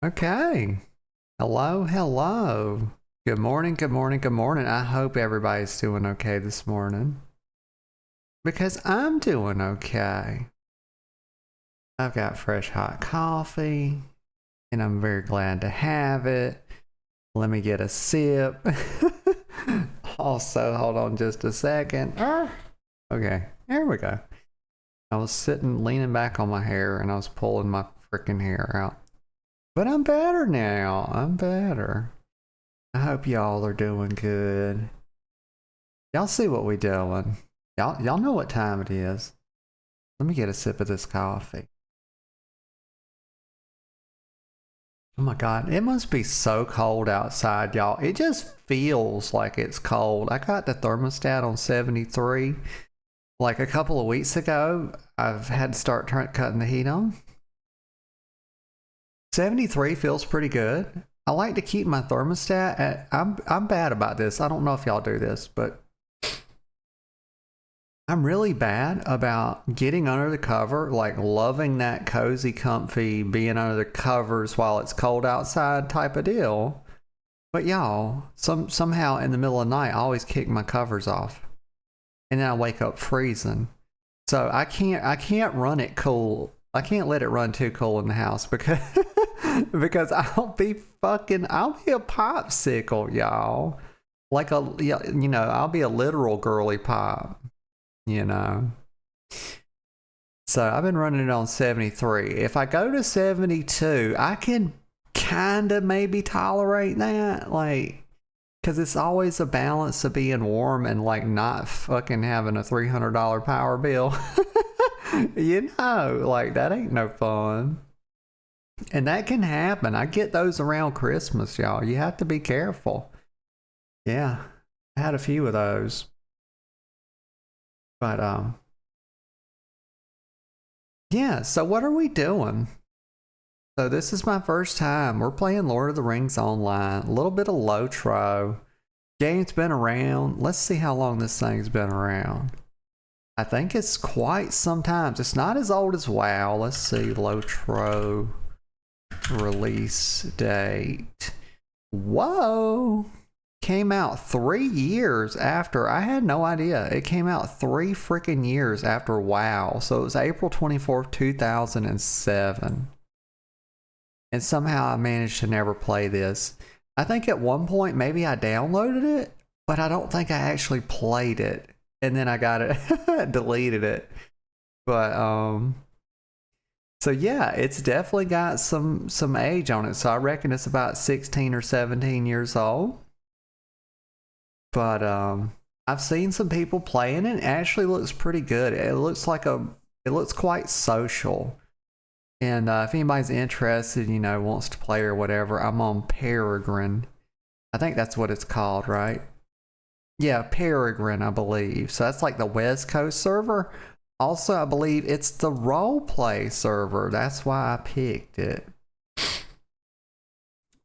Okay. Hello, hello. Good morning, good morning, good morning. I hope everybody's doing okay this morning. Because I'm doing okay. I've got fresh hot coffee, and I'm very glad to have it. Let me get a sip. Also, hold on just a second. Okay, there we go. I was sitting, leaning back on my hair, and I was pulling my freaking hair out. But I'm better now. I'm better. I hope y'all are doing good. Y'all see what we doing. Y'all know what time it is. Let me get a sip of this coffee. Oh my god, it must be so cold outside, y'all. It just feels like it's cold. I got the thermostat on 73 like a couple of weeks ago. I've had to start cutting the heat on. 73 feels pretty good. I like to keep my thermostat at, I'm bad about this. I don't know if y'all do this, but I'm really bad about getting under the cover, like loving that cozy, comfy, being under the covers while it's cold outside type of deal. But y'all, somehow in the middle of the night, I always kick my covers off, and then I wake up freezing. So I can't run it cool. I can't let it run too cool in the house because because I'll be a popsicle, y'all. Like I'll be a literal girly pop. you know. So I've been running it on 73. If I go to 72, I can kind of maybe tolerate that. Like, because it's always a balance of being warm and like not fucking having a $300 power bill. Like that ain't no fun. And that can happen. I get those around Christmas, y'all. You have to be careful. Yeah, I had a few of those. But yeah, so what are we doing? So this is my first time. We're playing Lord of the Rings online. A little bit of LOTRO. Game's been around. Let's see how long this thing's been around. I think it's quite some time. It's not as old as WoW. Let's see, LOTRO release date. Whoa! Came out 3 years after. I had no idea. It came out 3 freaking years after WoW. So it was April 24th, 2007. And somehow I managed to never play this. I think at one point maybe I downloaded it, but I don't think I actually played it. And then I got it, deleted it. But so yeah, it's definitely got some age on it. So I reckon it's about 16 or 17 years old. But I've seen some people playing it. It actually looks pretty good. It looks quite social. And if anybody's interested, wants to play or whatever, I'm on Peregrine. I think that's what it's called, right? Yeah, Peregrine, I believe. So that's like the West Coast server. Also, I believe it's the role play server. That's why I picked it.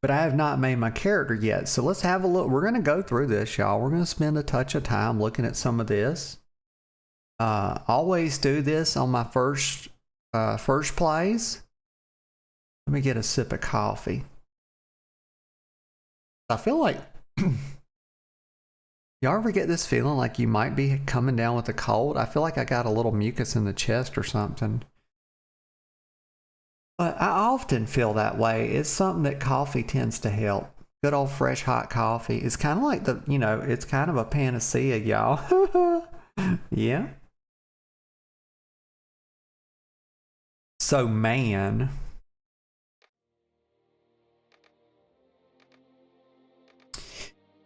But I have not made my character yet. So let's have a look. We're going to go through this, y'all. We're going to spend a touch of time looking at some of this. Always do this on my first plays. Let me get a sip of coffee. I feel like y'all ever get this feeling like you might be coming down with a cold? I feel like I got a little mucus in the chest or something. But I often feel that way. It's something that coffee tends to help. Good old fresh hot coffee. It's kind of like it's kind of a panacea, y'all. Yeah. So, man.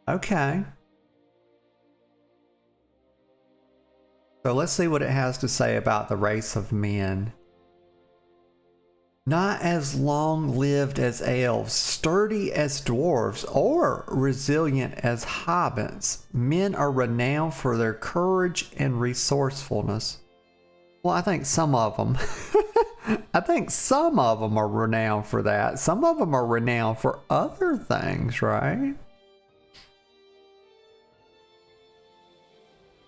Okay. So let's see what it has to say about the race of men. Not as long-lived as elves, sturdy as dwarves, or resilient as hobbits, men are renowned for their courage and resourcefulness. Well, I think some of them. I think some of them are renowned for that. Some of them are renowned for other things, right?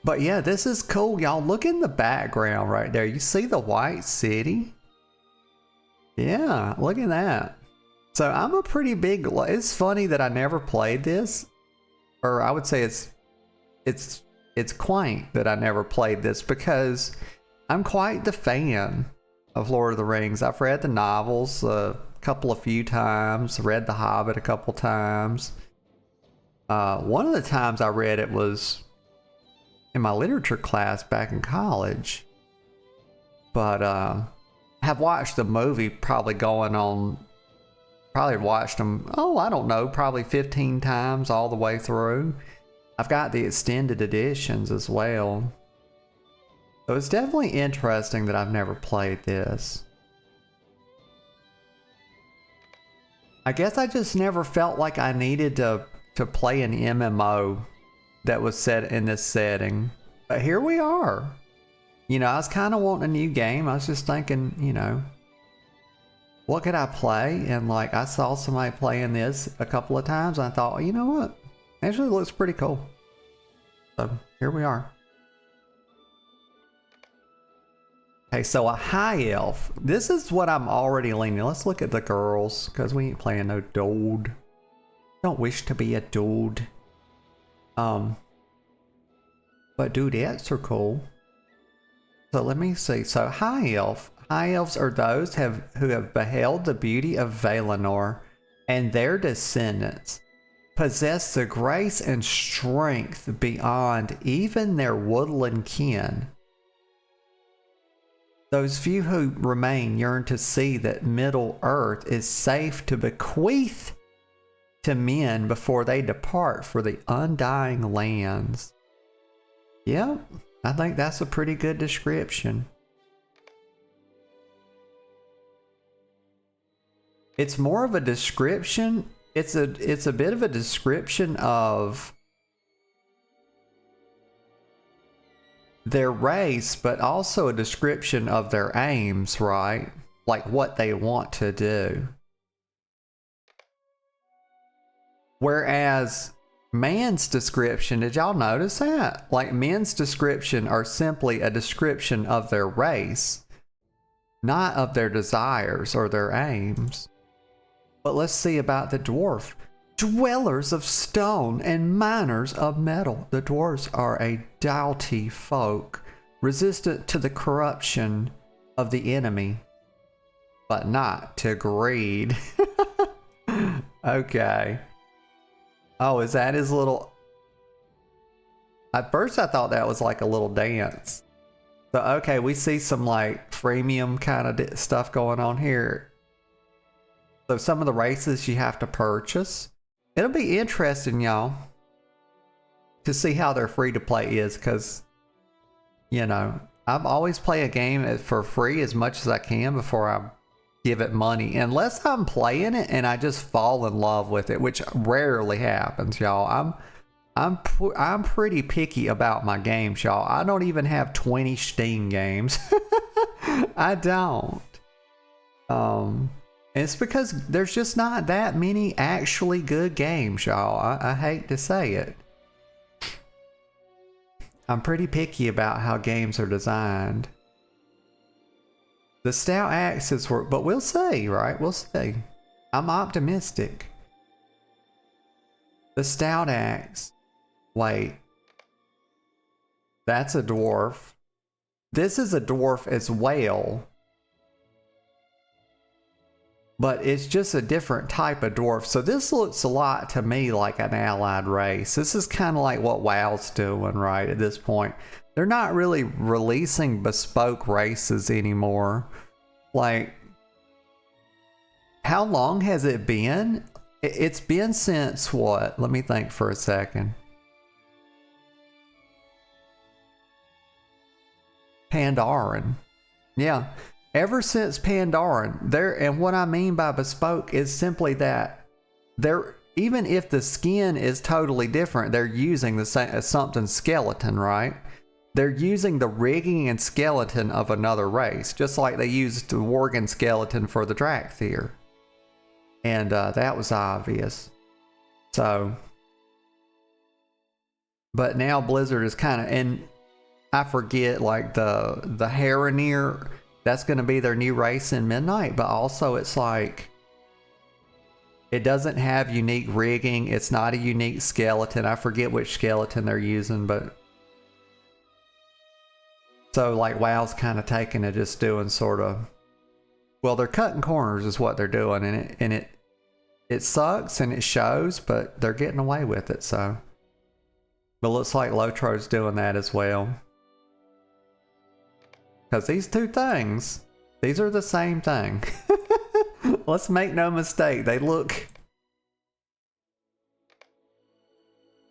But yeah, this is cool, y'all. Look in the background right there. You see the white city? Yeah, look at that. So I'm a pretty big. It's funny that I never played this, or I would say it's quaint that I never played this because I'm quite the fan of Lord of the Rings. I've read the novels a few times, read The Hobbit a couple times. One of the times I read it was in my literature class back in college, but have watched the movie probably watched them, I don't know, probably 15 times all the way through. I've got the extended editions as well. So it's definitely interesting that I've never played this. I guess I just never felt like I needed to play an MMO that was set in this setting. But here we are. You know, I was kind of wanting a new game. I was just thinking, you know, what could I play? And like, I saw somebody playing this a couple of times. And I thought, you know what? Actually, it looks pretty cool. So here we are. Okay, so a high elf. This is what I'm already leaning. Let's look at the girls, because we ain't playing no dude. Don't wish to be a dude. But dudettes are cool. So let me see. So high elf. High elves are those who have beheld the beauty of Valinor, and their descendants possess the grace and strength beyond even their woodland kin. Those few who remain yearn to see that Middle Earth is safe to bequeath to men before they depart for the undying lands. Yep, I think that's a pretty good description. It's more of a description. It's a bit of a description of their race, but also a description of their aims, right? Like what they want to do. Whereas man's description, did y'all notice that? Like men's description are simply a description of their race, not of their desires or their aims. But let's see about the dwarf. Dwellers of stone and miners of metal. The dwarves are a doughty folk, resistant to the corruption of the enemy, but not to greed. Okay. Oh, is that his little... At first I thought that was like a little dance. So, okay, we see some like freemium kind of stuff going on here. So some of the races you have to purchase. It'll be interesting, y'all, to see how their free to play is, because, you know, I've always play a game for free as much as I can before I give it money, unless I'm playing it and I just fall in love with it, which rarely happens, y'all. I'm pretty picky about my games, y'all. I don't even have 20 Steam games. I don't. It's because there's just not that many actually good games, y'all. I hate to say it. I'm pretty picky about how games are designed. The stout axes were, but we'll see, right? We'll see. I'm optimistic. The stout axe. Wait. That's a dwarf. This is a dwarf as well. But it's just a different type of dwarf. So this looks a lot to me like an allied race. This is kind of like what WoW's doing, right, at this point. They're not really releasing bespoke races anymore. Like, how long has it been? It's been since what? Let me think for a second. Pandaren. Yeah. Ever since Pandaren, and what I mean by bespoke is simply that even if the skin is totally different, they're using the same something skeleton, right? They're using the rigging and skeleton of another race, just like they used the Worgen skeleton for the Drakthir. And that was obvious. So, but now Blizzard is kind of, and I forget, like the Haranir. That's going to be their new race in Midnight, but also it's like It doesn't have unique rigging. It's not a unique skeleton. I forget which skeleton they're using, but so like WoW's kind of taking it, just doing sort of, well, they're cutting corners is what they're doing, and it sucks and it shows, but they're getting away with it. So, but it looks like LOTRO's doing that as well, because these two things, these are the same thing. Let's make no mistake, they look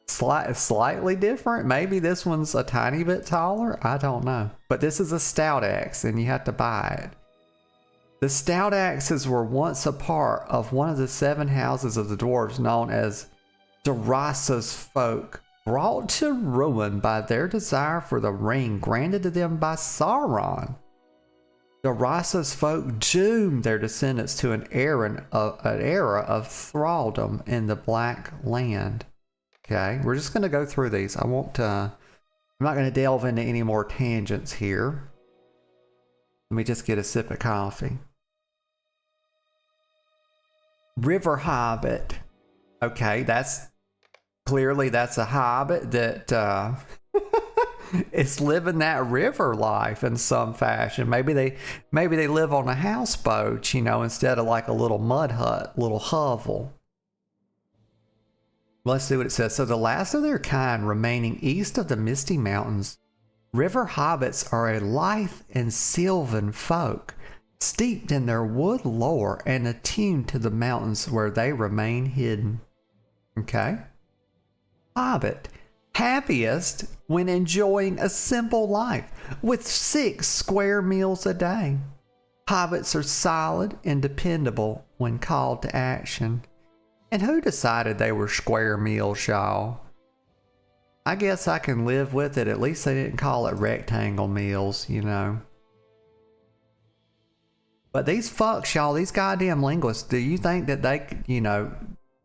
slightly different. Maybe this one's a tiny bit taller, I don't know. But this is a stout axe and you have to buy it. The stout axes were once a part of one of the 7 houses of the dwarves known as Darasa's folk, brought to ruin by their desire for the ring granted to them by Sauron. Darasa's folk doomed their descendants to an era of thraldom in the Black Land. Okay, we're just going to go through these. I'm not going to delve into any more tangents here. Let me just get a sip of coffee. River Hobbit. Okay, that's a hobbit that is living that river life in some fashion. Maybe they live on a houseboat, you know, instead of like a little mud hut, little hovel. Let's see what it says. So the last of their kind remaining east of the Misty Mountains, river hobbits are a lithe and sylvan folk, steeped in their wood lore and attuned to the mountains where they remain hidden. Okay? Hobbit, happiest when enjoying a simple life with 6 square meals a day. Hobbits are solid and dependable when called to action. And who decided they were square meals, y'all? I guess I can live with it. At least they didn't call it rectangle meals, you know. But these fucks, y'all, these goddamn linguists, do you think that they, you know,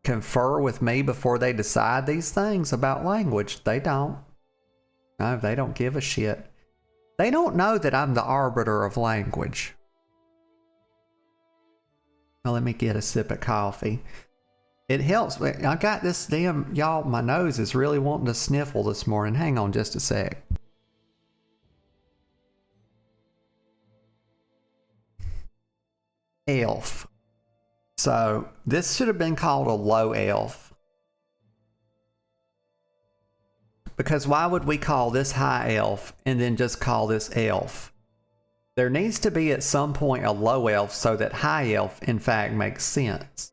confer with me before they decide these things about language? They don't. No, they don't give a shit. They don't know that I'm the arbiter of language. Now let me get a sip of coffee. It helps. I got this damn, y'all, my nose is really wanting to sniffle this morning. Hang on just a sec. Elf. So this should have been called a low elf. Because why would we call this high elf and then just call this elf? There needs to be at some point a low elf so that high elf in fact makes sense.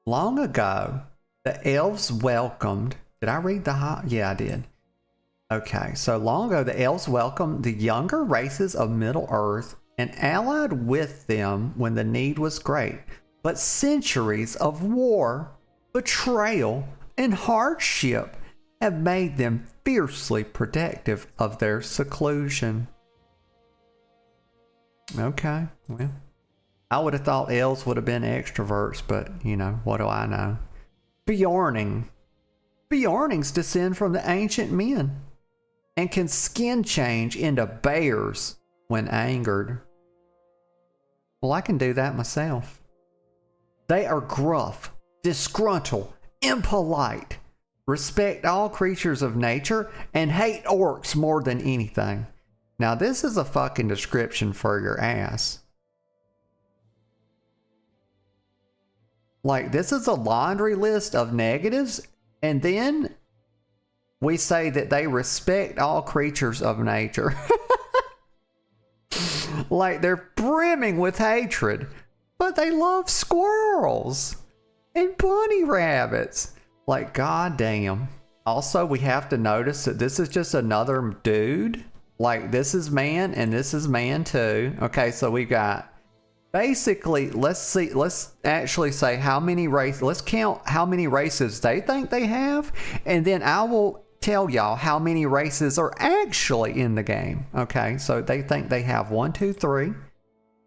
Long ago, the elves welcomed... Did I read the high? Yeah, I did. Okay, so long ago, the elves welcomed the younger races of Middle-earth and allied with them when the need was great. But centuries of war, betrayal, and hardship have made them fiercely protective of their seclusion. Okay, well... I would have thought elves would have been extroverts, but, you know, what do I know? Bjorning. Bjornings descend from the ancient men and can skin change into bears when angered. Well, I can do that myself. They are gruff, disgruntled, impolite, respect all creatures of nature, and hate orcs more than anything. Now, this is a fucking description for your ass. Like, this is a laundry list of negatives, and then we say that they respect all creatures of nature. Like, they're brimming with hatred, but they love squirrels and bunny rabbits. Like, goddamn. Also, we have to notice that this is just another dude. Like, this is man, and this is man too. Okay, so we got... Basically, let's actually say how many races, let's count how many races they think they have, and then I will tell y'all how many races are actually in the game. Okay, so they think they have 1, 2, 3,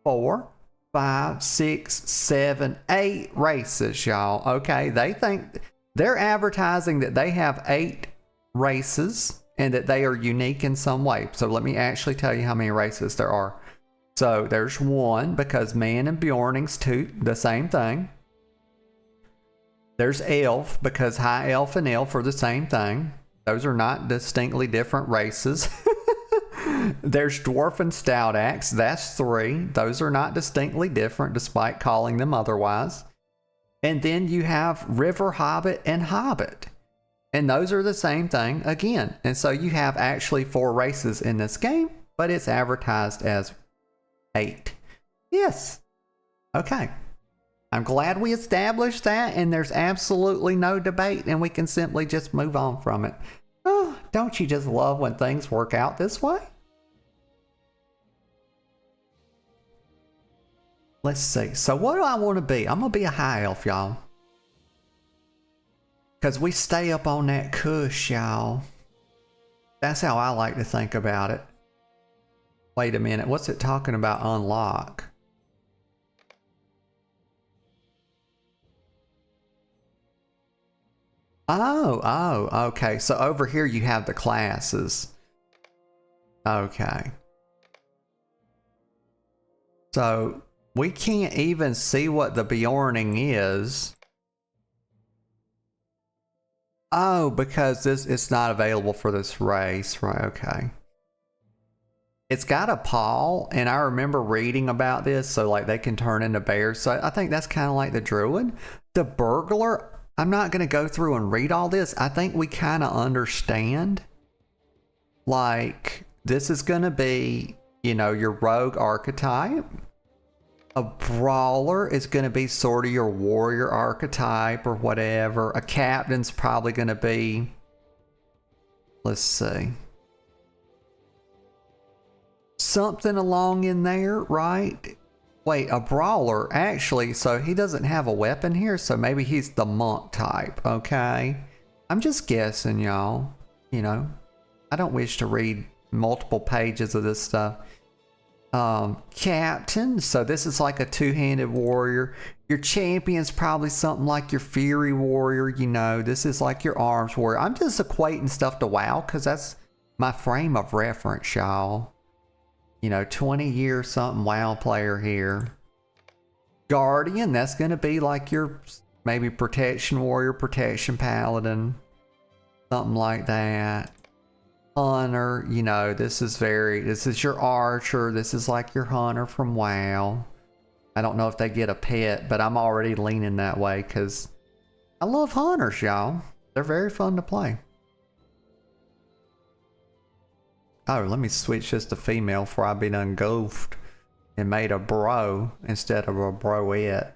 4, 5, 6, 7, 8 races, y'all. Okay, they think they're advertising that they have 8 races and that they are unique in some way. So let me actually tell you how many races there are. So there's one because man and Bjorning's the same thing. There's elf because high elf and elf are the same thing. Those are not distinctly different races. There's dwarf and stout axe. That's 3. Those are not distinctly different despite calling them otherwise. And then you have river hobbit and hobbit. And those are the same thing again. And so you have actually 4 races in this game, but it's advertised as 8. Yes. Okay. I'm glad we established that, and there's absolutely no debate, and we can simply just move on from it. Oh, don't you just love when things work out this way? Let's see. So what do I want to be? I'm going to be a high elf, y'all. Because we stay up on that cush, y'all. That's how I like to think about it. Wait a minute. What's it talking about unlock? Oh, okay. So over here you have the classes. Okay. So we can't even see what the Bjorning is. Oh, because it's not available for this race, right? Okay. It's got a paw, and I remember reading about this, so like they can turn into bears. So I think that's kind of like the druid. The burglar, I'm not going to go through and read all this. I think we kind of understand. Like, this is going to be, you know, your rogue archetype. A brawler is going to be sort of your warrior archetype or whatever. A captain's probably going to be, let's see, something along in there, right? Wait, a brawler, actually, so he doesn't have a weapon here, so maybe he's the monk type, okay? I'm just guessing, y'all. You know, I don't wish to read multiple pages of this stuff. Captain, so this is like a two-handed warrior. Your champion's probably something like your fury warrior, you know. This is like your arms warrior. I'm just equating stuff to WoW because that's my frame of reference, y'all. You know, 20-year something WoW player here. Guardian, that's going to be like your maybe protection warrior, protection paladin, something like that. Hunter, you know, this is your archer. This is like your hunter from WoW. I don't know if they get a pet, but I'm already leaning that way because I love hunters, y'all. They're very fun to play. Oh, let me switch this to female before I be engulfed and made a bro instead of a broette.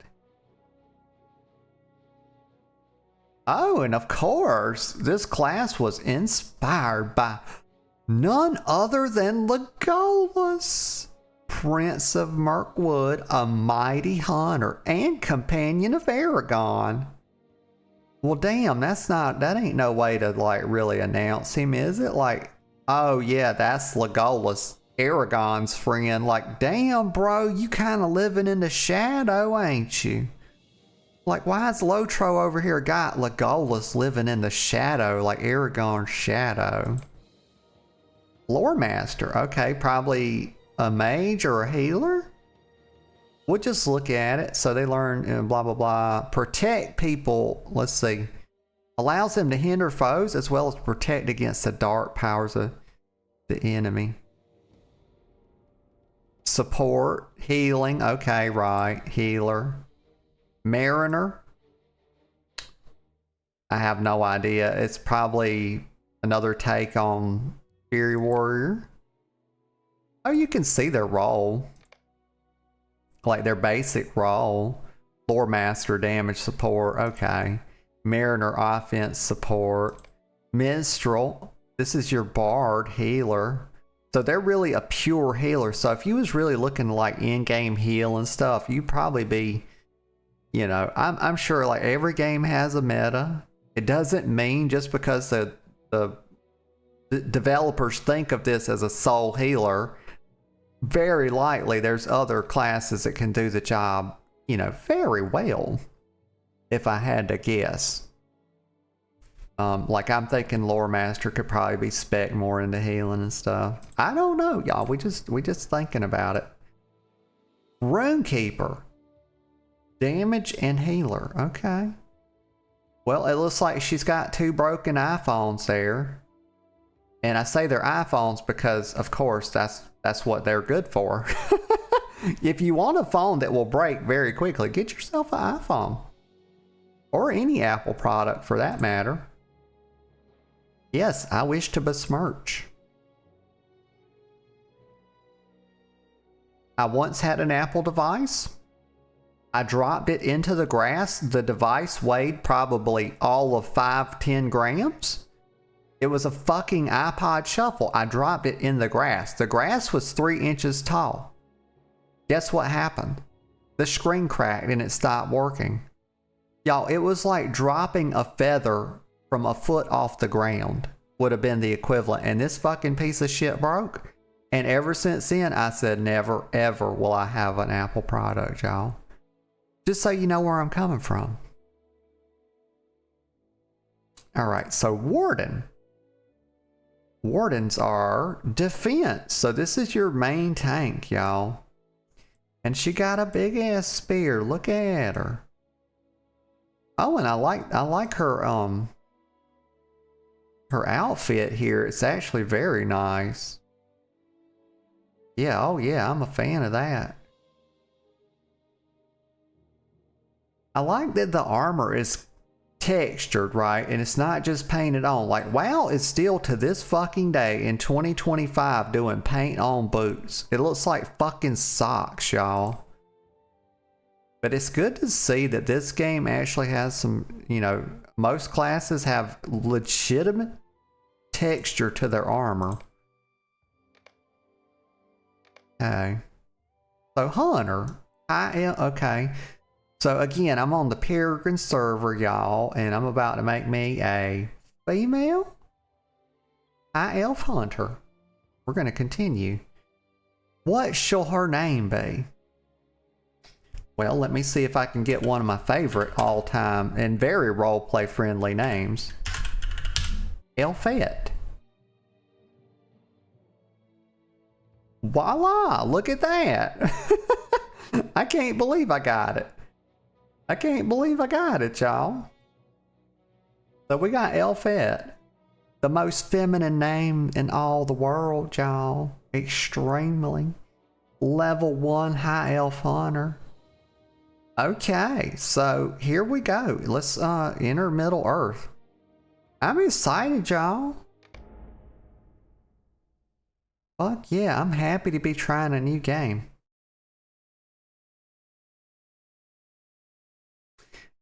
Oh, and of course, this class was inspired by none other than Legolas, Prince of Mirkwood, a mighty hunter and companion of Aragon. Well, damn, that ain't no way to like really announce him, is it? Like, oh yeah, that's Legolas, Aragon's friend. Like, damn, bro, you kind of living in the shadow, ain't you? Like, why is LOTRO over here got Legolas living in the shadow, like Aragorn's shadow? Lore Master, okay, probably a mage or a healer? We'll just look at it. So they learn blah, blah, blah. Protect people, let's see. Allows them to hinder foes as well as protect against the dark powers of the enemy. Support, healing, okay, right, healer. Mariner, I have no idea. It's probably another take on Fury Warrior. Oh, you can see their role. Like their basic role. Lore Master, damage support, okay. Mariner, offense support. Minstrel, this is your bard, healer. So they're really a pure healer. So if you was really looking like in-game heal and stuff, you'd probably be, you know, I'm sure like every game has a meta. It doesn't mean just because the developers think of this as a soul healer, very likely there's other classes that can do the job, you know, very well, if I had to guess. Like I'm thinking Lore Master could probably be spec more into healing and stuff. I don't know, y'all. We just thinking about it. Runekeeper. Damage and healer. Okay. Well, it looks like she's got 2 broken iPhones there. And I say they're iPhones because, of course, that's what they're good for. If you want a phone that will break very quickly, get yourself an iPhone. Or any Apple product for that matter. Yes, I wish to besmirch. I once had an Apple device. I dropped it into the grass. The device weighed probably all of 5-10 grams. It was a fucking iPod Shuffle. I dropped it in the grass. The grass was 3 inches tall. Guess what happened? The screen cracked and it stopped working. Y'all, it was like dropping a feather from a foot off the ground would have been the equivalent. And this fucking piece of shit broke. And ever since then, I said, never, ever will I have an Apple product, y'all. Just so you know where I'm coming from. All right, so Warden. Wardens are defense. So this is your main tank, y'all. And she got a big ass spear. Look at her. Oh, and I like her her outfit here. It's actually very nice. Yeah, oh yeah, I'm a fan of that. I like that the armor is textured, right? And it's not just painted on. Like, WoW is still to this fucking day in 2025 doing paint on boots. It looks like fucking socks, y'all. But it's good to see that this game actually has some, you know, most classes have legitimate texture to their armor. Okay. So Hunter, okay. So again, I'm on the Peregrine server, y'all, and I'm about to make me a female High Elf Hunter. We're going to continue. What shall her name be? Well, let me see if I can get one of my favorite all-time and very roleplay friendly names. Elfette. Voila! Look at that! I can't believe I got it. I can't believe I got it, y'all. So we got Elfette. The most feminine name in all the world, y'all. Extremely. Level 1 High Elf Hunter. Okay, so here we go. Let's enter Middle Earth. I'm excited, y'all. Fuck yeah, I'm happy to be trying a new game.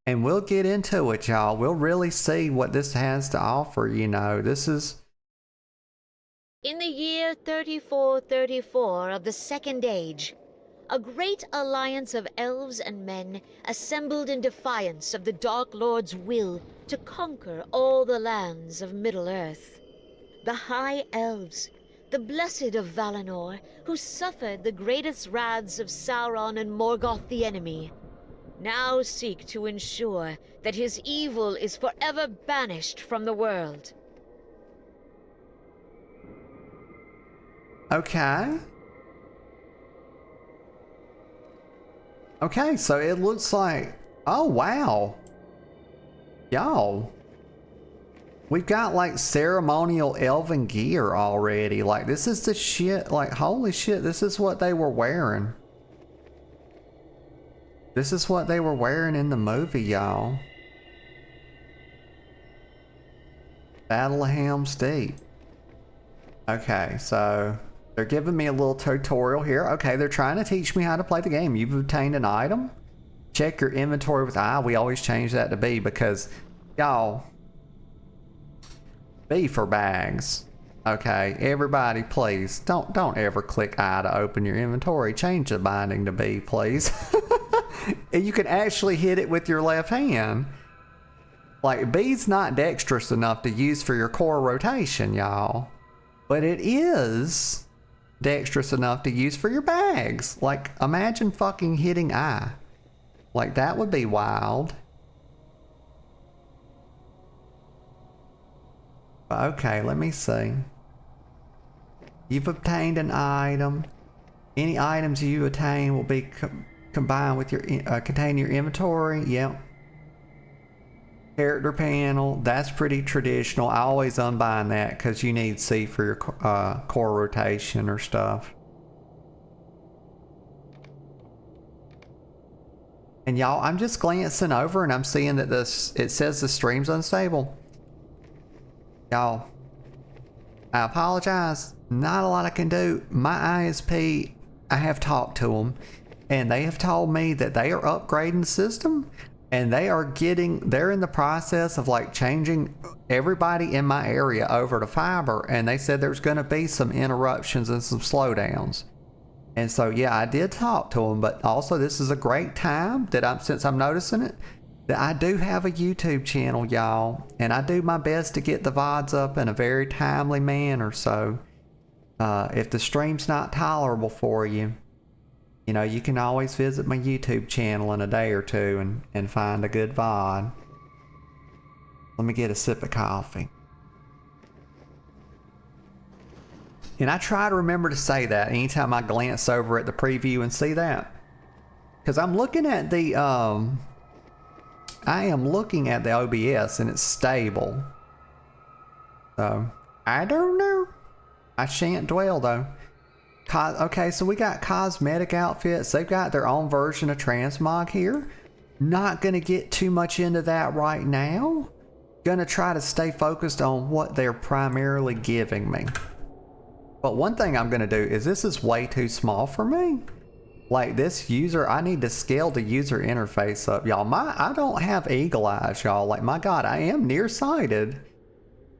And we'll get into it, y'all. We'll really see what this has to offer, you know. This is... In the year 3434 of the Second Age, a great alliance of elves and men assembled in defiance of the Dark Lord's will to conquer all the lands of Middle-earth. The High Elves, the blessed of Valinor, who suffered the greatest wraths of Sauron and Morgoth the enemy, now seek to ensure that his evil is forever banished from the world. Okay. Okay, so it looks like... Oh, wow. Y'all. We've got, like, ceremonial elven gear already. Like, this is the shit. Like, holy shit, this is what they were wearing. This is what they were wearing in the movie, y'all. Battle of Helm's Deep. Okay, so... They're giving me a little tutorial here. Okay, they're trying to teach me how to play the game. You've obtained an item. Check your inventory with I. We always change that to B because, y'all, B for bags. Okay, everybody, please don't ever click I to open your inventory. Change the binding to B, please. And you can actually hit it with your left hand. Like, B's not dexterous enough to use for your core rotation, y'all, but it is dexterous enough to use for your bags. Like, imagine fucking hitting I. Like, that would be wild. Okay, let me see. You've obtained an item. Any items you attain will be combined with your contain your inventory. Yep. Character panel, that's pretty traditional. I always unbind that because you need C for your core rotation or stuff. And y'all, I'm just glancing over and I'm seeing that it says the stream's unstable. Y'all, I apologize. Not a lot I can do. My ISP, I have talked to them and they have told me that they are upgrading the system. And they're in the process of like changing everybody in my area over to fiber. And they said there's going to be some interruptions and some slowdowns. And so, yeah, I did talk to them, but also this is a great time that since I'm noticing it, that I do have a YouTube channel, y'all. And I do my best to get the VODs up in a very timely manner. So, if the stream's not tolerable for you, you know, you can always visit my YouTube channel in a day or two and find a good VOD. Let me get a sip of coffee. And I try to remember to say that anytime I glance over at the preview and see that. Because I'm looking at the, I am looking at the OBS and it's stable. So, I don't know. I shan't dwell though. Okay, so we got cosmetic outfits. They've got their own version of transmog here. Not going to get too much into that right now. Going to try to stay focused on what they're primarily giving me. But one thing I'm going to do is this is way too small for me. Like this user, I need to scale the user interface up. Y'all, I don't have eagle eyes, y'all. Like, my God, I am nearsighted.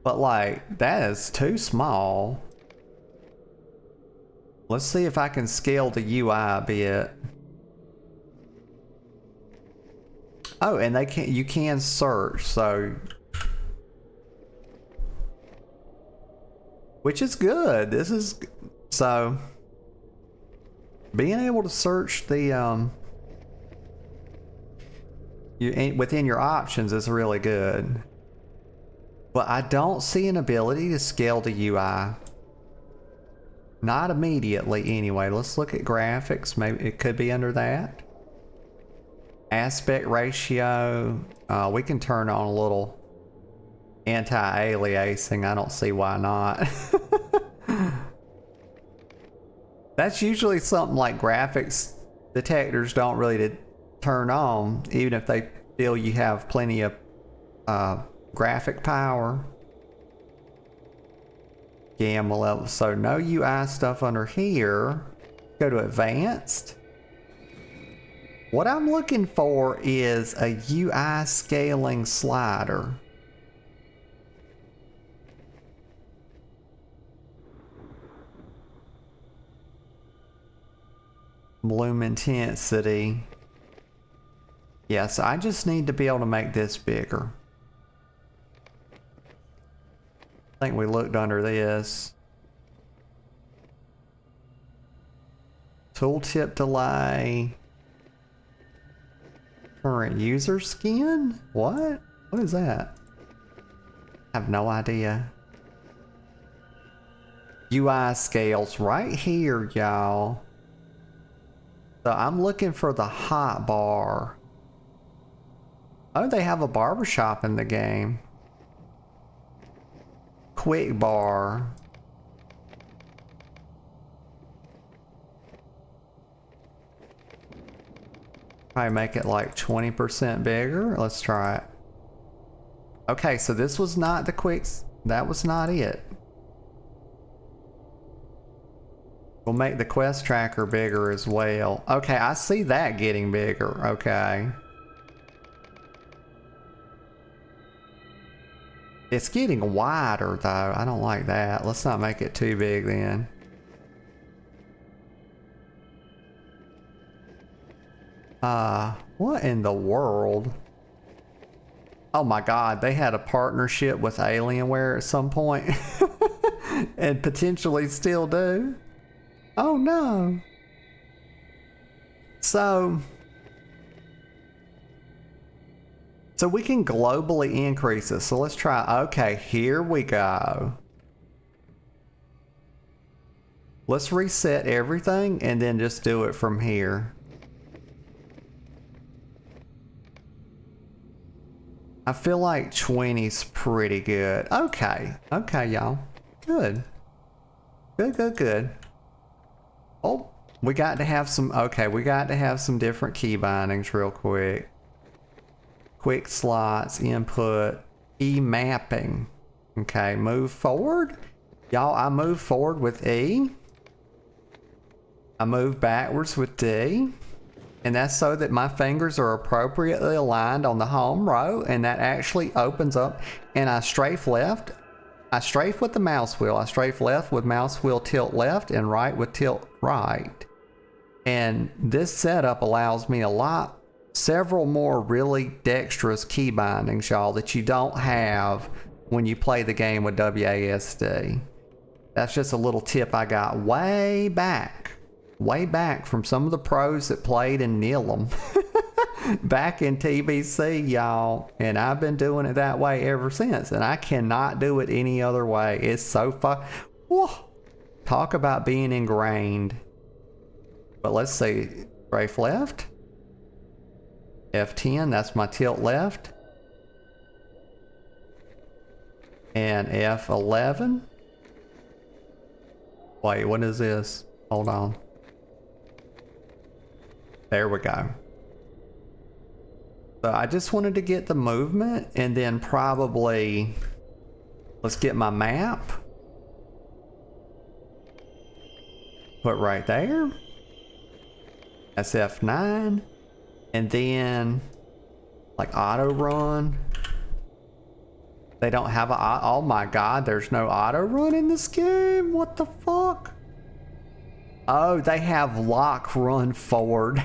But like, that is too small. Let's see if I can scale the UI a bit. Oh, and you can search, so. Which is good. So. Being able to search the, within your options is really good. But I don't see an ability to scale the UI. Not immediately anyway. Let's look at graphics. Maybe it could be under that. Aspect ratio. We can turn on a little anti-aliasing. I don't see why not. That's usually something like graphics detectors don't really turn on, even if they feel you have plenty of graphic power. Gamma level. So no UI stuff under here. Go to advanced. What I'm looking for is a UI scaling slider. Bloom intensity. Yes, I just need to be able to make this bigger. I think we looked under this. Tooltip delay. Current user skin? What? What is that? I have no idea. UI scales right here, y'all. So I'm looking for the hot bar. Oh, they have a barbershop in the game. Quick bar. Probably make it like 20% bigger. Let's try it. Okay, so this was not the quicks. That was not it. We'll make the quest tracker bigger as well. Okay, I see that getting bigger. Okay. It's getting wider though. I don't like that. Let's not make it too big then. What in the world? Oh my God, they had a partnership with Alienware at some point. And potentially still do. Oh no. So we can globally increase it. So let's try. Okay, here we go. Let's reset everything and then just do it from here. I feel like 20's pretty good. Okay. Okay, y'all. Good. Good, good, good. Oh, we got to have some... Okay, we got to have some different key bindings real quick. Quick slots, input, E mapping. Okay, move forward. Y'all, I move forward with E. I move backwards with D. And that's so that my fingers are appropriately aligned on the home row, and that actually opens up. And I strafe left. I strafe with the mouse wheel. I strafe left with mouse wheel tilt left and right with tilt right. And this setup allows me several more really dexterous key bindings, y'all, that you don't have when you play the game with WASD. That's just a little tip I got way back from some of the pros that played in Nilum back in TBC, y'all. And I've been doing it that way ever since. And I cannot do it any other way. It's so fun. Talk about being ingrained. But let's see. Strafe left. F10, that's my tilt left. And F11. Wait, what is this? Hold on. There we go. So I just wanted to get the movement, and then probably let's get my map. Put right there. That's F9. And then like auto run. They don't have oh my god, there's no auto run in this game. What the fuck? Oh, they have lock run forward.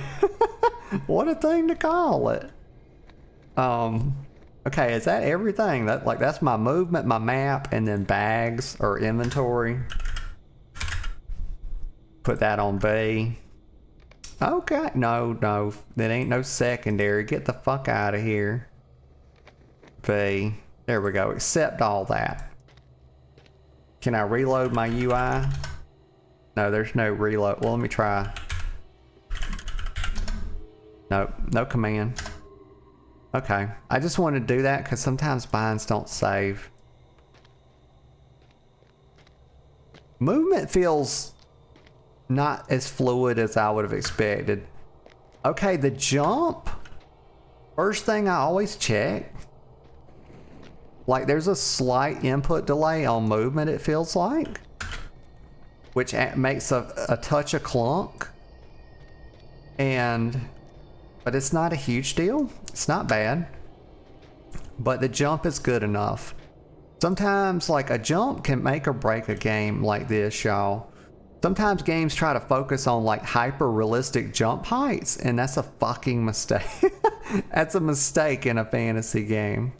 What a thing to call it. Okay, is that everything? That's my movement, my map, and then bags or inventory. Put that on B. Okay, no, that ain't no secondary. Get the fuck out of here. B. There we go. Accept all that. Can I reload my UI? No, there's no reload. Well, let me try. Nope, no command. Okay, I just wanted to do that because sometimes binds don't save. Movement feels not as fluid as I would have expected. Okay, the jump. First thing I always check. Like there's a slight input delay on movement, it feels like. Which makes a touch of clunk. But it's not a huge deal. It's not bad. But the jump is good enough. Sometimes like a jump can make or break a game like this, y'all. Sometimes games try to focus on like hyper realistic jump heights, and that's a fucking mistake. That's a mistake in a fantasy game.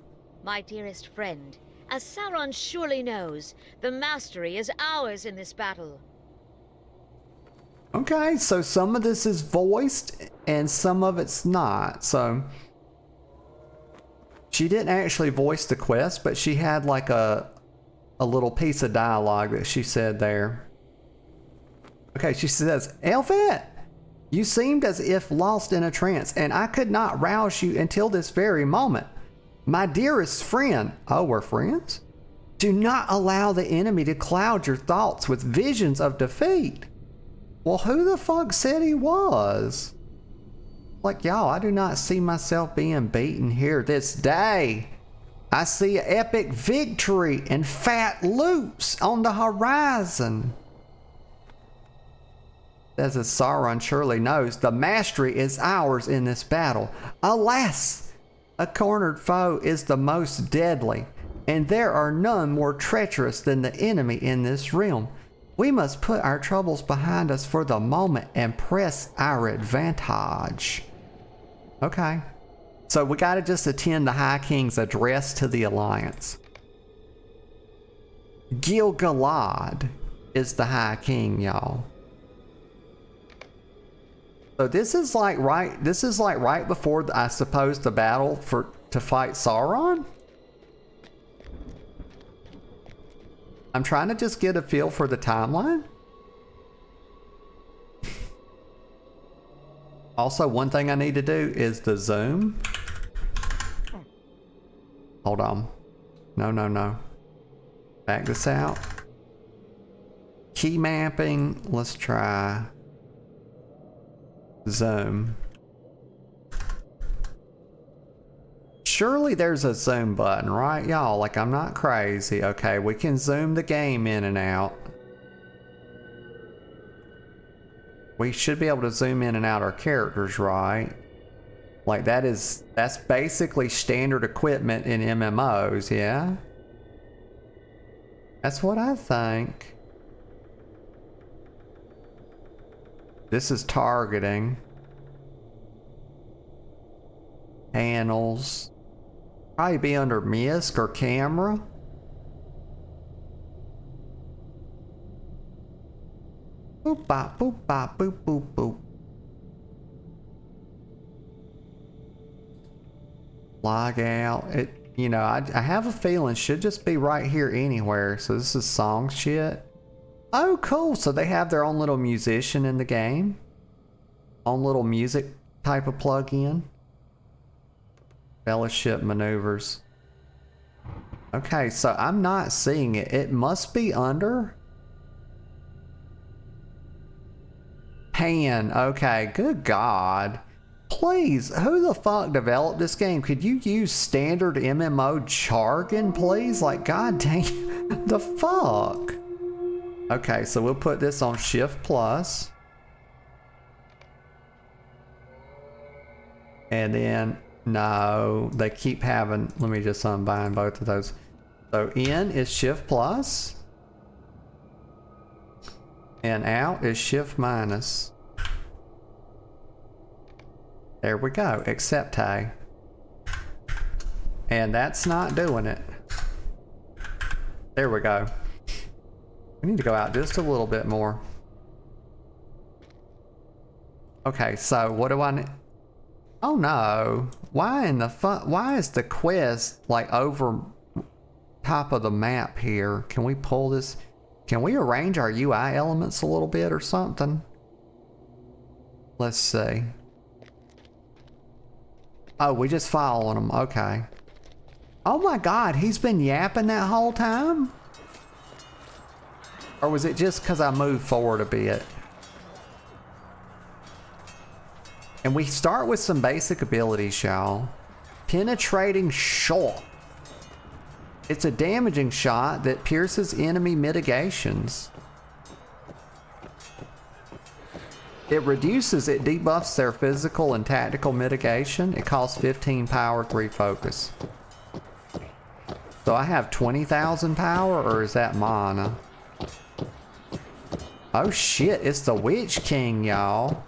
My dearest friend, as Sauron surely knows, the mastery is ours in this battle. Okay, so some of this is voiced and some of it's not. So she didn't actually voice the quest, but she had like a little piece of dialogue that she said there. Okay, she says, Elfette, you seemed as if lost in a trance, and I could not rouse you until this very moment. My dearest friend, oh, we're friends? Do not allow the enemy to cloud your thoughts with visions of defeat. Well, who the fuck said he was? Like, y'all, I do not see myself being beaten here this day. I see an epic victory and fat loops on the horizon. As Sauron surely knows, the mastery is ours in this battle. Alas, a cornered foe is the most deadly, and there are none more treacherous than the enemy in this realm. We must put our troubles behind us for the moment and press our advantage. Okay. So we gotta just attend the High King's address to the Alliance. Gil-galad is the High King, y'all. So this is like right before I suppose the battle to fight Sauron. I'm trying to just get a feel for the timeline. Also, one thing I need to do is the zoom. Hold on. No, no, no. Back this out. Key mapping. Let's try zoom. Surely there's a zoom button, right, y'all? Like, I'm not crazy. Okay, we can zoom the game in and out. We should be able to zoom in and out our characters, right? Like, that's basically standard equipment in MMOs, yeah? That's what I think. This is targeting. Panels. Probably be under MISC or camera. Boop bop boop bop boop boop boop. Log out. It, you know, I have a feeling it should just be right here anywhere. So this is song shit. Oh, cool. So they have their own little musician in the game. Own little music type of plug-in. Fellowship maneuvers. Okay, so I'm not seeing it. It must be under pan. Okay, good God. Please, who the fuck developed this game? Could you use standard MMO jargon, please? Like, god dang, the fuck? Okay, so we'll put this on Shift Plus. And then, no, they keep having, let me just unbind both of those. So in is Shift Plus. And out is Shift Minus. There we go, accept A. And that's not doing it. There we go. We need to go out just a little bit more. Okay, so what do I need? Oh no, why in the fuck, why is the quest like over top of the map here? Can we pull this? Can we arrange our UI elements a little bit or something? Let's see. Oh, we just following him. Okay. Oh my God, he's been yapping that whole time? Or was it just because I moved forward a bit? And we start with some basic abilities, y'all. Penetrating shot. It's a damaging shot that pierces enemy mitigations. It debuffs their physical and tactical mitigation. It costs 15 power, 3 focus. So I have 20,000 power, or is that mana? Oh shit, it's the Witch King, y'all.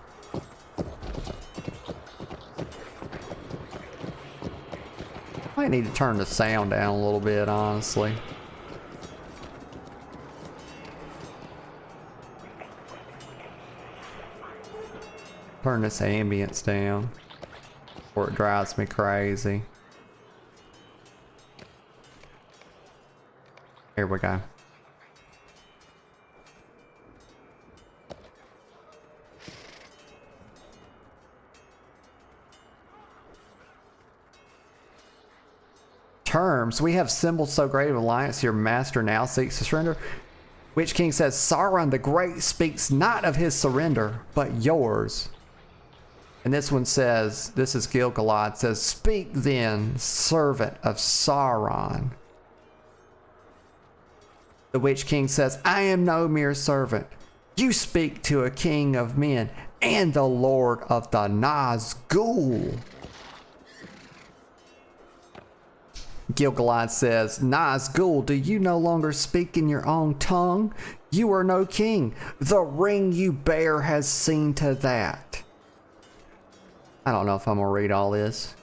Might need to turn the sound down a little bit, honestly. Turn this ambience down before it drives me crazy. Here we go. Terms. We have symbols so great of alliance your master now seeks to surrender. Witch King says, Sauron the Great speaks not of his surrender, but yours. And this one says, this is Gil-galad, says, speak then, servant of Sauron. The Witch King says, I am no mere servant. You speak to a king of men and the lord of the Nazgul. Gil-galad says, Nazgul, do you no longer speak in your own tongue? You are no king. The ring you bear has seen to that. I don't know if I'm gonna read all this.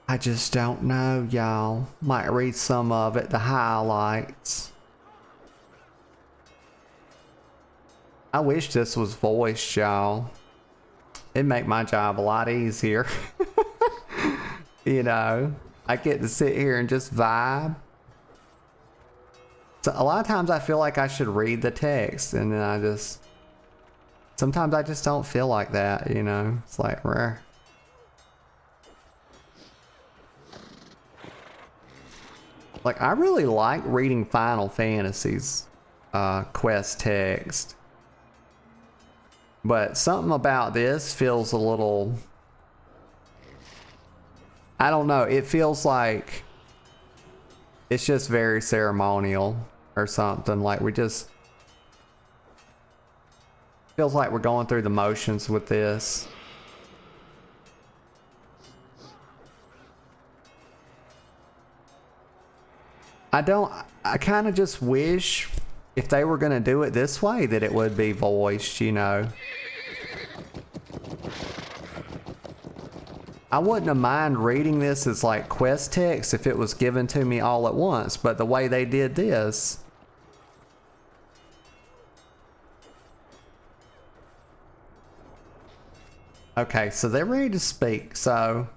I just don't know, y'all. Might read some of it, the highlights. I wish this was voiced, y'all. It'd make my job a lot easier. You know, I get to sit here and just vibe. So a lot of times I feel like I should read the text and then I just Sometimes I just don't feel like that, you know? It's like, rare. Like, I really like reading Final Fantasy's quest text. But something about this feels a little... I don't know, it feels like it's just very ceremonial or something. Like, we just... Feels like we're going through the motions with this. I kind of just wish if they were going to do it this way that it would be voiced, you know. I wouldn't have mind reading this as like quest text if it was given to me all at once, but the way they did this. Okay, so they're ready to speak. So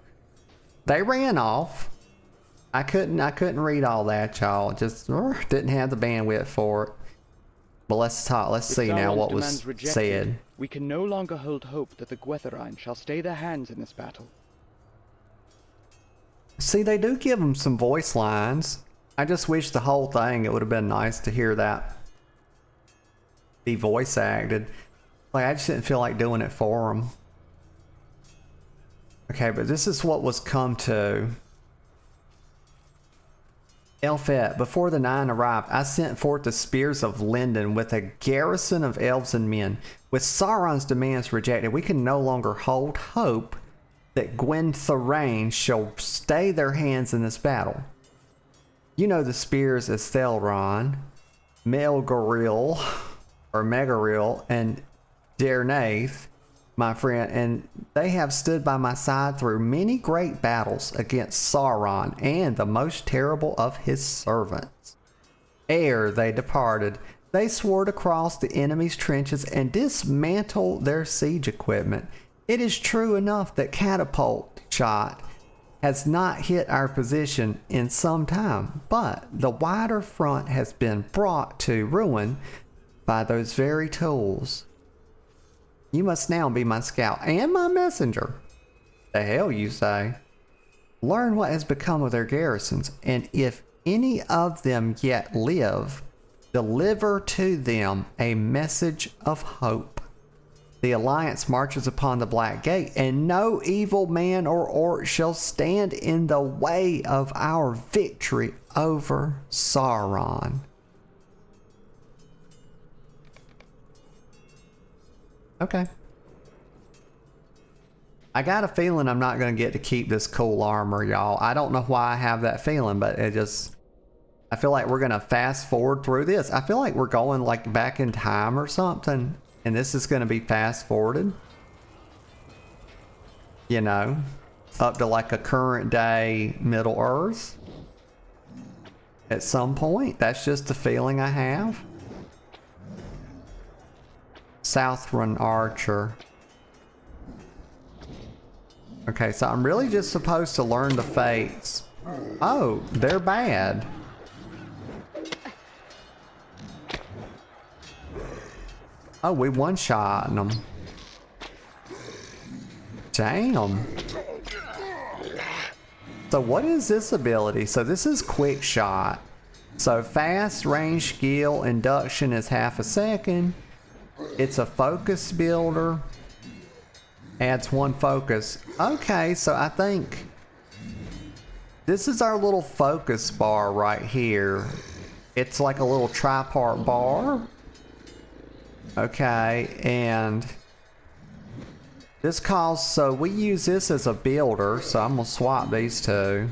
they ran off. I couldn't read all that, y'all. Just didn't have the bandwidth for it. But let's talk. Let's see now what was said. We can no longer hold hope that the Gwetherine shall stay their hands in this battle. See, they do give them some voice lines. I just wish the whole thing, it would have been nice to hear that be voice acted. Like, I just didn't feel like doing it for them. Okay, but this is what was come to. Elfet, before the 9 arrived, I sent forth the spears of Linden with a garrison of elves and men. With Sauron's demands rejected, we can no longer hold hope that Gwentherane shall stay their hands in this battle. You know the spears as Thelron, Melgaril, or Megaril, and Dernath, my friend, and they have stood by my side through many great battles against Sauron and the most terrible of his servants. Ere they departed, they swore to cross the enemy's trenches and dismantle their siege equipment. It is true enough that catapult shot has not hit our position in some time, but the wider front has been brought to ruin by those very tools. You must now be my scout and my messenger. The hell you say? Learn what has become of their garrisons, and if any of them yet live, deliver to them a message of hope. The alliance marches upon the Black Gate, and no evil man or orc shall stand in the way of our victory over Sauron. Okay. I got a feeling I'm not going to get to keep this cool armor, y'all. I don't know why I have that feeling, but it just... I feel like we're going to fast forward through this. I feel like we're going like back in time or something, and this is going to be fast forwarded. You know, up to like a current day Middle Earth. At some point. That's just the feeling I have. Southron Archer. Okay, so I'm really just supposed to learn the fates. Oh, they're bad. Oh, we one-shot them. Damn. So what is this ability? So this is quick shot. So fast range skill induction is half a second. It's a focus builder. Adds 1 focus. Okay, so I think this is our little focus bar right here. It's like a little tripart bar. Okay, and this calls, so we use this as a builder, so I'm gonna swap these two.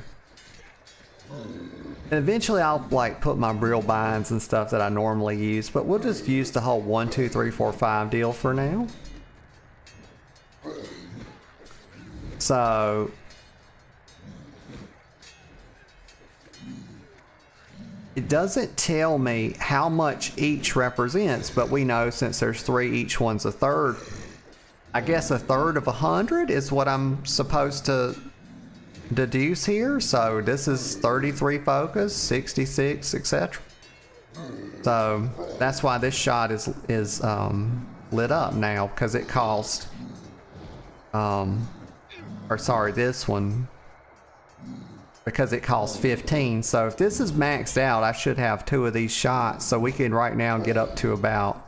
And eventually I'll like put my real binds and stuff that I normally use, but we'll just use the whole 1, 2, 3, 4, 5 deal for now. So it doesn't tell me how much each represents, but we know since there's 3, each one's a third. I guess a third of 100 is what I'm supposed to deduce here. So this is 33 focus, 66, etc. So that's why this shot is lit up now because it cost, or sorry, this one, because it costs 15. So if this is maxed out, I should have 2 of these shots. So we can right now get up to about,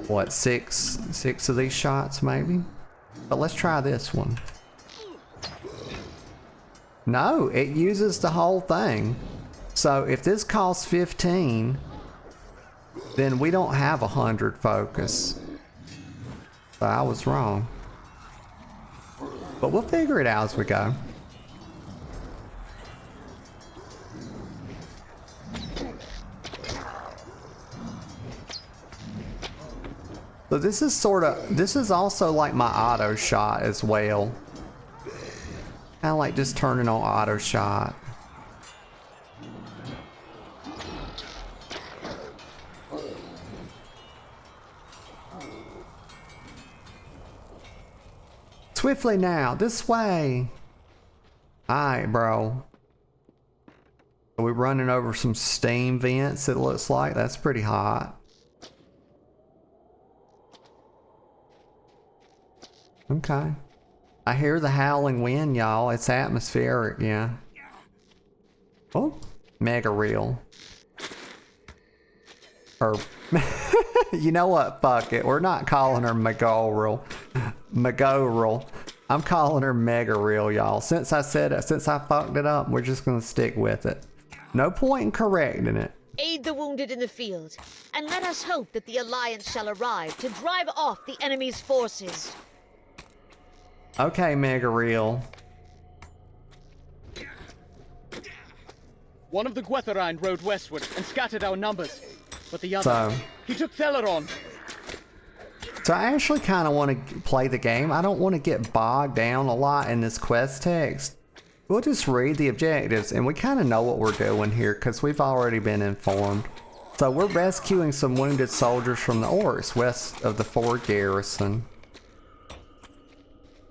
what, six of these shots maybe? But let's try this one. No, it uses the whole thing. So if this costs 15, then we don't have 100 focus. So I was wrong. But we'll figure it out as we go. So this is also like my auto shot as well. Kind of like just turning on auto shot. Swiftly now, this way. Alright, bro. Are we running over some steam vents, it looks like? That's pretty hot. Okay. I hear the howling wind, y'all. It's atmospheric, yeah. Oh, mega real. Or, you know what? Fuck it. We're not calling her Megoreal. Megoreal. I'm calling her mega real, y'all. Since I said it, since I fucked it up, we're just gonna stick with it. No point in correcting it. Aid the wounded in the field, and let us hope that the Alliance shall arrive to drive off the enemy's forces. Okay, mega real. One of the Gwetherine rode westward and scattered our numbers, but the other, he took Theleron. So I actually kind of want to play the game. I don't want to get bogged down a lot in this quest text. We'll just read the objectives, and we kind of know what we're doing here because we've already been informed. So we're rescuing some wounded soldiers from the Orcs west of the fort garrison.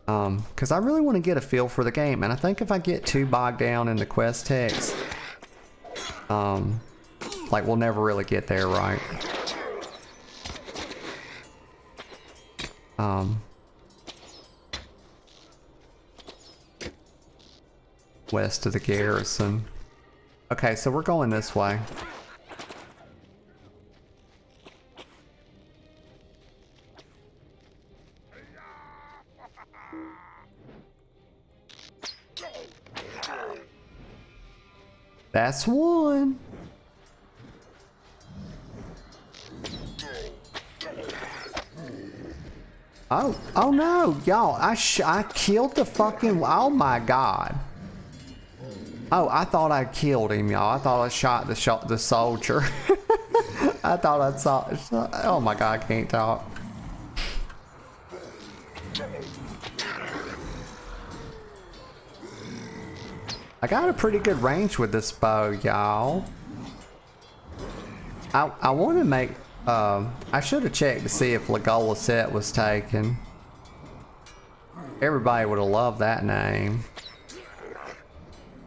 Because I really want to get a feel for the game, and I think if I get too bogged down in the quest text, like we'll never really get there, right? West of the garrison. Okay, so we're going this way. That's one. Oh no, y'all! I killed the fucking. Oh my god! Oh, I thought I killed him, y'all. I thought I shot the soldier. I thought I saw. Oh my god, I can't talk. I got a pretty good range with this bow, y'all. I want to make. I should have checked to see if Legolas set was taken. Everybody would have loved that name.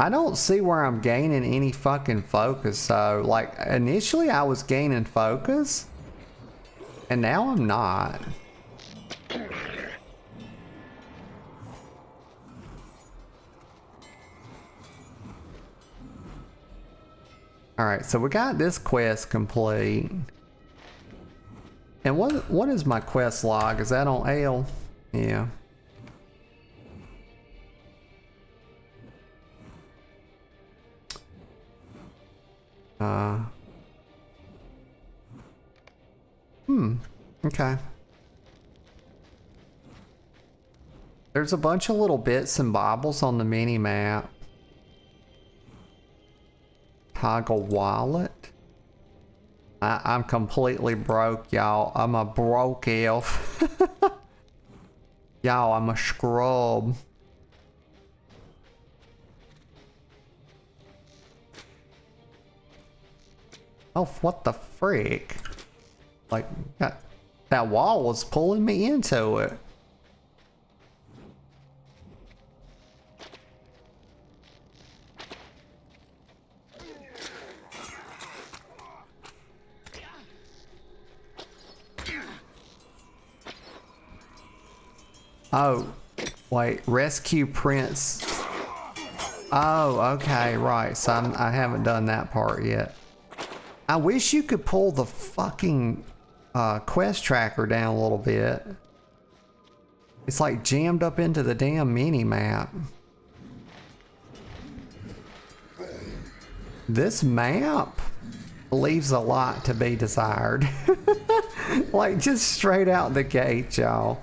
I don't see where I'm gaining any fucking focus, so like initially I was gaining focus and now I'm not. Alright, so we got this quest complete. And what is my quest log? Is that on L? Yeah. Okay. There's a bunch of little bits and bobbles on the mini map. Toggle wallet. I'm completely broke, y'all. I'm a broke elf. Y'all, I'm a scrub. Oh, what the frick? Like, that wall was pulling me into it. Oh, wait. Rescue Prince. Oh, okay, right. So I haven't done that part yet. I wish you could pull the fucking quest tracker down a little bit. It's like jammed up into the damn mini map. This map leaves a lot to be desired. Like just straight out the gate, y'all.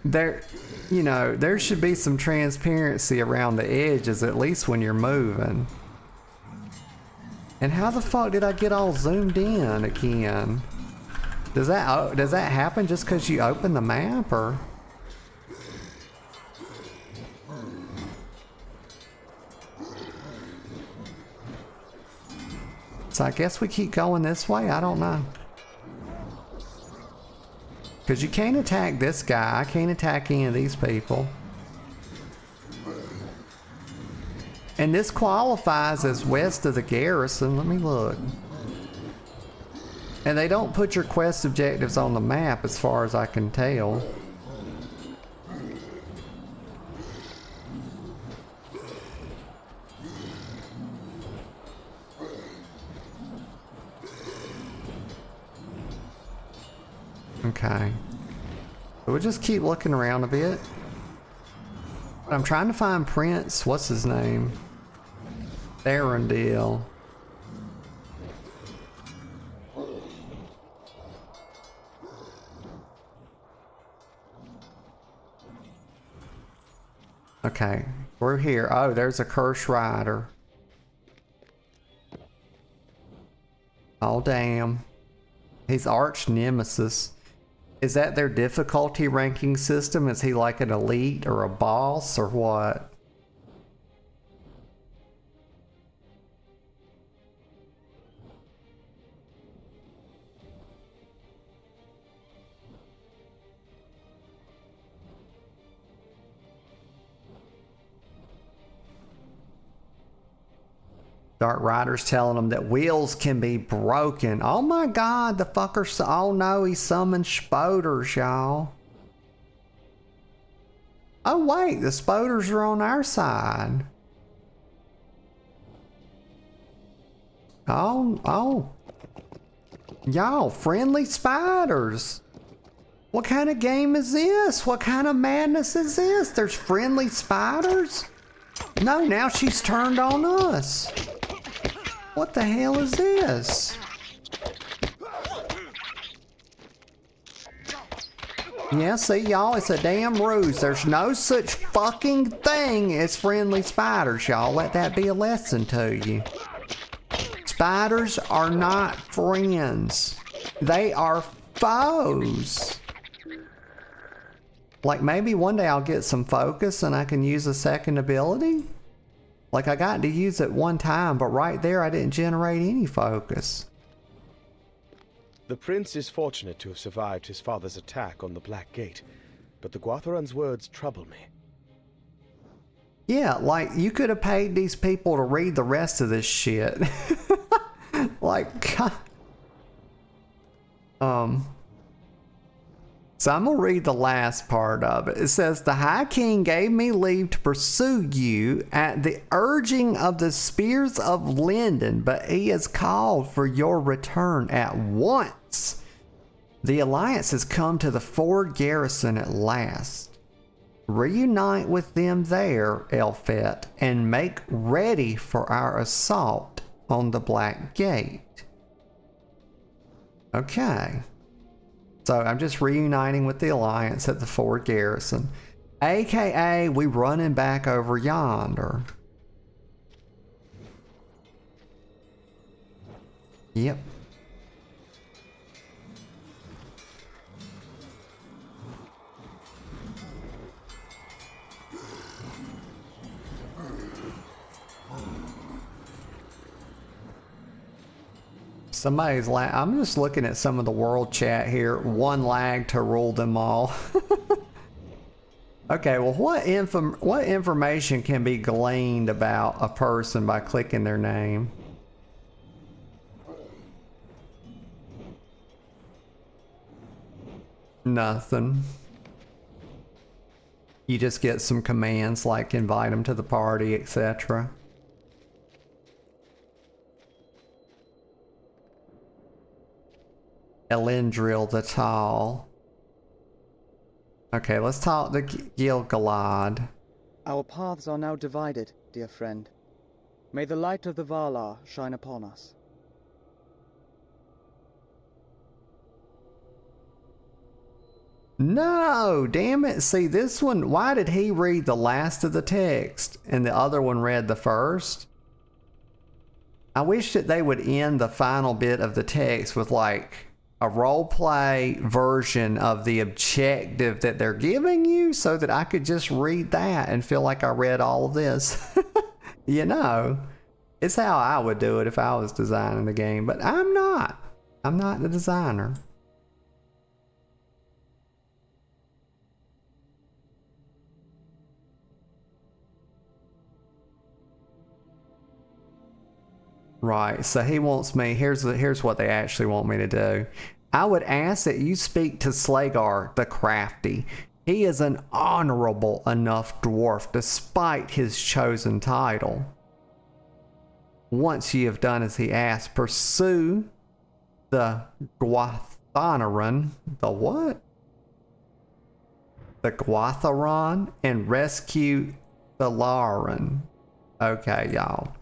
There, you know, there should be some transparency around the edges, at least when you're moving. And how the fuck did I get all zoomed in again? Does that happen just because you open the map, or? So I guess we keep going this way. I don't know. Because you can't attack this guy. I can't attack any of these people. And this qualifies as west of the garrison. Let me look. And they don't put your quest objectives on the map as far as I can tell. Okay. So we'll just keep looking around a bit. I'm trying to find Prince. What's his name? Arundel. Okay, we're here. Oh, there's a cursed rider. Oh, damn. He's arch nemesis. Is that their difficulty ranking system? Is he like an elite or a boss or what? Dark Rider's telling them that wheels can be broken. Oh my god, the fucker. Oh no, he summoned spoders, y'all. Oh wait, the spoders are on our side. Oh. Y'all, friendly spiders. What kind of game is this? What kind of madness is this? There's friendly spiders? No, now she's turned on us. What the hell is this? Yeah, see y'all, it's a damn ruse. There's no such fucking thing as friendly spiders, y'all. Let that be a lesson to you. Spiders are not friends. They are foes. Like maybe one day I'll get some focus and I can use a second ability. Like I got to use it one time, but right there I didn't generate any focus. The prince is fortunate to have survived his father's attack on the Black Gate, but the Guatharan's words trouble me. Yeah, like you could have paid these people to read the rest of this shit. Like, God. So I'm going to read the last part of it. It says, the High King gave me leave to pursue you at the urging of the Spears of Linden, but he has called for your return at once. The Alliance has come to the Ford garrison at last. Reunite with them there, Elfet, and make ready for our assault on the Black Gate. Okay. So I'm just reuniting with the Alliance at the Ford garrison. AKA, we running back over yonder. Yep. Somebody's I'm just looking at some of the world chat here. One lag to rule them all. Okay, well, what information can be gleaned about a person by clicking their name? Nothing. You just get some commands like invite them to the party, etc. Elendril the Tall. Okay, let's talk to Gil-galad. Our paths are now divided, dear friend. May the light of the Valar shine upon us. No, damn it. See, this one, why did he read the last of the text and the other one read the first? I wish that they would end the final bit of the text with like a role play version of the objective that they're giving you so that I could just read that and feel like I read all of this. You know, it's how I would do it if I was designing the game, but I'm not. I'm not the designer. Right, so he wants me, here's what they actually want me to do. I would ask that you speak to Slagar the Crafty. He is an honorable enough dwarf despite his chosen title. Once you have done as he asks, pursue the Gwathanaran, the what? The Gwatheron, and rescue the Lauren. Okay, y'all.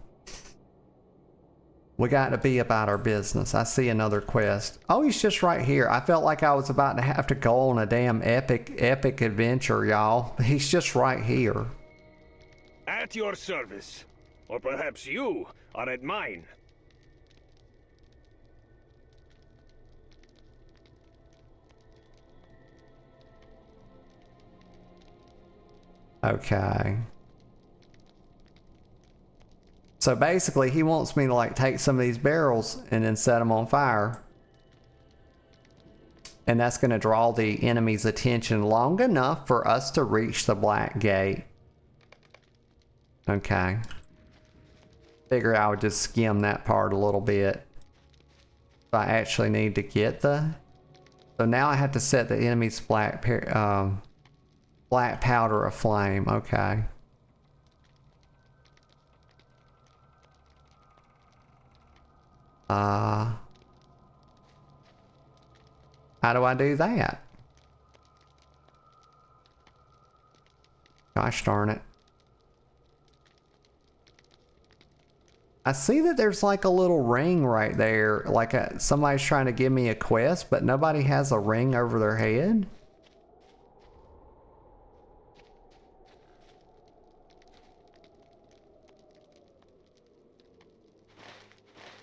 We got to be about our business. I see another quest. Oh, he's just right here. I felt like I was about to have to go on a damn epic adventure, y'all. He's just right here. At your service. Or perhaps you are at mine. Okay. So basically, he wants me to like take some of these barrels and then set them on fire. And that's going to draw the enemy's attention long enough for us to reach the Black Gate. Okay. Figure I would just skim that part a little bit. I actually need to get the... So now I have to set the enemy's black powder aflame. Okay. How do I do that? Gosh darn it. I see that there's like a little ring right there, like somebody's trying to give me a quest, but nobody has a ring over their head.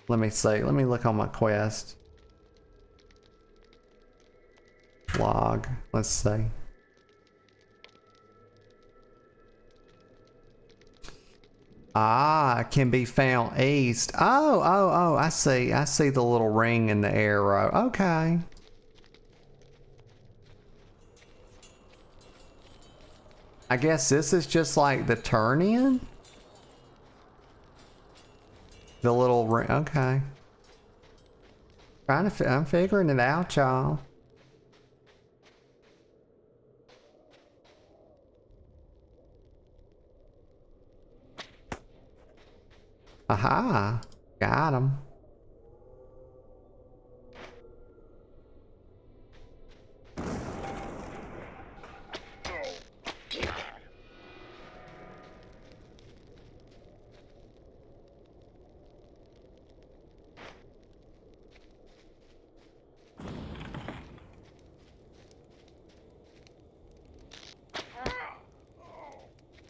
Let me see. Let me look on my quest. Log. Let's see. Ah, can be found east. Oh, I see. I see the little ring in the arrow. Okay. I guess this is just like the turn in. The little ring. Okay. I'm figuring it out, y'all. Aha. Got him.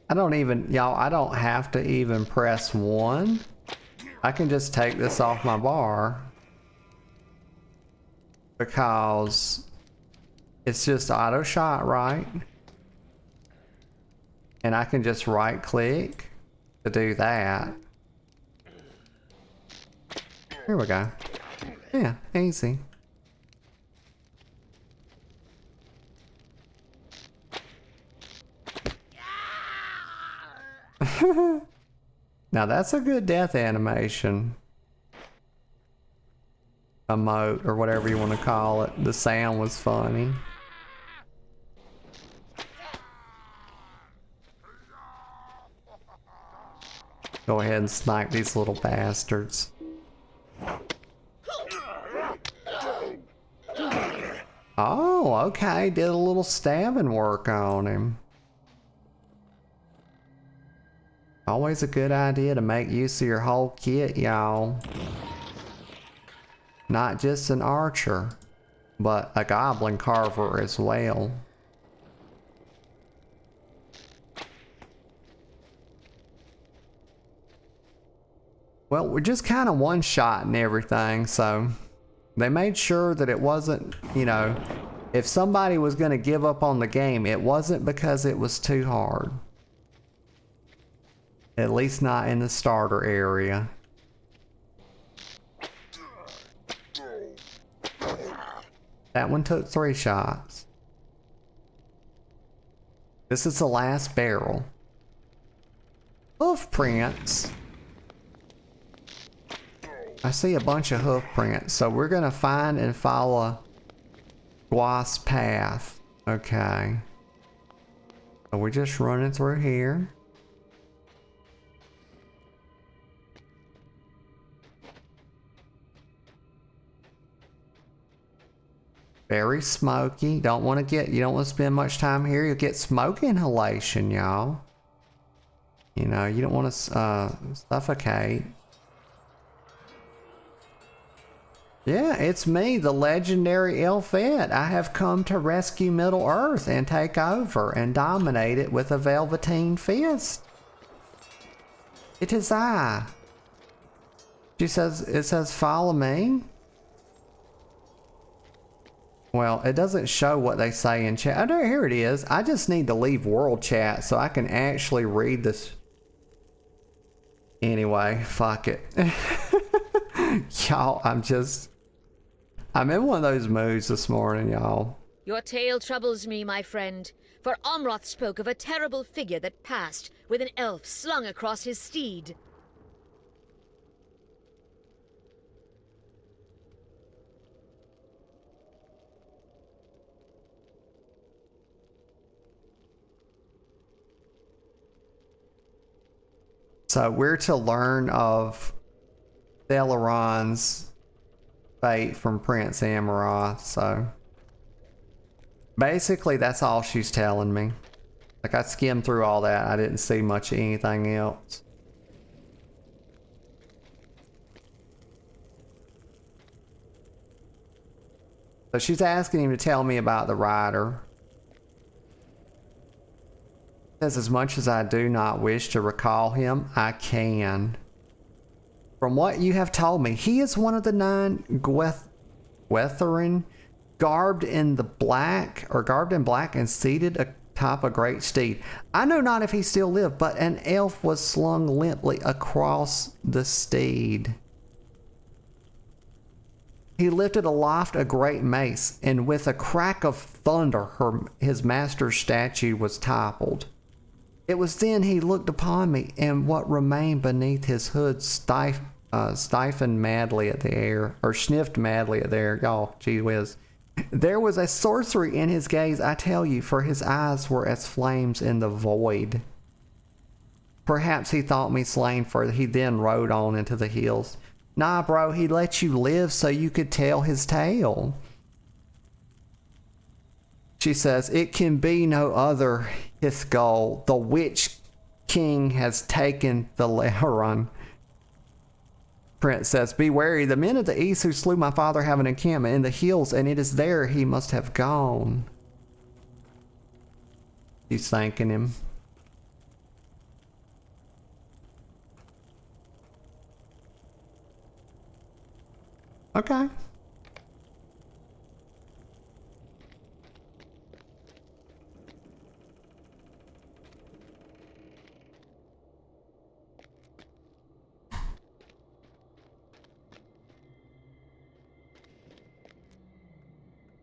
I don't have to even press 1. I can just take this off my bar because it's just auto shot, right? And I can just right click to do that. Here we go. Yeah, easy. Now that's a good death animation. Emote, or whatever you want to call it. The sound was funny. Go ahead and snipe these little bastards. Oh, okay. Did a little stabbing work on him. Always a good idea to make use of your whole kit, y'all. Not just an archer, but a goblin carver as well. Well, we're just kind of one-shotting everything, so they made sure that it wasn't, you know, if somebody was going to give up on the game, it wasn't because it was too hard. At least not in the starter area. That one took 3 shots. This is the last barrel. Hoof prints. I see a bunch of hoof prints, so we're gonna find and follow Guas's path. Okay. So we're just running through here. Very smoky. Don't want to get, you don't want to spend much time here. You'll get smoke inhalation, y'all. You know, you don't want to suffocate. Yeah, it's me, the legendary Elfette. I have come to rescue Middle Earth and take over and dominate it with a velveteen fist. It is I. She says, it says follow me. Well, it doesn't show what they say in chat. Oh, here it is. I just need to leave world chat so I can actually read this. Anyway, fuck it. Y'all, I'm in one of those moods this morning, y'all. Your tale troubles me, my friend, for Omroth spoke of a terrible figure that passed with an elf slung across his steed. So we're to learn of Theleron's fate from Prince Amaroth, so basically that's all she's telling me. Like, I skimmed through all that. I didn't see much of anything else. So she's asking him to tell me about the rider. Says, as much as I do not wish to recall him, I can. From what you have told me, he is one of the 9 Gwytherin, garbed in black and seated atop a great steed. I know not if he still lived, but an elf was slung limply across the steed. He lifted aloft a great mace, and with a crack of thunder, his master's statue was toppled. It was then he looked upon me, and what remained beneath his hood stiffened madly at the air, or sniffed madly at the air. Y'all, gee whiz. There was a sorcery in his gaze, I tell you, for his eyes were as flames in the void. Perhaps he thought me slain, for he then rode on into the hills. Nah, bro, he let you live so you could tell his tale. She says, it can be no other, Hithgol. The Witch King has taken the Leheron. Prince says, be wary. The men of the east who slew my father have an encampment in the hills, and it is there he must have gone. She's thanking him. Okay.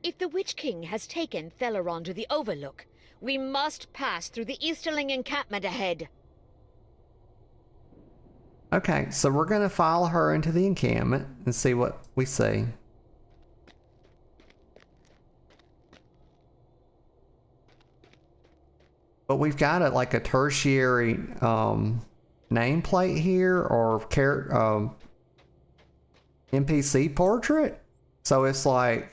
If the Witch King has taken Theleron to the Overlook, we must pass through the Easterling encampment ahead. Okay, so we're going to follow her into the encampment and see what we see. But we've got like a tertiary nameplate here or NPC portrait. So it's like,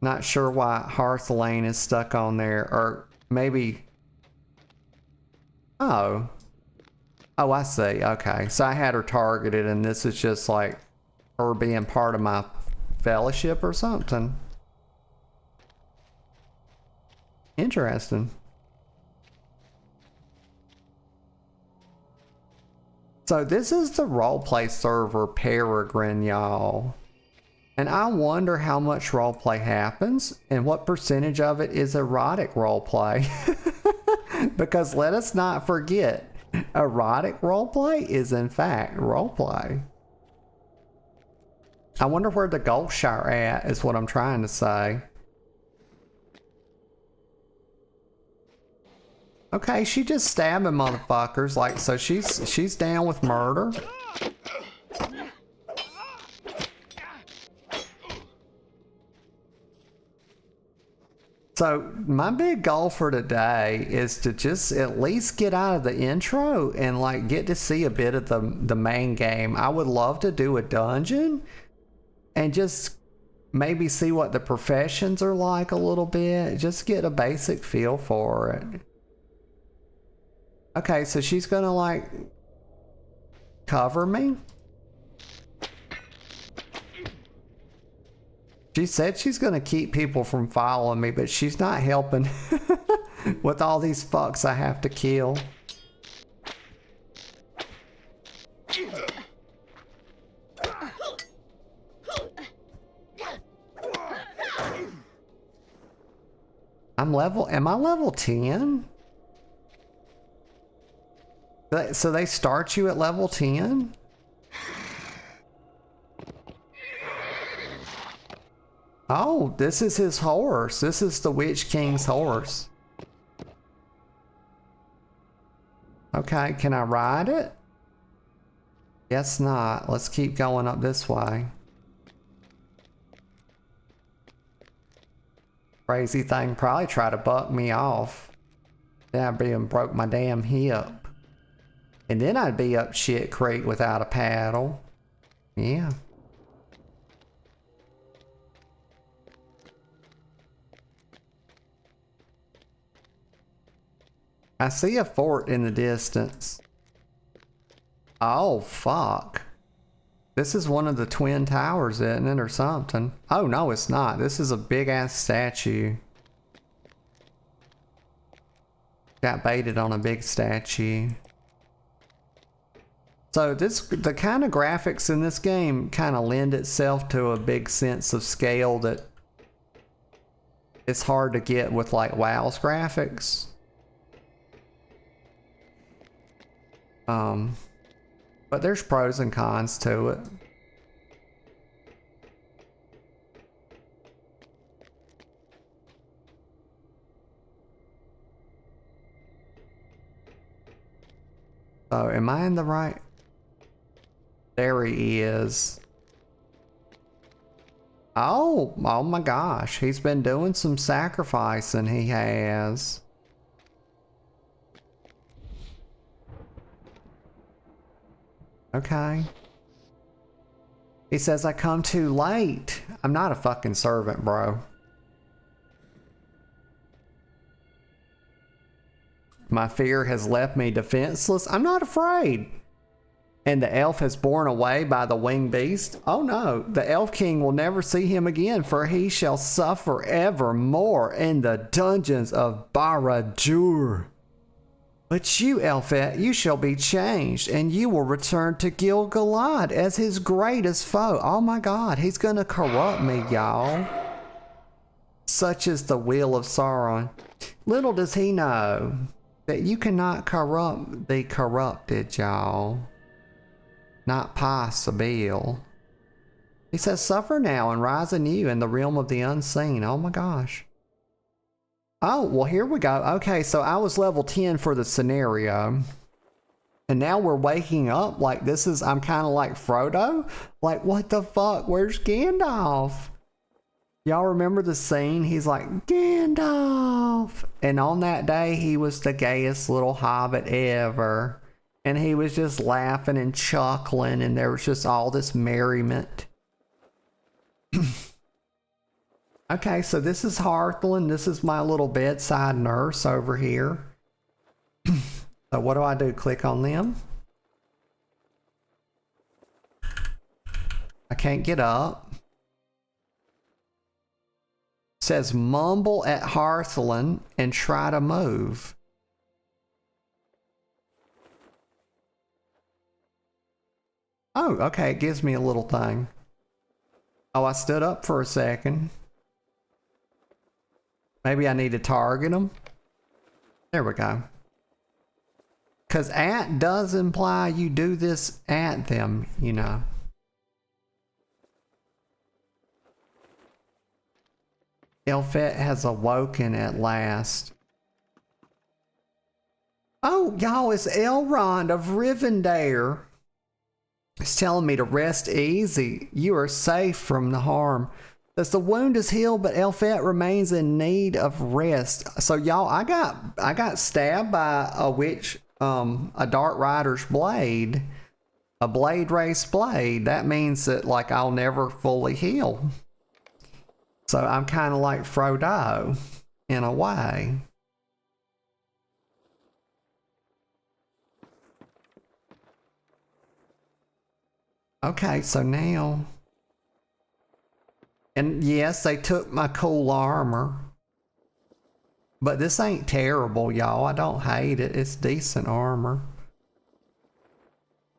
not sure why Hearthlane is stuck on there, or maybe, oh, I see. Okay, so I had her targeted, and this is just like her being part of my fellowship or something. Interesting. So this is the roleplay server Peregrine, y'all. And I wonder how much roleplay happens and what percentage of it is erotic roleplay. Because let us not forget, erotic roleplay is in fact roleplay. I wonder where the ghosts are at, is what I'm trying to say. Okay, she just stabbing motherfuckers, like, so she's down with murder. So my big goal for today is to just at least get out of the intro and like get to see a bit of the main game. I would love to do a dungeon and just maybe see what the professions are like a little bit. Just get a basic feel for it. Okay, so she's gonna like cover me. She said she's gonna keep people from following me, but she's not helping with all these fucks I have to kill. Am I level 10? So they start you at level 10? Oh, this is his horse. This is the Witch King's horse. Okay, can I ride it? Guess not. Let's keep going up this way. Crazy thing probably try to buck me off. Then I'd be and broke my damn hip. And then I'd be up shit creek without a paddle. Yeah. I see a fort in the distance. Oh, fuck. This is one of the twin towers, isn't it, or something? Oh, no, it's not. This is a big-ass statue. Got baited on a big statue. So the kind of graphics in this game kind of lend itself to a big sense of scale that it's hard to get with like WoW's graphics. But there's pros and cons to it. So am I in the right? There he is. Oh my gosh, he's been doing some sacrificing, he has. Okay. He says, I come too late. I'm not a fucking servant, bro. My fear has left me defenseless. I'm not afraid. And the elf has borne away by the winged beast. Oh no, the elf king will never see him again, for he shall suffer evermore in the dungeons of Barad-dûr. But you, Elfette, you shall be changed, and you will return to Gil-galad as his greatest foe. Oh my god, he's gonna corrupt me, y'all. Such is the will of Sauron. Little does he know that you cannot corrupt the corrupted, y'all. Not possible. He says, suffer now and rise anew in the realm of the unseen. Oh my gosh. Oh, well, here we go. Okay, so I was level 10 for the scenario. And now we're waking up like this is, I'm kind of like Frodo. Like, what the fuck? Where's Gandalf? Y'all remember the scene? He's like, Gandalf! And on that day, he was the gayest little hobbit ever. And he was just laughing and chuckling, and there was just all this merriment. Okay, so this is Hearthland. This is my little bedside nurse over here. So what do I do? Click on them. I can't get up. It says mumble at Hearthland and try to move. Oh, okay, it gives me a little thing. Oh, I stood up for a second. Maybe I need to target them. There we go. Because at does imply you do this at them, you know. Elfette has awoken at last. Oh, y'all, it's Elrond of Rivendare. It's telling me to rest easy. You are safe from the harm. As the wound is healed, but Elfette remains in need of rest. So y'all, I got stabbed by a witch, a Dark Rider's blade, a blade race blade. That means that like I'll never fully heal. So I'm kind of like Frodo in a way. Okay, so now, and yes, they took my cool armor, but this ain't terrible, y'all. I don't hate it. It's decent armor.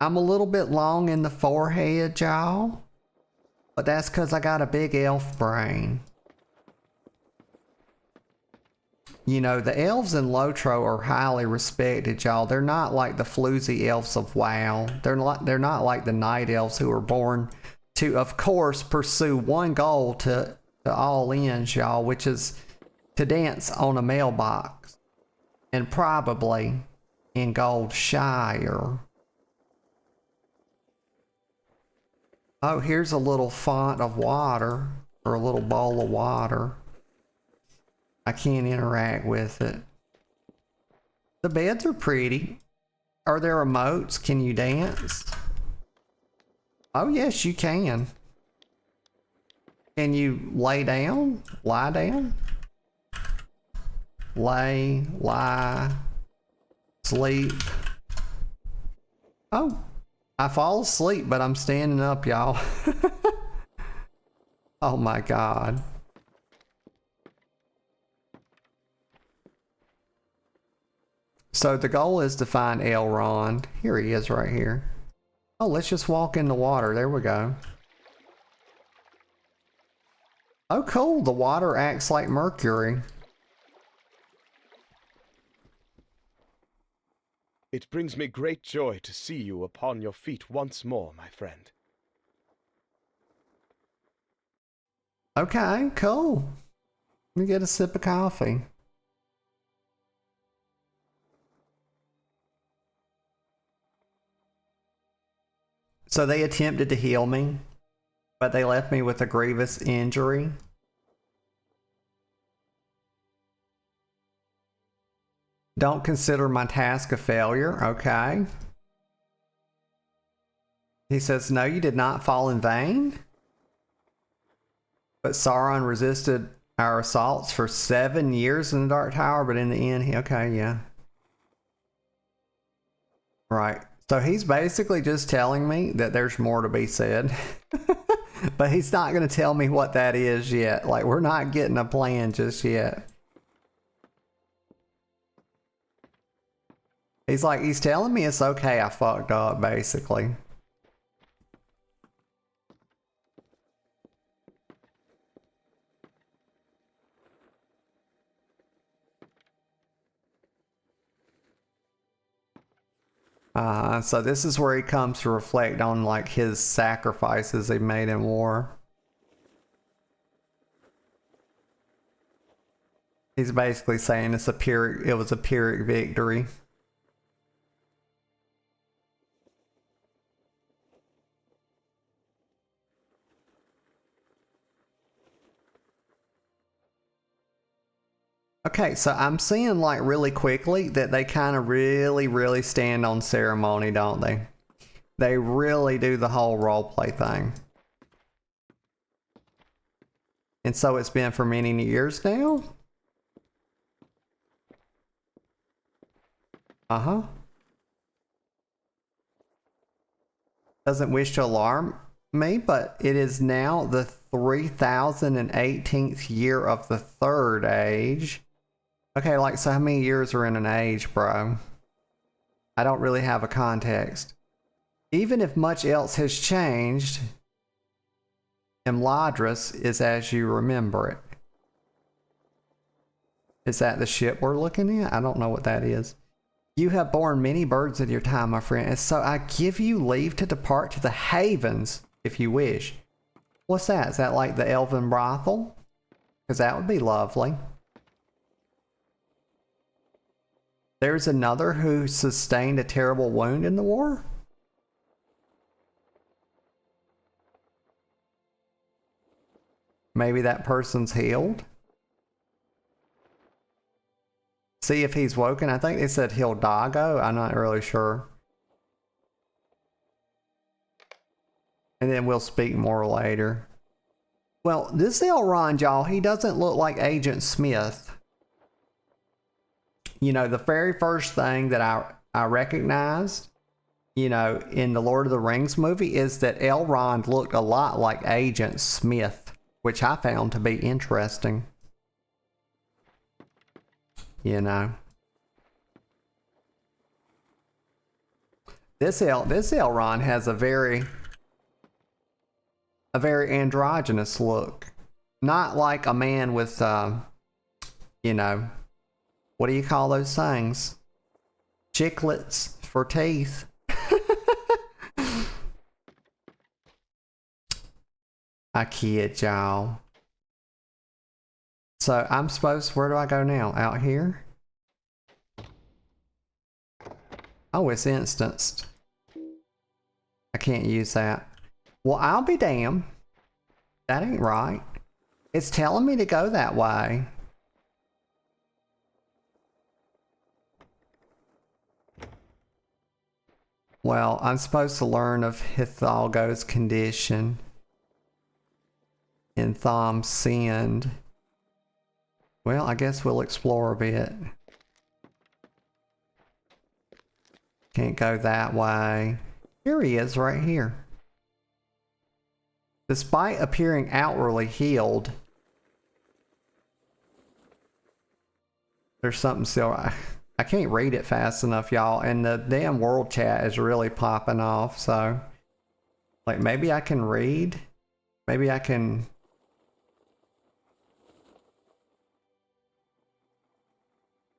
I'm a little bit long in the forehead, y'all, but that's because I got a big elf brain. You know, the elves in LOTRO are highly respected, y'all. They're not like the floozy elves of WoW. They're not like the night elves who are born to, of course, pursue one goal to all ends, y'all, which is to dance on a mailbox. And probably in Goldshire. Oh, here's a little font of water, or a little bowl of water. I can't interact with it. The beds are pretty. Are there emotes? Can you dance? Oh yes, you can. Can you lay down? Lie down? Lay, lie, sleep. Oh, I fall asleep, but I'm standing up, y'all. Oh my God. So the goal is to find Elrond. Here he is right here. Oh, let's just walk in the water. There we go. Oh, cool. The water acts like mercury. It brings me great joy to see you upon your feet once more, my friend. Okay, cool. Let me get a sip of coffee. So they attempted to heal me, but they left me with a grievous injury. Don't consider my task a failure. Okay. He says, no, you did not fall in vain. But Sauron resisted our assaults for 7 years in the Dark Tower, but in the end, okay, yeah. Right. So he's basically just telling me that there's more to be said. But he's not going to tell me what that is yet. Like, we're not getting a plan just yet. He's telling me it's okay, I fucked up, basically. So this is where he comes to reflect on like his sacrifices he made in war. He's basically saying it was a Pyrrhic victory. Okay, so I'm seeing like really quickly that they kind of really stand on ceremony, don't they? They really do the whole roleplay thing. And so it's been for many years now? Uh-huh. Doesn't wish to alarm me, but it is now the 3018th year of the third age. Okay, like, so how many years are in an age, bro? I don't really have a context. Even if much else has changed, Imladris is as you remember it. Is that the ship we're looking at? I don't know what that is. You have borne many birds in your time, my friend, and so I give you leave to depart to the havens, if you wish. What's that? Is that like the elven brothel? Because that would be lovely. There's another who sustained a terrible wound in the war? Maybe that person's healed? See if he's woken. I think they said Hildago. I'm not really sure. And then we'll speak more later. Well, this Elrond, y'all, he doesn't look like Agent Smith. You know, the very first thing that I recognized, you know, in the Lord of the Rings movie is that Elrond looked a lot like Agent Smith, which I found to be interesting. You know. This Elrond has a very androgynous look. Not like a man with, you know, what do you call those things? Chiclets for teeth. I kid, y'all. So I'm supposed, where do I go now? Out here? Oh, it's instanced. I can't use that. Well, I'll be damned. That ain't right. It's telling me to go that way. Well, I'm supposed to learn of Hidalgo's condition in Thom's Send. Well, I guess we'll explore a bit. Can't go that way. Here he is, right here. Despite appearing outwardly healed, there's something still... I can't read it fast enough, y'all, and the damn world chat is really popping off, so... Like, maybe I can read? Maybe I can...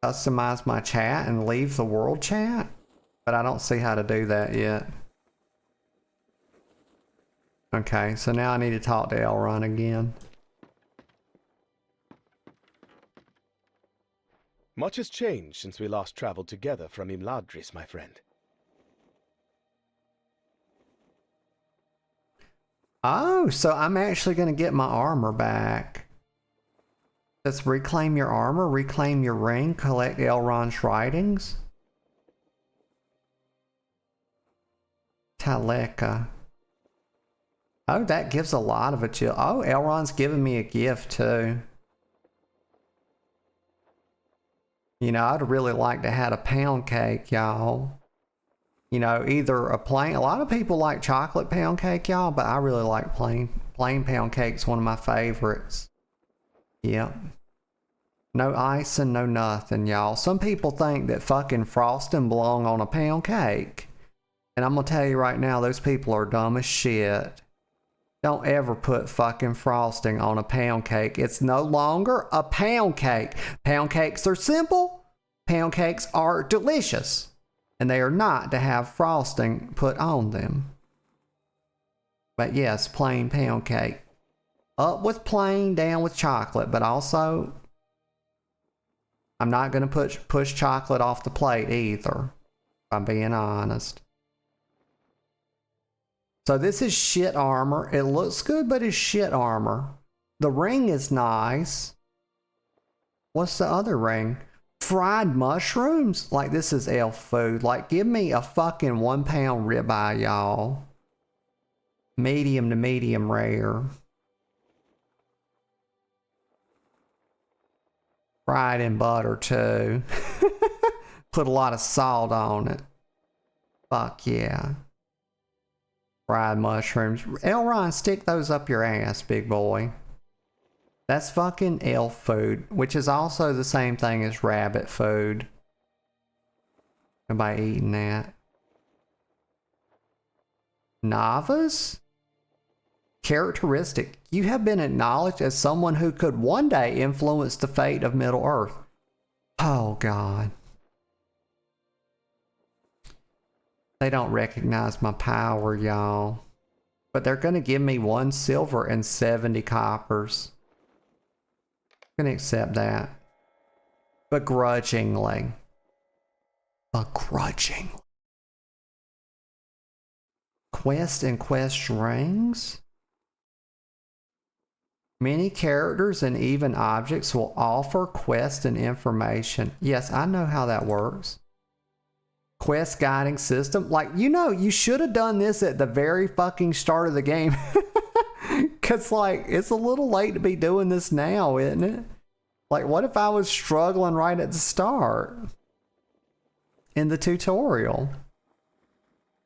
customize my chat and leave the world chat? But I don't see how to do that yet. Okay, so now I need to talk to Elrond again. Much has changed since we last traveled together from Imladris, my friend. Oh, so I'm actually going to get my armor back. Let's reclaim your armor, reclaim your ring, collect Elrond's writings. Taleka. Oh, that gives a lot of agility. Oh, Elrond's giving me a gift too. You know, I'd really like to have a pound cake, y'all. You know, either a plain... A lot of people like chocolate pound cake, y'all, but I really like plain pound cake's one of my favorites. Yep. No icing, no nothing, y'all. Some people think that fucking frosting belong on a pound cake. And I'm gonna tell you right now, those people are dumb as shit. Don't ever put fucking frosting on a pound cake. It's no longer a pound cake. Pound cakes are simple. Pound cakes are delicious. And they are not to have frosting put on them. But yes, plain pound cake. Up with plain, down with chocolate. But also, I'm not going to push chocolate off the plate either. If I'm being honest. So this is shit armor. It looks good, but it's shit armor. The ring is nice. What's the other ring? Fried mushrooms? Like, this is elf food. Like, give me a fucking 1 pound ribeye, y'all. Medium to medium rare. Fried in butter, too. Put a lot of salt on it. Fuck yeah. Fried mushrooms. Elron, stick those up your ass, big boy. That's fucking elf food, which is also the same thing as rabbit food. Nobody eating that. Novice? Characteristic. You have been acknowledged as someone who could one day influence the fate of Middle Earth. Oh, God. They don't recognize my power, y'all. But they're going to give me 1 silver and 70 coppers. I'm going to accept that. Begrudgingly. Begrudgingly. Quest and quest rings? Many characters and even objects will offer quest and information. Yes, I know how that works. Quest guiding system. Like, you know, you should have done this at the very fucking start of the game. Cause like, it's a little late to be doing this now, isn't it? Like, what if I was struggling right at the start in the tutorial?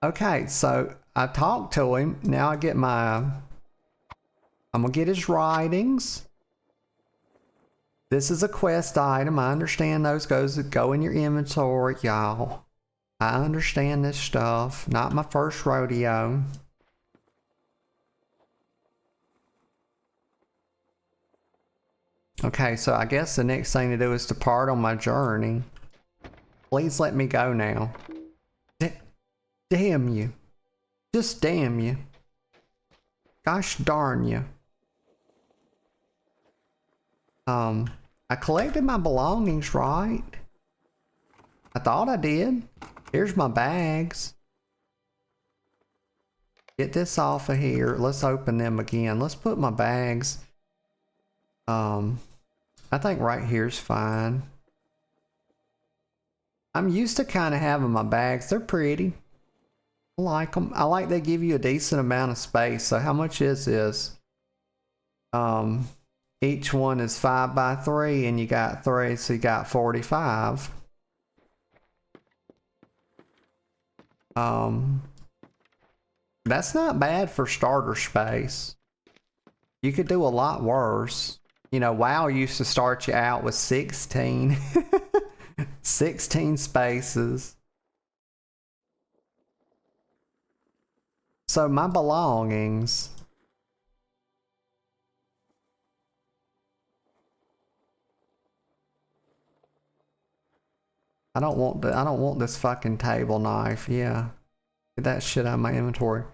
Okay, so I talked to him. Now I get my, I'm gonna get his writings. This is a quest item. I understand those go in your inventory, y'all. I understand this stuff. Not my first rodeo. Okay, so I guess the next thing to do is depart on my journey. Please let me go now. Damn you. Just damn you. Gosh darn you. I collected my belongings, right? I thought I did. Here's my bags. Get this off of here. Let's open them again. Let's put my bags. I think right here's fine. I'm used to kind of having my bags. They're pretty. I like them. I like they give you a decent amount of space. So how much is this? Each one is 5 by 3 and you got 3, so you got 45. That's not bad for starter space. You could do a lot worse. You know, WoW used to start you out with 16. 16 spaces. So my belongings. I don't want this fucking table knife. Yeah. Get that shit out of my inventory.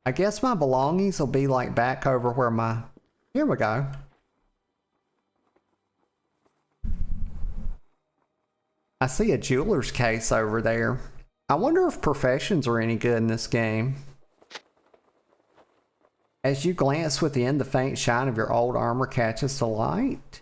I guess my belongings will be like back over where my, here we go. I see a jeweler's case over there. I wonder if professions are any good in this game. As you glance within, the faint shine of your old armor catches the light.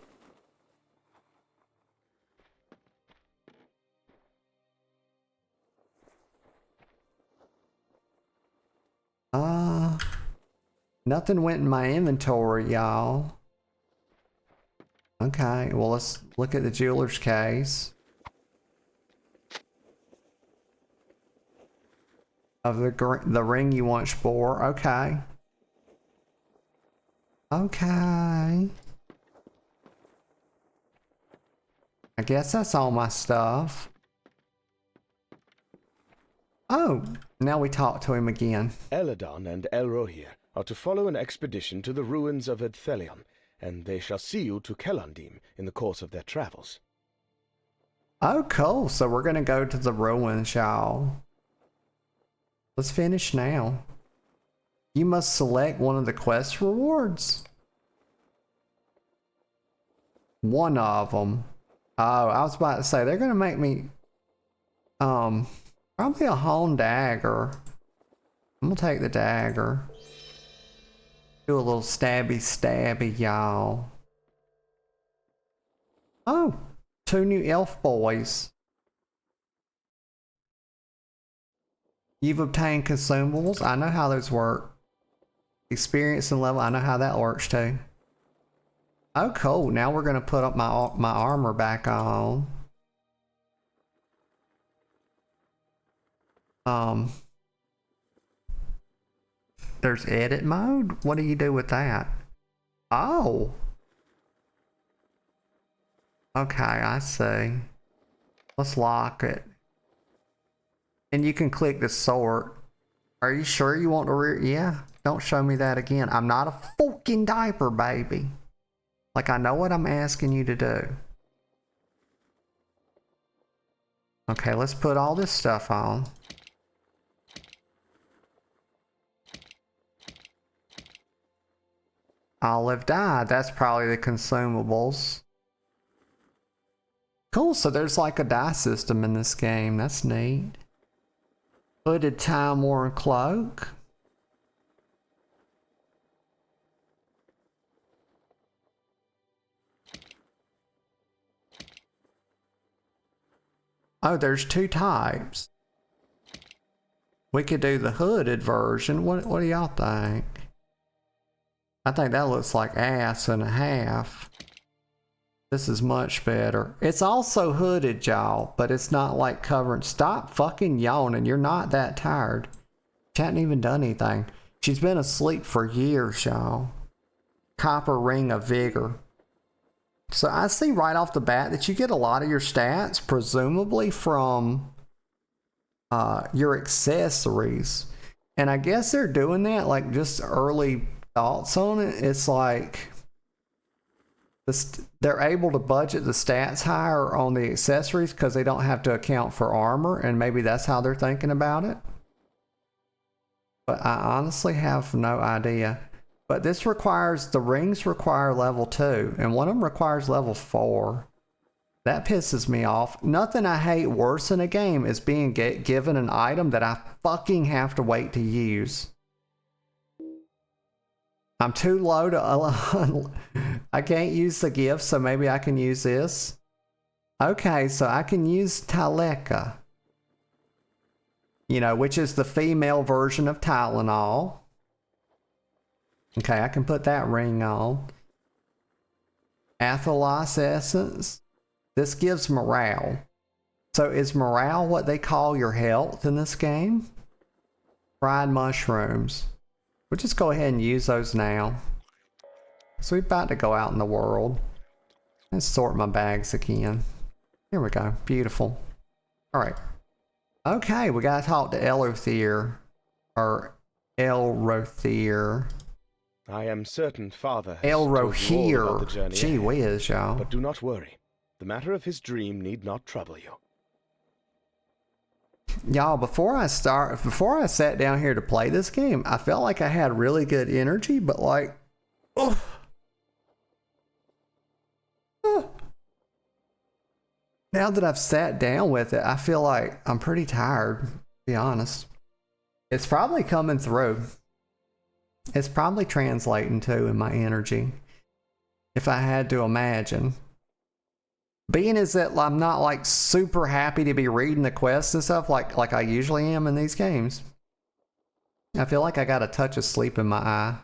Nothing went in my inventory, y'all. Okay, well, let's look at the jeweler's case. Of the ring you once bore. Okay. Okay. I guess that's all my stuff. Oh, now we talk to him again. Eladon and Elrohir are to follow an expedition to the ruins of Edthelion, and they shall see you to Kelandim in the course of their travels. Oh, cool. So we're gonna go to the ruins, y'all. Let's finish now. You must select one of the quest rewards. One of them. Oh, I was about to say, they're gonna make me, probably a honed dagger. I'm gonna take the dagger. Do a little stabby, y'all. Oh, 2 new elf boys. You've obtained consumables. I know how those work. Experience and level. I know how that works too. Oh, cool. Now we're going to put up my armor back on. There's edit mode. What do you do with that? Oh. Okay, I see. Let's lock it. And you can click the sort. Are you sure you want to yeah. Don't show me that again. I'm not a fucking diaper baby. Like, I know what I'm asking you to do. Okay, let's put all this stuff on. Olive dye. That's probably the consumables. Cool, so there's like a dye system in this game. That's neat. Hooded time-worn cloak. Oh, there's 2 types. We could do the hooded version. What do y'all think? I think that looks like ass and a half. This is much better. It's also hooded, y'all, but it's not like covering. Stop fucking yawning. You're not that tired. She hadn't even done anything. She's been asleep for years, y'all. Copper ring of vigor. So I see right off the bat that you get a lot of your stats, presumably from your accessories. And I guess they're doing that, like, just early thoughts on it. It's like they're able to budget the stats higher on the accessories because they don't have to account for armor, and maybe that's how they're thinking about it. But I honestly have no idea. But this requires, the rings require level 2, and one of them requires level 4. That pisses me off. Nothing I hate worse in a game is being given an item that I fucking have to wait to use. I'm too low to... I can't use the gift, so maybe I can use this. Okay, so I can use Taleka. You know, which is the female version of Tylenol. Okay, I can put that ring on. Athelos essence. This gives morale. So is morale what they call your health in this game? Fried mushrooms. We'll just go ahead and use those now. So we're about to go out in the world. Let's sort my bags again. Here we go. Beautiful. Alright. Okay, we gotta talk to LOTR. Or Elrothier. I am certain father has Elro told you all about the here. journey Gee ahead. whiz, y'all. But do not worry. The matter of his dream need not trouble you. Y'all, before I sat down here to play this game, I felt like I had really good energy, but like, oh, now that I've sat down with it, I feel like I'm pretty tired, to be honest. It's probably coming through. It's probably translating too in my energy, if I had to imagine. Being is that I'm not like super happy to be reading the quests and stuff like I usually am in these games. I feel like I got a touch of sleep in my eye.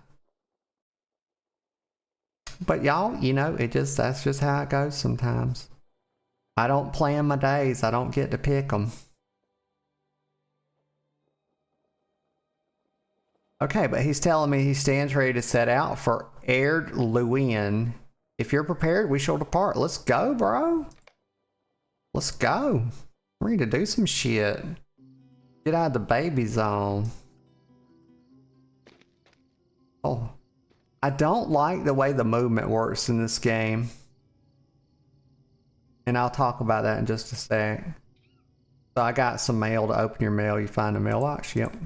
But y'all, you know, that's just how it goes sometimes. I don't plan my days. I don't get to pick them. Okay, but he's telling me he stands ready to set out for Erd Luin. If you're prepared, we shall depart. Let's go, bro. Let's go. We're ready to do some shit. Get out of the baby zone. Oh. I don't like the way the movement works in this game. And I'll talk about that in just a sec. So I got some mail to open your mail. You find a mailbox? Yep.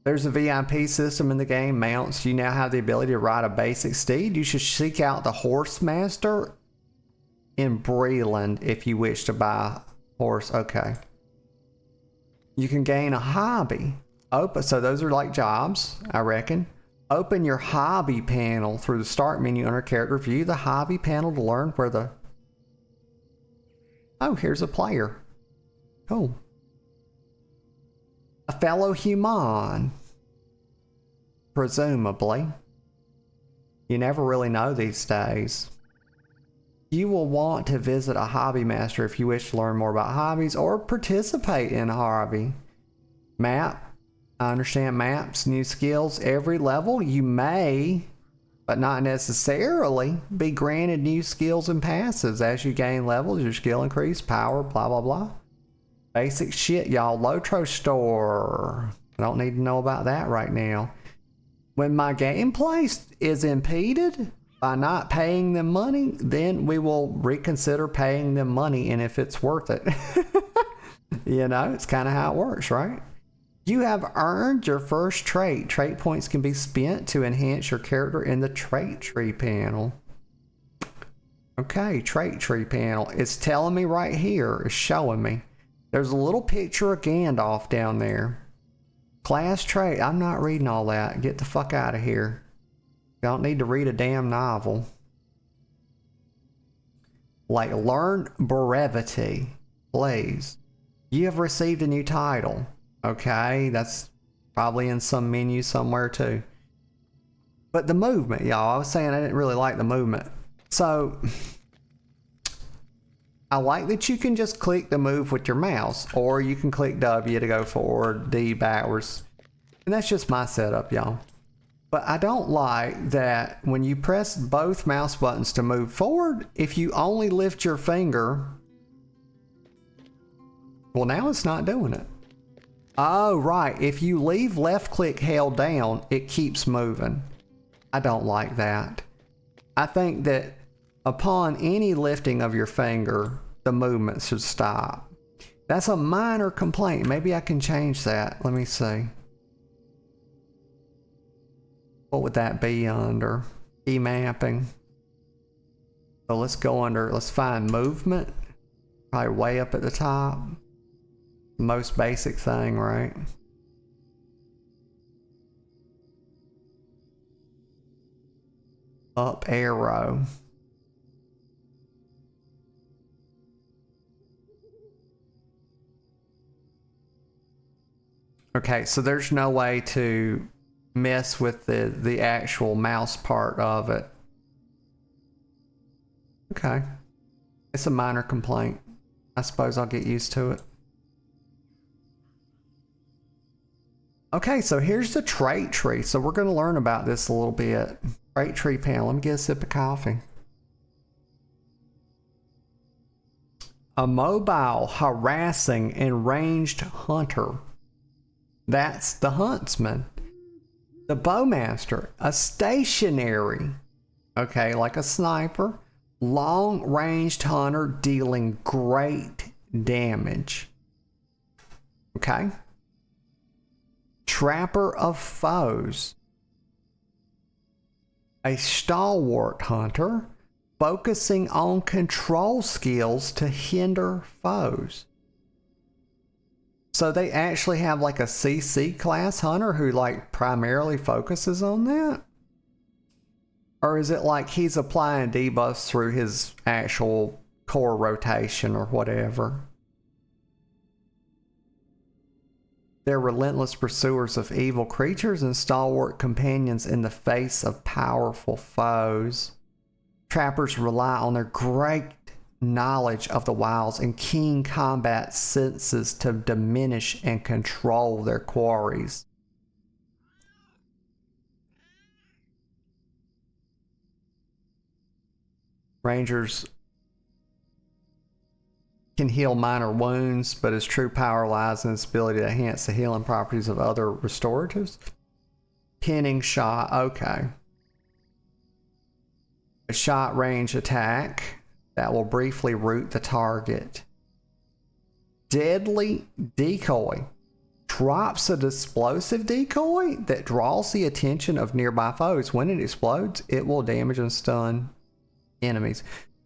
There's a VIP system in the game. Mounts. You now have the ability to ride a basic steed. You should seek out the Horse Master in Breland if you wish to buy a horse. Okay. You can gain a hobby. So those are like jobs, I reckon. Open your hobby panel through the start menu under character. View the hobby panel to learn where the Oh, here's a player. Cool. A fellow human. Presumably. You never really know these days. You will want to visit a hobby master if you wish to learn more about hobbies or participate in a hobby. Map. I understand maps, new skills. Every level you may, but not necessarily, be granted new skills and passives. As you gain levels, your skill increase, power, blah, blah, blah. Basic shit, y'all. LOTRO store. I don't need to know about that right now. When my gameplay is impeded by not paying them money, then we will reconsider paying them money and if it's worth it. You know, it's kind of how it works, right? You have earned your first trait. Trait points can be spent to enhance your character in the trait tree panel. Okay, trait tree panel. It's telling me right here. It's showing me. There's a little picture of Gandalf down there. Class trait. I'm not reading all that. Get the fuck out of here. Don't need to read a damn novel. Like, learn brevity. Please. You have received a new title. Okay, that's probably in some menu somewhere too. But the movement, y'all. I was saying I didn't really like the movement. So, I like that you can just click the move with your mouse, or you can click W to go forward, D backwards. And that's just my setup, y'all. But I don't like that when you press both mouse buttons to move forward, if you only lift your finger, well, now it's not doing it. Oh, right. If you leave left click held down, it keeps moving. I don't like that. I think that upon any lifting of your finger, the movement should stop. That's a minor complaint. Maybe I can change that. Let me see. What would that be under? Key mapping. So let's go under, let's find movement. Probably way up at the top. Most basic thing, right? Up arrow. Okay, so there's no way to mess with the actual mouse part of it. Okay. It's a minor complaint. I suppose I'll get used to it. Okay, so here's the trait tree. So we're going to learn about this a little bit. Trait tree panel. Let me get a sip of coffee. A mobile, harassing, and ranged hunter. That's the huntsman. The bowmaster, a stationary, okay, like a sniper, long-ranged hunter dealing great damage. Okay. Trapper of foes. A stalwart hunter focusing on control skills to hinder foes. So they actually have like a CC class hunter who like primarily focuses on that? Or is it like he's applying debuffs through his actual core rotation or whatever? They're relentless pursuers of evil creatures and stalwart companions in the face of powerful foes. Trappers rely on their great knowledge of the wilds and keen combat senses to diminish and control their quarries. Rangers can heal minor wounds, but his true power lies in his ability to enhance the healing properties of other restoratives. Pinning shot, okay. A shot range attack that will briefly root the target. Deadly decoy. Drops an explosive decoy that draws the attention of nearby foes. When it explodes, it will damage and stun enemies.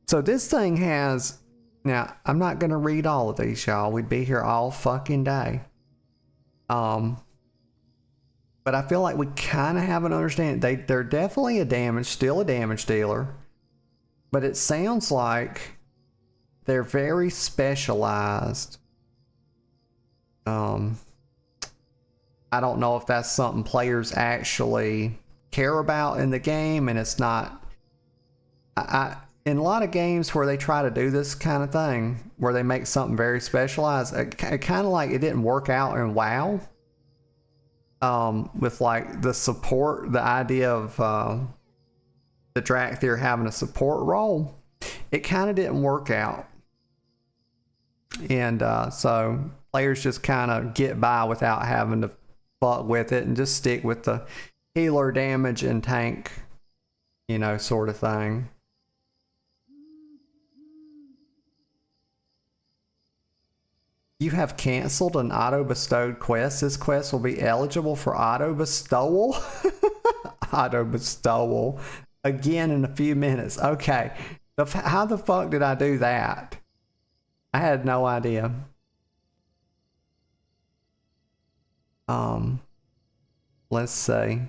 So this thing has... Now, I'm not going to read all of these, y'all. We'd be here all fucking day. But I feel like we kind of have an understanding. They're definitely still a damage dealer. But it sounds like they're very specialized. I don't know if that's something players actually care about in the game, and it's not. In a lot of games where they try to do this kind of thing, where they make something very specialized, it kind of like it didn't work out in WoW. With like the support, the idea of the Drakthir having a support role, it kind of didn't work out. And so players just kind of get by without having to fuck with it and just stick with the healer, damage, and tank, sort of thing. You have canceled an auto-bestowed quest. This quest will be eligible for auto-bestowal. Auto-bestowal. Again in a few minutes. Okay. How the fuck did I do that? I had no idea. Let's see.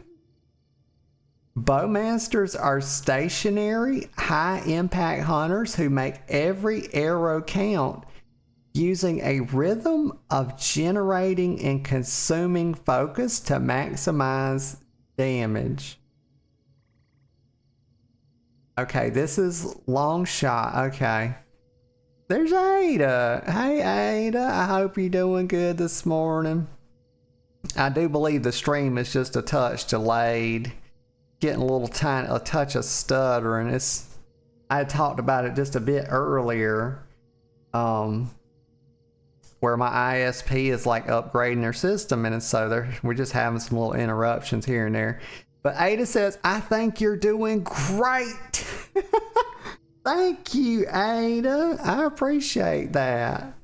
Bowmasters are stationary, high-impact hunters who make every arrow count using a rhythm of generating and consuming focus to maximize damage. Okay, this is long shot. Okay. There's Ada. Hey, Ada. I hope you're doing good this morning. I do believe the stream is just a touch delayed. Getting a touch of stuttering. I had talked about it just a bit earlier. Where my ISP is like upgrading their system, and so we're just having some little interruptions here and there. But Ada says, I think you're doing great. Thank you, Ada. I appreciate that.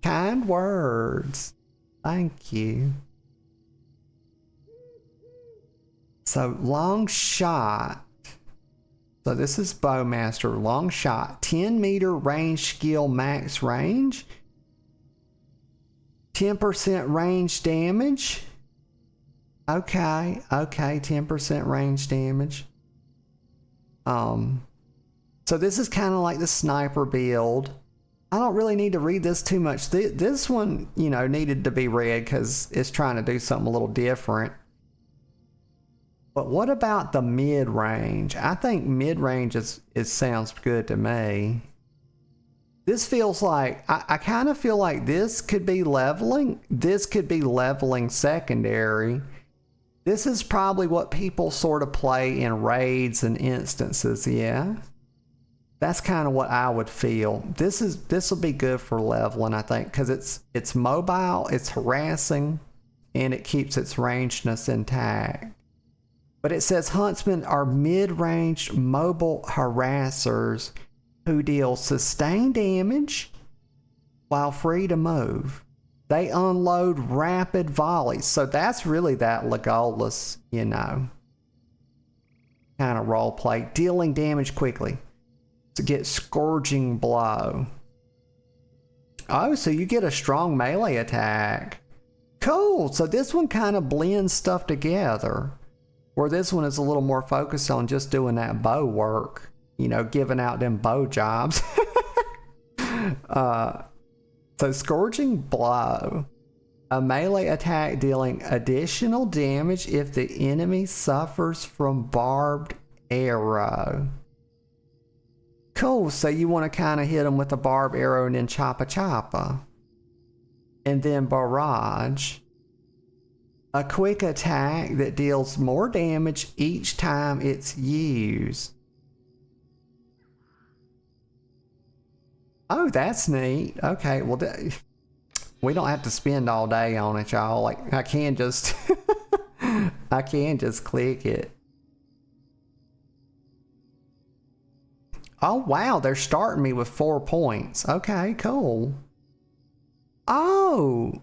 Kind words. Thank you. So long shot. So this is Bowmaster. Long shot. 10 meter range skill max range. 10% range damage. Okay, 10% range damage. So this is kind of like the sniper build. I don't really need to read this too much. This one, needed to be read because it's trying to do something a little different. But what about the mid-range? I think mid-range sounds good to me. This feels like, I kind of feel like this could be leveling. This could be leveling secondary. This is probably what people sort of play in raids and instances, yeah? That's kind of what I would feel. This will be good for leveling, I think, because it's mobile, it's harassing, and it keeps its rangeness intact. But it says huntsmen are mid-range mobile harassers who deal sustained damage while free to move. They unload rapid volleys. So that's really that Legolas, kind of role play. Dealing damage quickly to get scourging blow. Oh, so you get a strong melee attack. Cool. So this one kind of blends stuff together. Where this one is a little more focused on just doing that bow work. Giving out them bow jobs. So Scourging Blow. A melee attack dealing additional damage if the enemy suffers from barbed arrow. Cool, so you want to kind of hit them with a barbed arrow and then choppa. And then Barrage. A quick attack that deals more damage each time it's used. Oh, that's neat. Okay, well, we don't have to spend all day on it, y'all. Like, I can just, I can just click it. Oh, wow, they're starting me with 4 points. Okay, cool. Oh,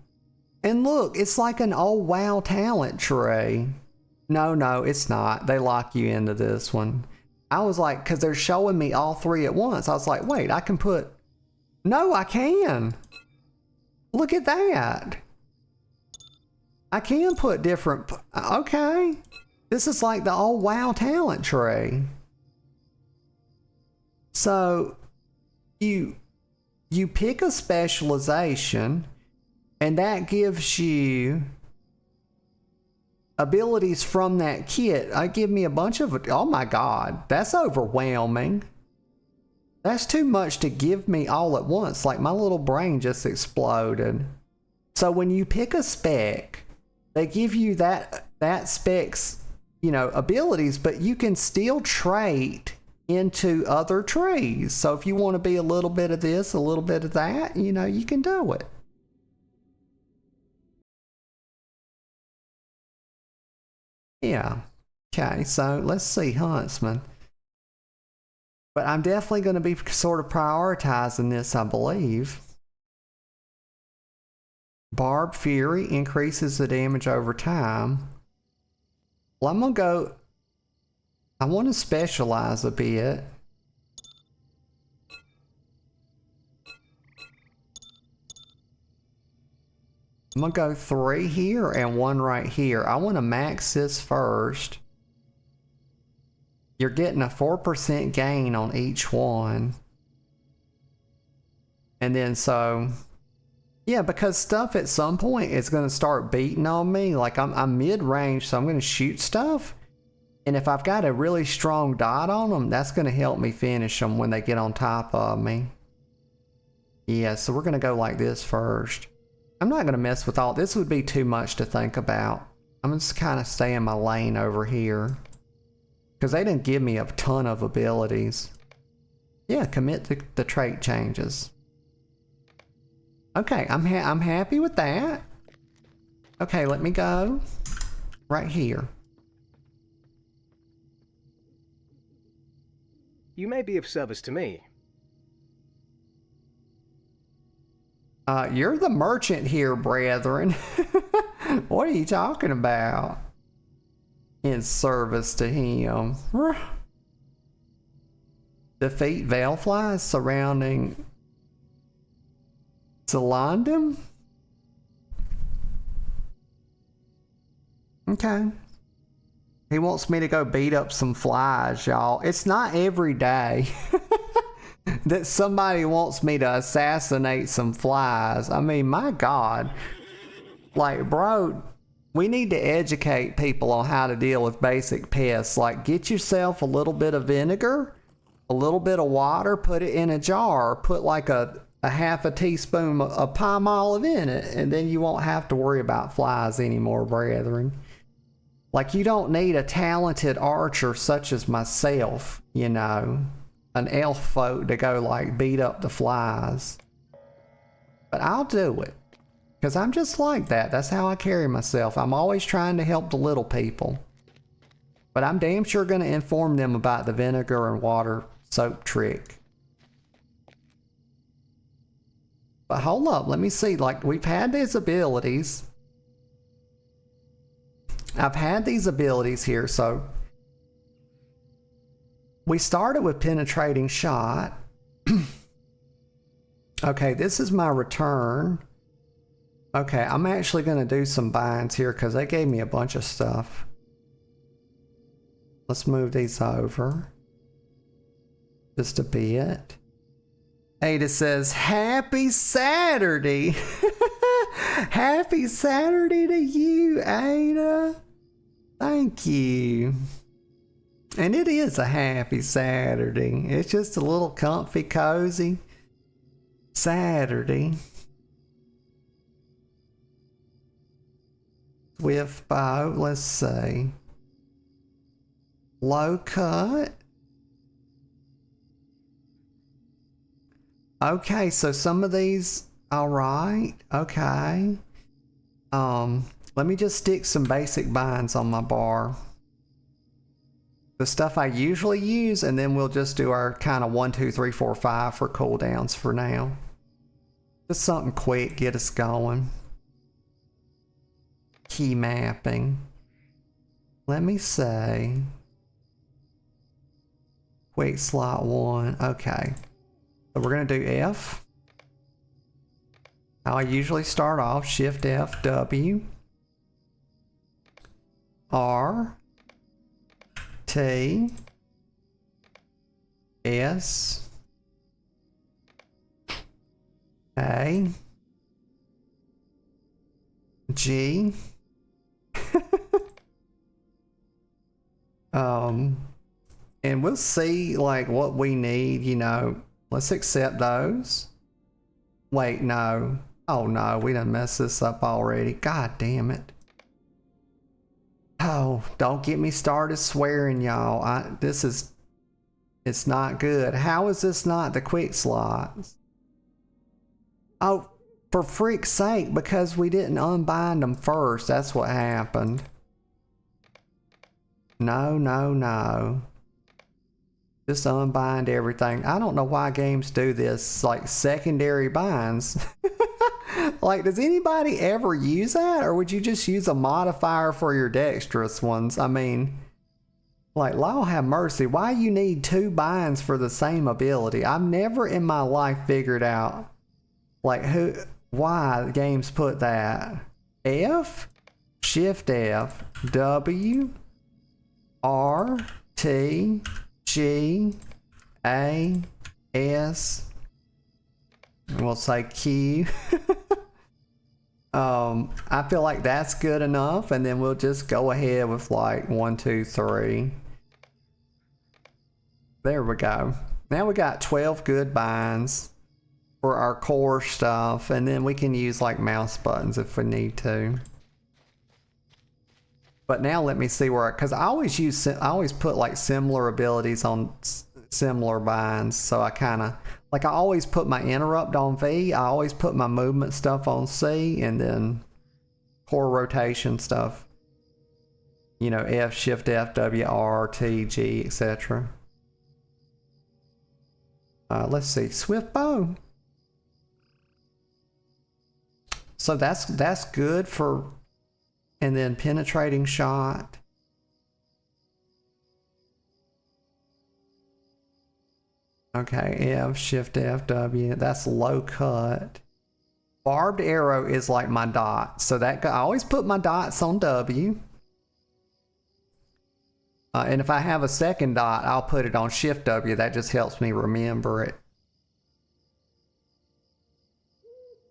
and look, it's like an old WoW talent tree. No, it's not. They lock you into this one. I was like, because they're showing me all 3 at once. I was like, wait, I can put... No, I can. Look at that. I can put different... Okay. This is like the old WoW talent tree. So, you pick a specialization, and that gives you abilities from that kit. Give me a bunch of, oh my god, that's overwhelming. That's too much to give me all at once. Like, my little brain just exploded. So when you pick a spec, they give you that spec's, you know, abilities, but you can still trait into other trees. So if you want to be a little bit of this, a little bit of that, you know, you can do it. Yeah. Okay, so let's see, Huntsman. But I'm definitely going to be sort of prioritizing this, I believe. Barb Fury increases the damage over time. Well, I'm going to go... I want to specialize a bit. I'm going to go 3 here and 1 right here. I want to max this first. You're getting a 4% gain on each one. And then so... yeah, because stuff at some point is going to start beating on me. Like, I'm mid-range, so I'm going to shoot stuff. And if I've got a really strong dot on them, that's going to help me finish them when they get on top of me. Yeah, so we're going to go like this first. I'm not going to mess with all... this would be too much to think about. I'm just kind of stay in my lane over here. Because they didn't give me a ton of abilities. Yeah, commit the trait changes. Okay, I'm happy with that. Okay, let me go right here. You may be of service to me. You're the merchant here, brethren. What are you talking about? In service to him. Defeat Veilflies surrounding Zelandum? Okay. He wants me to go beat up some flies, y'all. It's not every day that somebody wants me to assassinate some flies. I mean, my God. Like, bro, we need to educate people on how to deal with basic pests. Like, get yourself a little bit of vinegar, a little bit of water, put it in a jar, put like a half a teaspoon of palm olive in it, and then you won't have to worry about flies anymore, brethren. Like, you don't need a talented archer such as myself, you know, an elf folk to go like beat up the flies. But I'll do it. Because I'm just like that. That's how I carry myself. I'm always trying to help the little people. But I'm damn sure going to inform them about the vinegar and water soap trick. But hold up, let me see. Like, we've had these abilities. I've had these abilities here, so we started with penetrating shot. Okay, this is my return. Okay, I'm actually going to do some binds here because they gave me a bunch of stuff. Let's move these over just a bit. Ada says, happy Saturday. Happy Saturday to you, Ada. Thank you. And it is a happy Saturday. It's just a little comfy, cozy Saturday. Swift bow, let's see. Low cut. Okay, so some of these, all right, okay. Let me just stick some basic binds on my bar. The stuff I usually use, and then we'll just do our kind of 1, 2, 3, 4, 5 for cooldowns for now. Just something quick, get us going. Key mapping. Let me say. Quick slot 1, okay. So we're going to do F. How I usually start off, Shift F, W, R, T, S, A. G. And we'll see like what we need, you know. Let's accept those. Wait, no. Oh no, we done messed this up already. God damn it. Oh, don't get me started swearing, y'all. It's not good. How is this not the quick slots? Oh, for freak's sake, because we didn't unbind them first. That's what happened. No, no, no. Just unbind everything. I don't know why games do this, like secondary binds. Like, does anybody ever use that? Or would you just use a modifier for your dexterous ones? I mean, like, Law have mercy. Why you need 2 binds for the same ability? I've never in my life figured out, like, why the games put that. F, Shift F, W, R, T, G, A, S, we'll say Q. I feel like that's good enough, and then we'll just go ahead with like 1, 2, 3. There we go. Now we got 12 good binds for our core stuff, and then we can use like mouse buttons if we need to. But now let me see where, because I always put like similar abilities on similar binds, so I kind of, like, I always put my interrupt on V, I always put my movement stuff on C, and then core rotation stuff, you know, F, Shift F, W, R, T, G, etc. Let's see, Swift Bow. So that's good for, and then penetrating shot. Okay, F, Shift F, W, that's low cut. Barbed arrow is like my dot, so that I always put my dots on W. And if I have a second dot, I'll put it on Shift W. That just helps me remember it.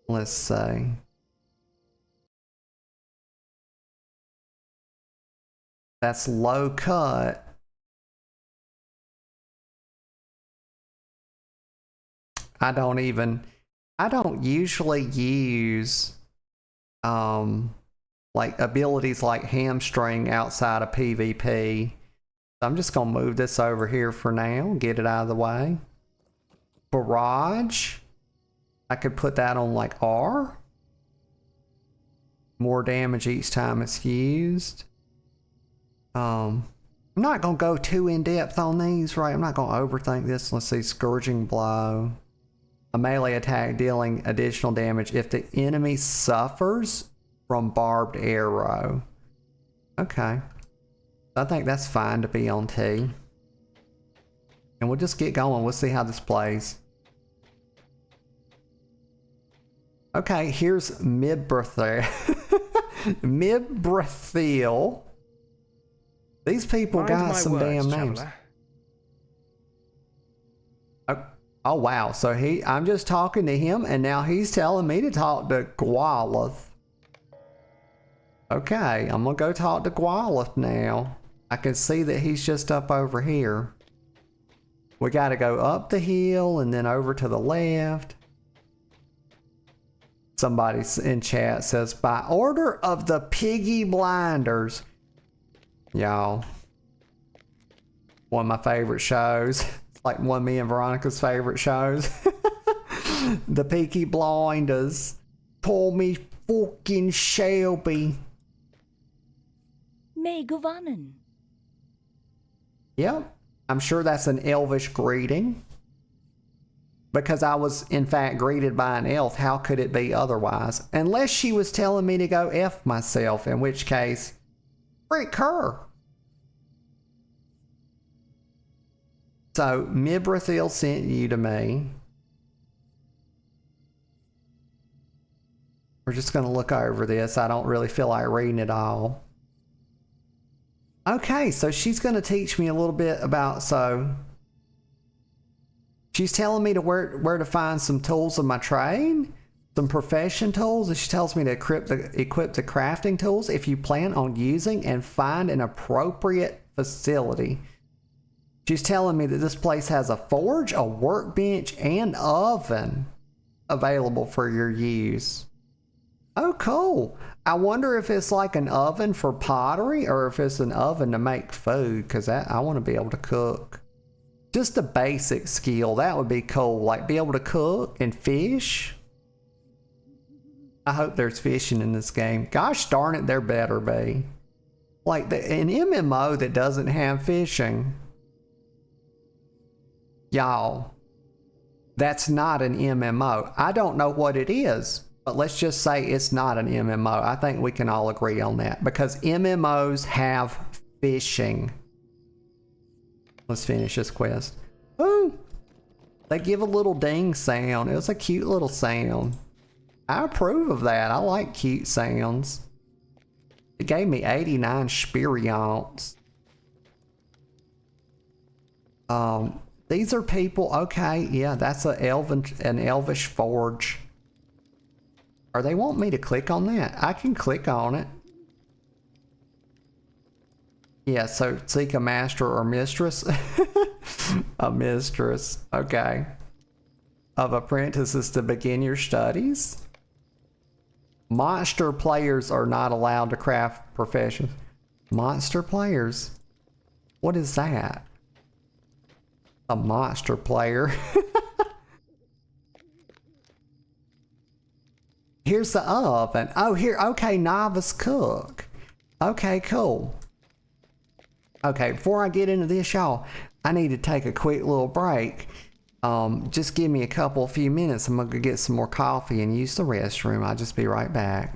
Let's see. That's low cut. I don't usually use like abilities like hamstring outside of PvP. So I'm just gonna move this over here for now, get it out of the way. Barrage, I could put that on like R. More damage each time it's used. I'm not gonna go too in depth on these, right? I'm not gonna overthink this. Let's see, Scourging Blow. A melee attack dealing additional damage if the enemy suffers from barbed arrow. Okay. I think that's fine to be on T. And we'll just get going. We'll see how this plays. Okay, here's Mibbrathil. Mibbrathil. These people got some damn names. Oh wow, so I'm just talking to him and now he's telling me to talk to Gwalith. Okay, I'm gonna go talk to Gwalith now. I can see that he's just up over here. We gotta go up the hill and then over to the left. Somebody in chat says, by order of the Piggy Blinders. Y'all, one of my favorite shows. Like one of me and Veronica's favorite shows. The Peaky Blinders. Pull me fucking Shelby. May Govanen. Yep. I'm sure that's an elvish greeting. Because I was in fact greeted by an elf. How could it be otherwise? Unless she was telling me to go F myself. In which case, freak her. So, Mibbrathil sent you to me. We're just going to look over this. I don't really feel like reading it all. Okay, so she's going to teach me a little bit about, so she's telling me to where to find some tools of my trade. some profession tools. She tells me to equip the crafting tools if you plan on using and find an appropriate facility. She's telling me that this place has a forge, a workbench, and oven available for your use. Oh, cool. I wonder if it's like an oven for pottery or if it's an oven to make food, because I want to be able to cook. Just a basic skill. That would be cool. Like be able to cook and fish. I hope there's fishing in this game. Gosh darn it, there better be. Like an MMO that doesn't have fishing. Y'all, that's not an MMO. I don't know what it is, but let's just say it's not an MMO. I think we can all agree on that because MMOs have fishing. Let's finish this quest. Ooh, they give a little ding sound. It was a cute little sound. I approve of that. I like cute sounds. It gave me 89 experience. These are people. Okay, yeah, that's an elvish forge. Or they want me to click on that. I can click on it. Yeah, so seek a master or mistress. A mistress. Okay. Of apprentices to begin your studies. Monster players are not allowed to craft professions. Monster players? What is that? A monster player. Here's the oven. Oh, here. Okay, novice cook. Okay, cool. Okay, before I get into this, y'all, I need to take a quick little break. Just give me a few minutes. I'm gonna go get some more coffee and use the restroom. I'll just be right back.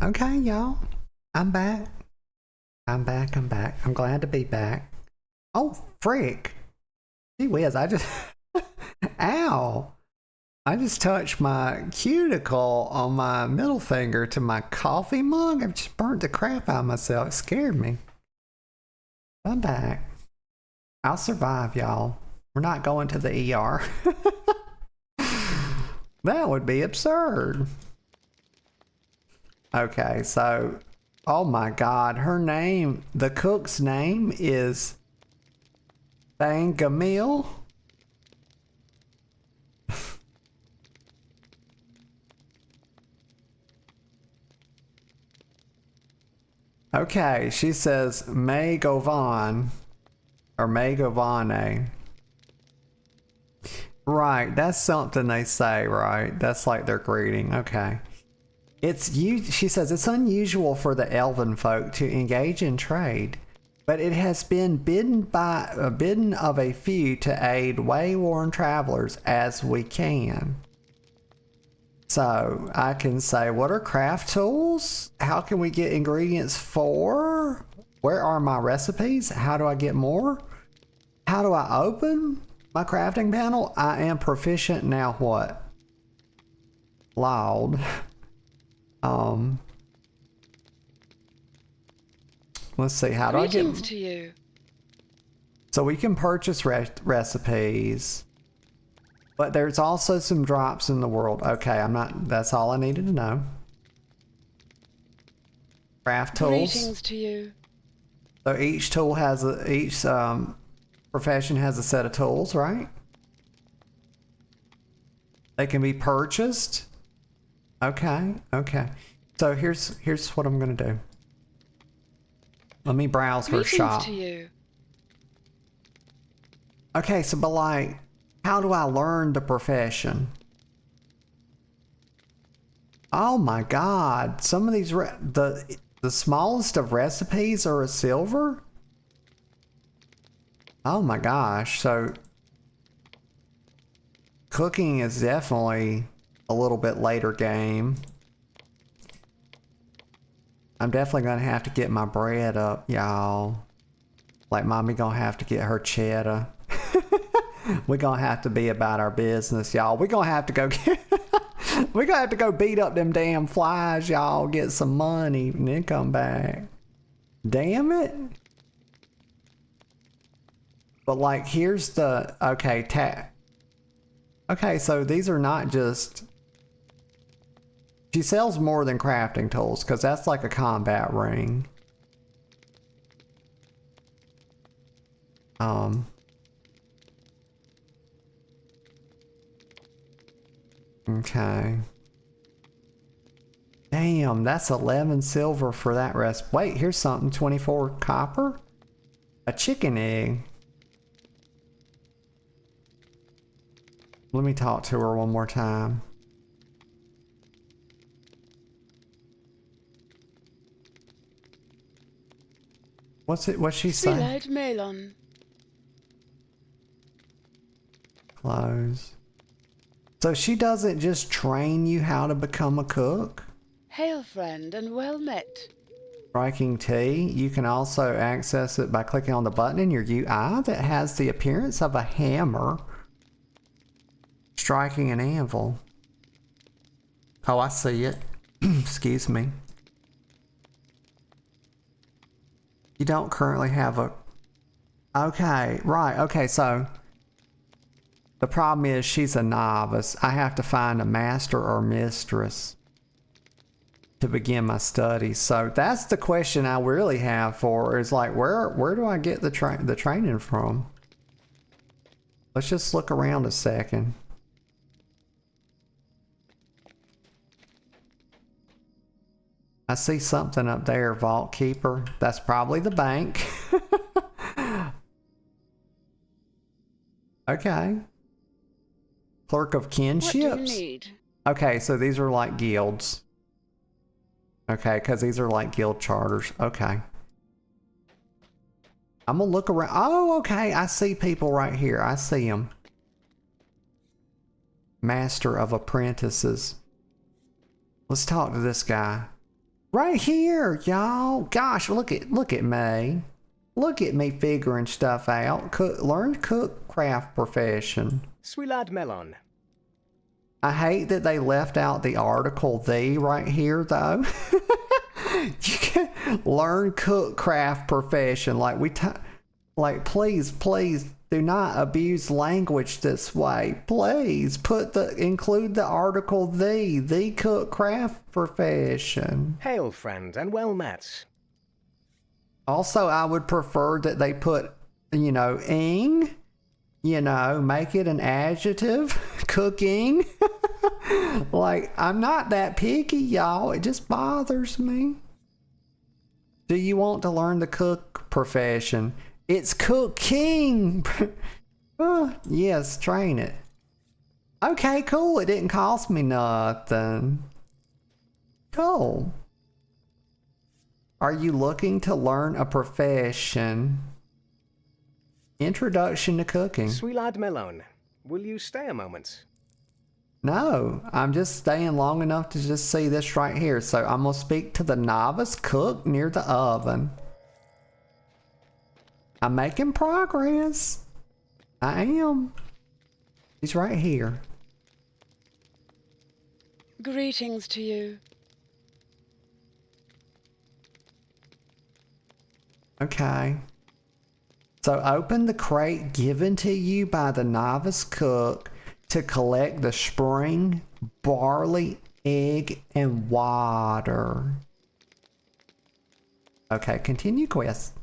Okay, y'all. I'm back. I'm back. I'm glad to be back. Oh, frick. Gee whiz, I just... Ow. I just touched my cuticle on my middle finger to my coffee mug. I've just burnt the crap out of myself. It scared me. I'm back. I'll survive, y'all. We're not going to the ER. That would be absurd. Okay, so... Oh my God, her name, the cook's name is Bangamil. Okay, she says May Govan or May Govane. Right, that's something they say, right? That's like their greeting. Okay. She says it's unusual for the elven folk to engage in trade, but it has been bidden of a few to aid wayworn travelers as we can. So I can say, what are craft tools? How can we get ingredients for? Where are my recipes? How do I get more? How do I open my crafting panel? I am proficient now. What? Loud. Let's see. How do I get? To you. So we can purchase recipes. But there's also some drops in the world. Okay, that's all I needed to know. Craft tools. Greetings to you. So each tool has each profession has a set of tools, right? They can be purchased. Okay. So here's what I'm gonna do. Let me browse her shop. To you. Okay, so but like, how do I learn the profession? Oh my God! Some of these the smallest of recipes are a silver. Oh my gosh! So cooking is definitely a little bit later game. I'm definitely gonna have to get my bread up, y'all. Like mommy gonna have to get her cheddar. We're gonna have to be about our business, y'all. We're gonna have to go we're gonna have to go beat up them damn flies, y'all, get some money, and then come back. Damn it. But like, here's the, okay, Okay, so these are not just... She sells more than crafting tools, because that's like a combat ring. Okay. Damn, that's 11 silver for that rest. Wait, here's something. 24 copper? A chicken egg. Let me talk to her one more time. What's she saying? Sweet melon. Close. So she doesn't just train you how to become a cook? Hail, friend, and well met. Striking T. You can also access it by clicking on the button in your UI that has the appearance of a hammer. Striking an anvil. Oh, I see it. Excuse me. You don't currently have a... Okay, right. Okay, so... The problem is she's a novice. I have to find a master or mistress to begin my studies. So that's the question I really have for her, is like, where do I get the training from? Let's just look around a second. I see something up there, Vault Keeper. That's probably the bank. Okay. Clerk of Kinships. What do you need? Okay, so these are like guilds. Okay, because these are like guild charters. Okay. I'm gonna look around. Oh, okay. I see people right here. I see them. Master of Apprentices. Let's talk to this guy. Right here, y'all. Gosh, look at me. Look at me figuring stuff out. Learn cook craft profession. Swilad melon. I hate that they left out the article "the" right here, though. You can learn cook craft profession. Like please do not abuse language this way. Please include the article "the" cook craft profession. Hail, friend, and well met. Also, I would prefer that they put, ing. Make it an adjective. Cooking. Like, I'm not that picky, y'all. It just bothers me. Do you want to learn the cook profession? It's cooking. Yes, train it. Okay, cool. It didn't cost me nothing. Cool. Are you looking to learn a profession? Introduction to cooking. Swilad melon. Will you stay a moment? No, I'm just staying long enough to just see this right here. So I'm going to speak to the novice cook near the oven. I'm making progress. I am. He's right here. Greetings to you. Okay. So open the crate given to you by the novice cook to collect the spring, barley, egg, and water. Okay, continue quest.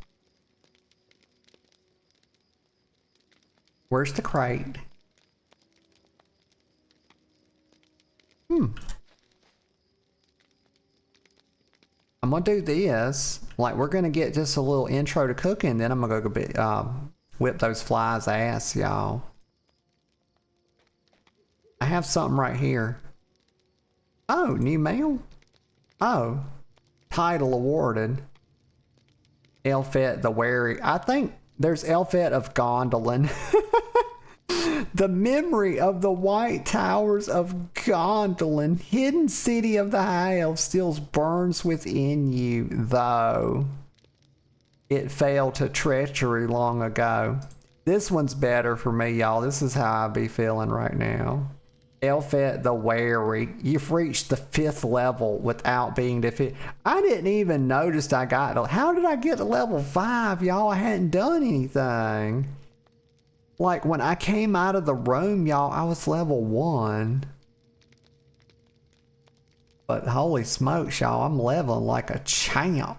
Where's the crate? I'm gonna do this. Like, we're gonna get just a little intro to cooking, then I'm gonna go whip those flies' ass, y'all. I have something right here. Oh, new mail? Oh, title awarded. Elfet the Wary. I think there's Elfet of Gondolin. The memory of the White Towers of Gondolin, hidden city of the High Elves, still burns within you, though it fell to treachery long ago. This one's better for me, y'all. This is how I be feeling right now. Elfet the Wary. You've reached the 5th level without being defeated. I didn't even notice I got to... How did I get to level 5, y'all? I hadn't done anything. Like, when I came out of the room, y'all, I was level 1. But holy smokes, y'all, I'm leveling like a champ.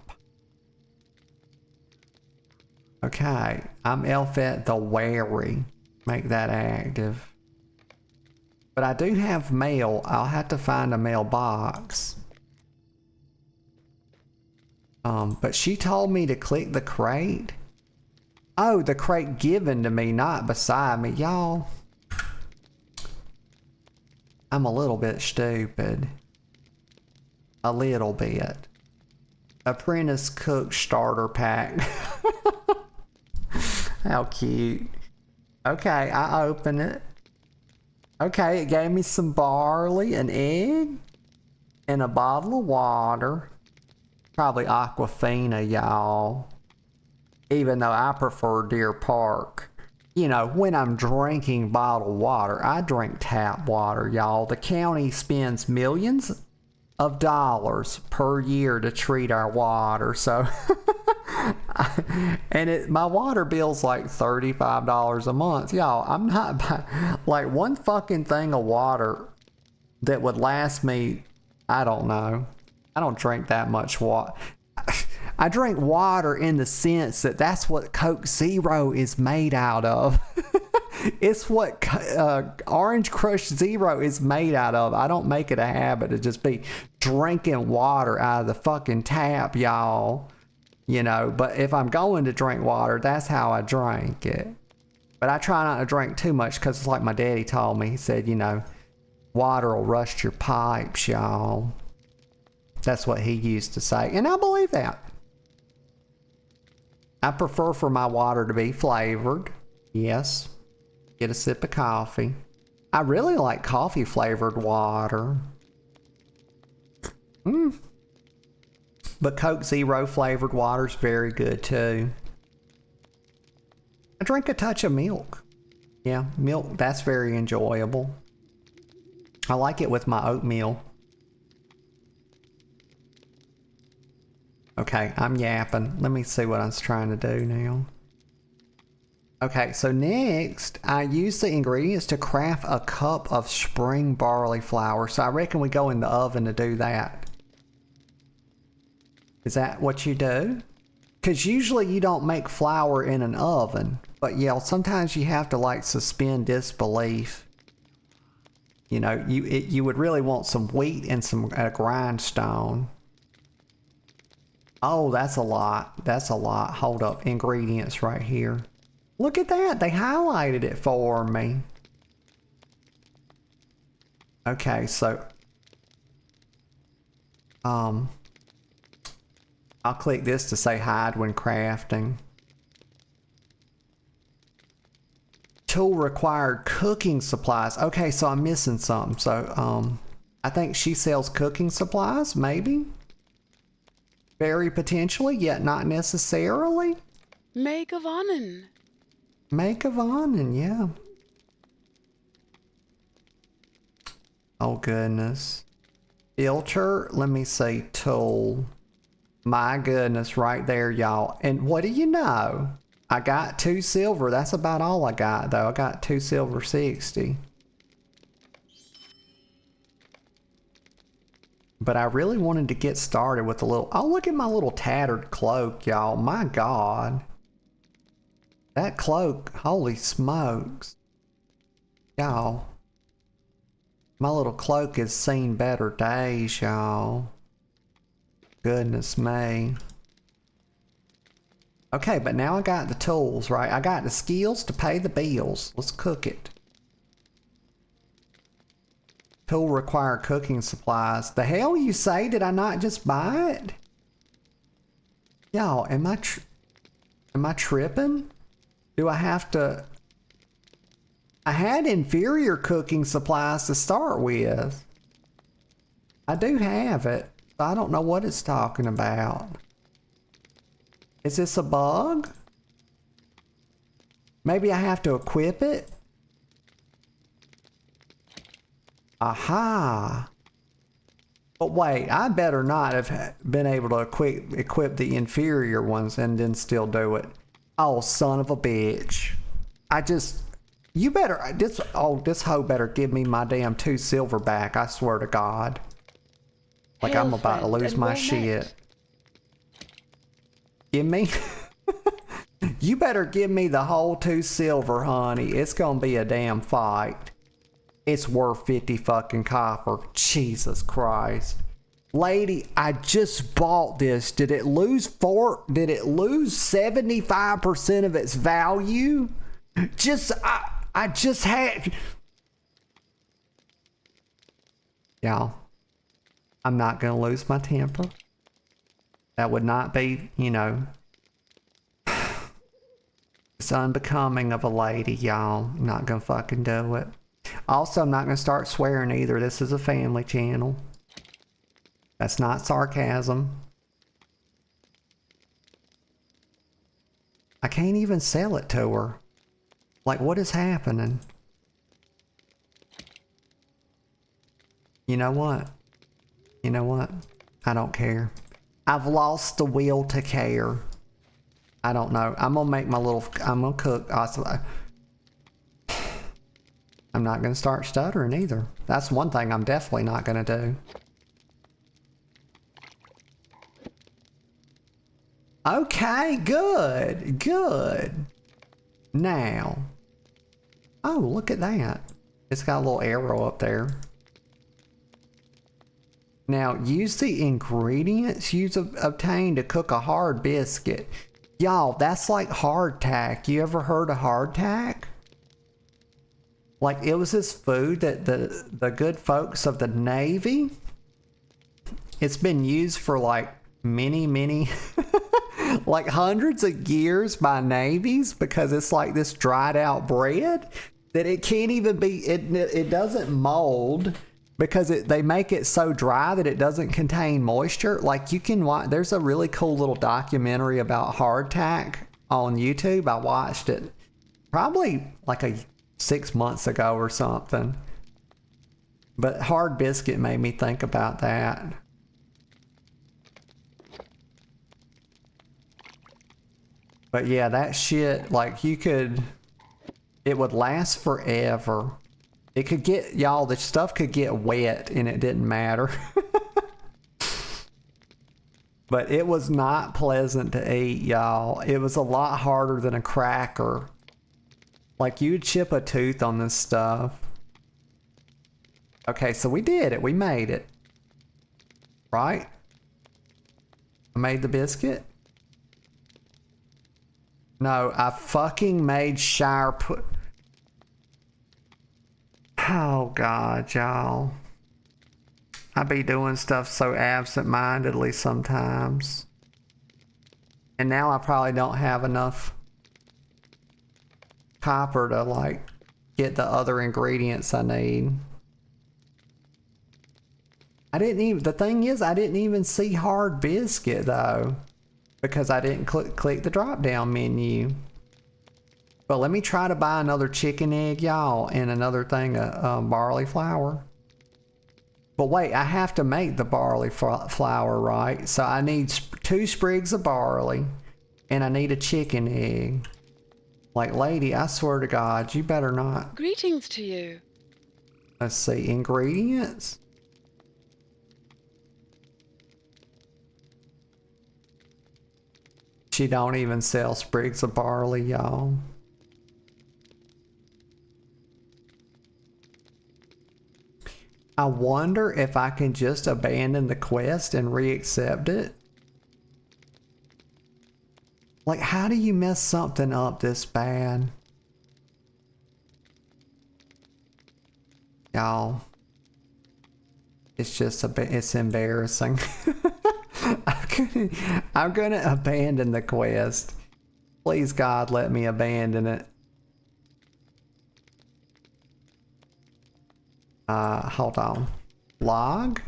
Okay, I'm Elfette the Wary. Make that active. But I do have mail. I'll have to find a mailbox. But she told me to click the crate. Oh, the crate given to me, not beside me. Y'all, I'm a little bit stupid. A little bit. Apprentice Cook Starter Pack. How cute. Okay, I open it. Okay, it gave me some barley, an egg, and a bottle of water. Probably Aquafina, y'all. Even though I prefer Deer Park. You know, when I'm drinking bottled water, I drink tap water, y'all. The county spends millions of dollars per year to treat our water, so and my water bill's like $35 a month, y'all. I'm not like one fucking thing of water that would last me, I don't know. I don't drink that much water. I drink water in the sense that that's what Coke Zero is made out of. It's what Orange Crush Zero is made out of. I don't make it a habit to just be drinking water out of the fucking tap, y'all. You know, but if I'm going to drink water, that's how I drink it. But I try not to drink too much because it's like my daddy told me. He said, you know, water will rust your pipes, y'all. That's what he used to say. And I believe that. I prefer for my water to be flavored. Yes. Get a sip of coffee. I really like coffee flavored water. But Coke Zero flavored water is very good too. I drink a touch of milk. Yeah, milk, that's very enjoyable. I like it with my oatmeal. Okay, I'm yapping. Let me see what I was trying to do now. Okay, so next, I use the ingredients to craft a cup of spring barley flour. So I reckon we go in the oven to do that. Is that what you do? Because usually you don't make flour in an oven. But yeah, sometimes you have to like suspend disbelief. You know, you would really want some wheat and a grindstone. Oh, that's a lot. That's a lot. Hold up. Ingredients right here. Look at that. They highlighted it for me. Okay, so I'll click this to say hide when crafting. Tool required cooking supplies. Okay, so I'm missing something. So I think she sells cooking supplies, maybe? Very potentially, yet not necessarily. Make of onnen. Make of onnen, yeah. Oh goodness. Filter, let me see, tool. My goodness, right there, y'all. And what do you know? I got 2 silver. That's about all I got, though. I got 2 silver 60. But I really wanted to get started with a little... Oh, look at my little tattered cloak, y'all. My God. That cloak, holy smokes. Y'all. My little cloak has seen better days, y'all. Goodness me. Okay, but now I got the tools, right? I got the skills to pay the bills. Let's cook it. Tool require cooking supplies. The hell you say? Did I not just buy it? Y'all, am I tripping? Do I have to... I had inferior cooking supplies to start with. I do have it. I don't know what it's talking about. Is this a bug? Maybe I have to equip it? Aha! But wait, I better not have been able to equip the inferior ones and then still do it. Oh, son of a bitch. You better, this hoe better give me my damn 2 silver back, I swear to God. Like Hail, I'm about to friend, lose and my well shit. met. Give me? You better give me the whole 2 silver, honey. It's gonna be a damn fight. It's worth 50 fucking copper. Jesus Christ. Lady, I just bought this. Did it lose 75% of its value? I just had... Y'all, I'm not gonna lose my temper. That would not be, you know... It's unbecoming of a lady, y'all. I'm not gonna fucking do it. Also, I'm not gonna start swearing either. This is a family channel. That's not sarcasm. I can't even sell it to her. Like, what is happening? You know what? You know what? I don't care. I've lost the will to care. I don't know. I'm gonna make my little... I'm gonna cook. I'm not gonna start stuttering either. That's one thing I'm definitely not gonna do. Okay, good. Good. Now. Oh, look at that. It's got a little arrow up there. Now, use the ingredients you obtained to cook a hard biscuit. Y'all, that's like hardtack. You ever heard of hardtack? Like, it was this food that the good folks of the Navy, it's been used for like many, like hundreds of years by navies because it's like this dried out bread that it can't even be, it doesn't mold because they make it so dry that it doesn't contain moisture. Like you can watch, there's a really cool little documentary about hardtack on YouTube. I watched it probably like 6 months ago or something. But hard biscuit made me think about that. But yeah, that shit, like it would last forever. It could get, y'all, the stuff could get wet and it didn't matter. But it was not pleasant to eat, y'all. It was a lot harder than a cracker. Like you'd chip a tooth on this stuff. Okay, so we did it. We made it. Right? I made the biscuit? No, I fucking made Shire put... Oh, God, y'all. I be doing stuff so absent-mindedly sometimes. And now I probably don't have enough copper to, like, get the other ingredients I need. The thing is, I didn't even see hard biscuit, though. Because I didn't click the drop-down menu. But let me try to buy another chicken egg, y'all, and another thing of barley flour. But wait, I have to make the barley flour, right? So I need 2 sprigs of barley, and I need a chicken egg. Like, lady, I swear to God, you better not. Greetings to you. Let's see, ingredients. She don't even sell sprigs of barley, y'all. I wonder if I can just abandon the quest and re-accept it. Like, how do you mess something up this bad? Y'all. It's just it's embarrassing. I'm gonna abandon the quest. Please, God, let me abandon it. Hold on. Log?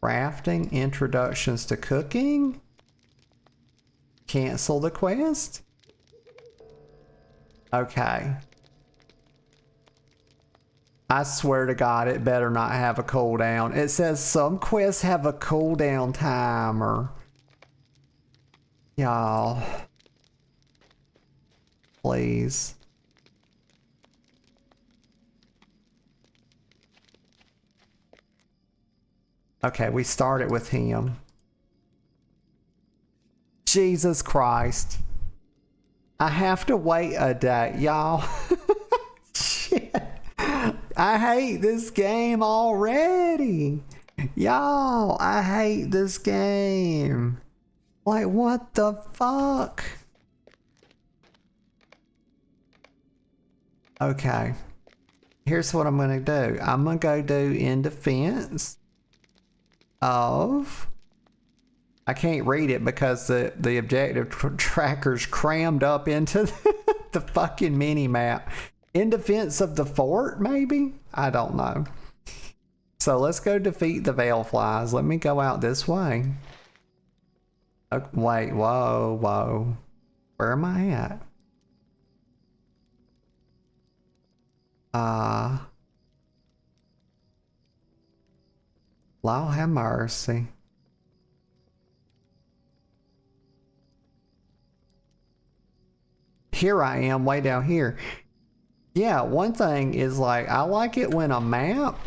Crafting? Introductions to cooking? Cancel the quest? Okay. I swear to God, it better not have a cooldown. It says some quests have a cooldown timer. Y'all. Please. Okay, we started with him. Jesus Christ. I have to wait a day, y'all. Shit. I hate this game already. Y'all, I hate this game. Like, what the fuck? Okay. Here's what I'm gonna do. I'm gonna go do in defense of... I can't read it because the objective tracker's crammed up into the fucking mini map. In defense of the fort, maybe? I don't know. So let's go defeat the veil flies. Let me go out this way. Oh, wait, whoa, whoa. Where am I at? Lord have mercy. Here I am, way down here. Yeah, one thing is, like, I like it when a map,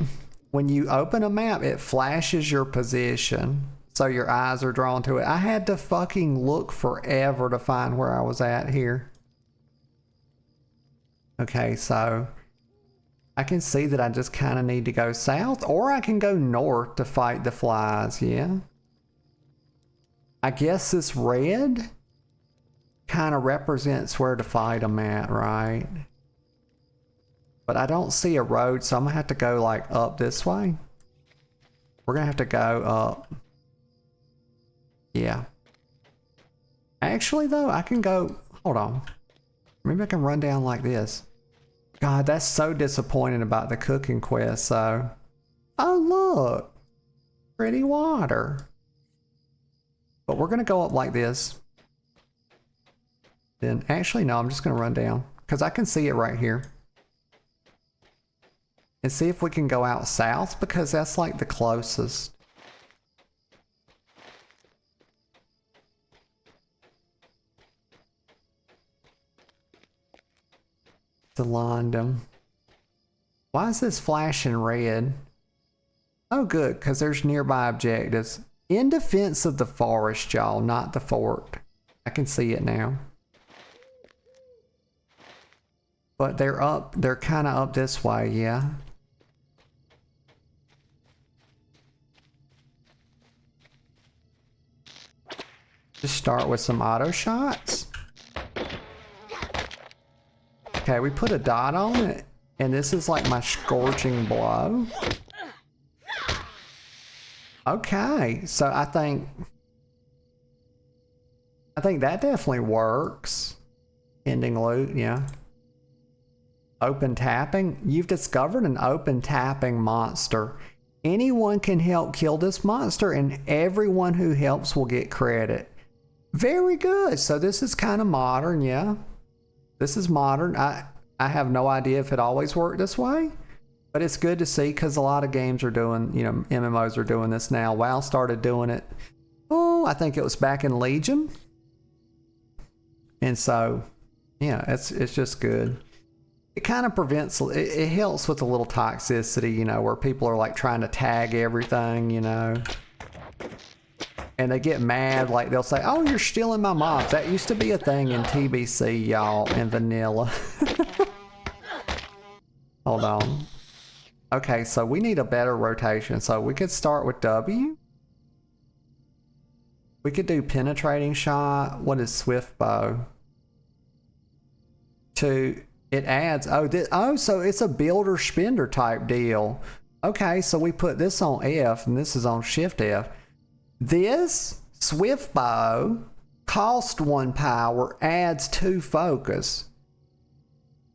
when you open a map, it flashes your position. So your eyes are drawn to it. I had to fucking look forever to find where I was at here. Okay, so I can see that I just kind of need to go south, or I can go north to fight the flies, yeah? I guess this red kind of represents where to fight them at, right? But I don't see a road, so I'm gonna have to go like up this way. We're gonna have to go up. Yeah. Actually though, I can go, hold on. Maybe I can run down like this. God, that's so disappointing about the cooking quest, so. Oh look, pretty water. But we're gonna go up like this. Then actually no, I'm just gonna run down because I can see it right here. And see if we can go out south because that's like the closest. To London. Why is this flashing red? Oh good, because there's nearby objectives. In defense of the forest, y'all, not the fort. I can see it now. But they're up, they're kind of up this way, yeah. Just start with some auto shots. Okay, we put a dot on it, and this is like my scorching blow. Okay, so I think that definitely works. Ending loot, yeah. Open tapping. You've discovered an open tapping monster. Anyone can help kill this monster, and everyone who helps will get credit. Very good. So this is kind of modern, yeah. This is modern. I have no idea if it always worked this way, but it's good to see because a lot of games are doing, you know, MMOs are doing this now. WoW started doing it. Oh, I think it was back in Legion. And so, yeah, it's just good. It kind of prevents, it helps with a little toxicity, you know, where people are like trying to tag everything, you know. And they get mad, like they'll say, oh, you're stealing my mobs. That used to be a thing in TBC, y'all, in vanilla. Hold on. Okay, so we need a better rotation. So we could start with W. We could do penetrating shot. What is swift bow? It adds, so it's a builder spender type deal. Okay, so we put this on F and this is on Shift F. This swift bow costs 1 power, adds 2 focus.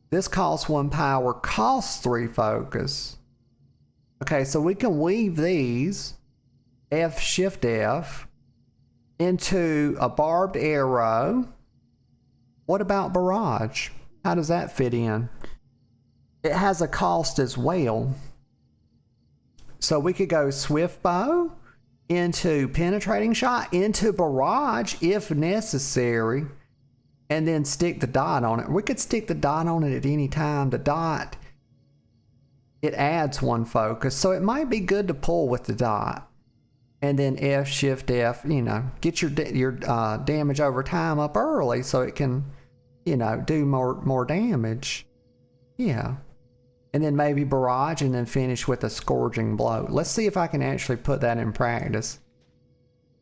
This costs 1 power, costs 3 focus. Okay, so we can weave these, F, Shift F, into a barbed arrow. What about barrage? How does that fit in? It has a cost as well. So we could go swift bow into penetrating shot, into barrage if necessary, and then stick the dot on it. We could stick the dot on it at any time. The dot, it adds 1 focus, so it might be good to pull with the dot. and then F, Shift F, you know, get your damage over time up early so it can, you know, do more damage. Yeah. And then maybe barrage and then finish with a scourging blow. Let's see if I can actually put that in practice.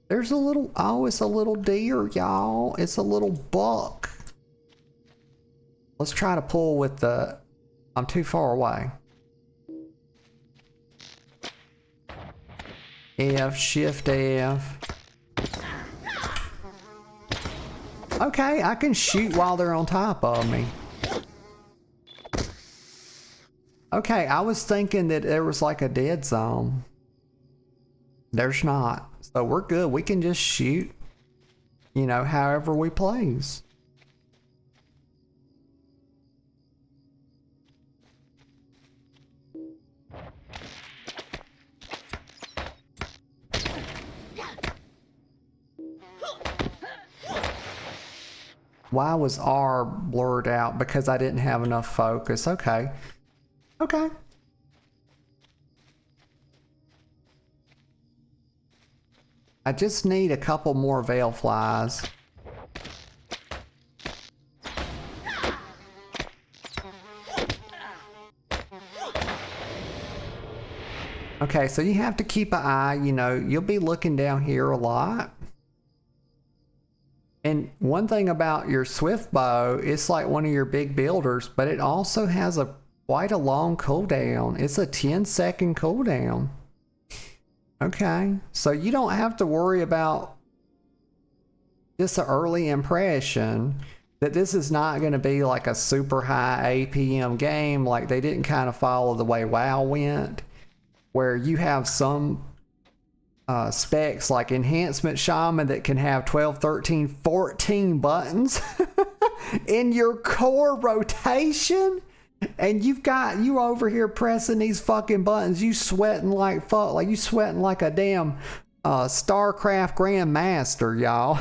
There's a little, oh, it's a little deer, y'all. It's a little buck. Let's try to pull with the, I'm too far away. F, Shift F. Okay, I can shoot while they're on top of me. Okay, I was thinking that there was like a dead zone. There's not. So we're good. We can just shoot, you know, however we please. Why was R blurred out? Because I didn't have enough focus. Okay. Okay. I just need a couple more veil flies. Okay, so you have to keep an eye, you know, you'll be looking down here a lot. And one thing about your swift bow, it's like one of your big builders, but it also has quite a long cooldown. It's a 10-second cooldown. Okay, so you don't have to worry about just an early impression that this is not going to be like a super high APM game. Like they didn't kind of follow the way WoW went, where you have some specs like Enhancement Shaman that can have 12, 13, 14 buttons in your core rotation. And you over here pressing these fucking buttons, you sweating like fuck, like you sweating like a damn StarCraft Grandmaster, y'all.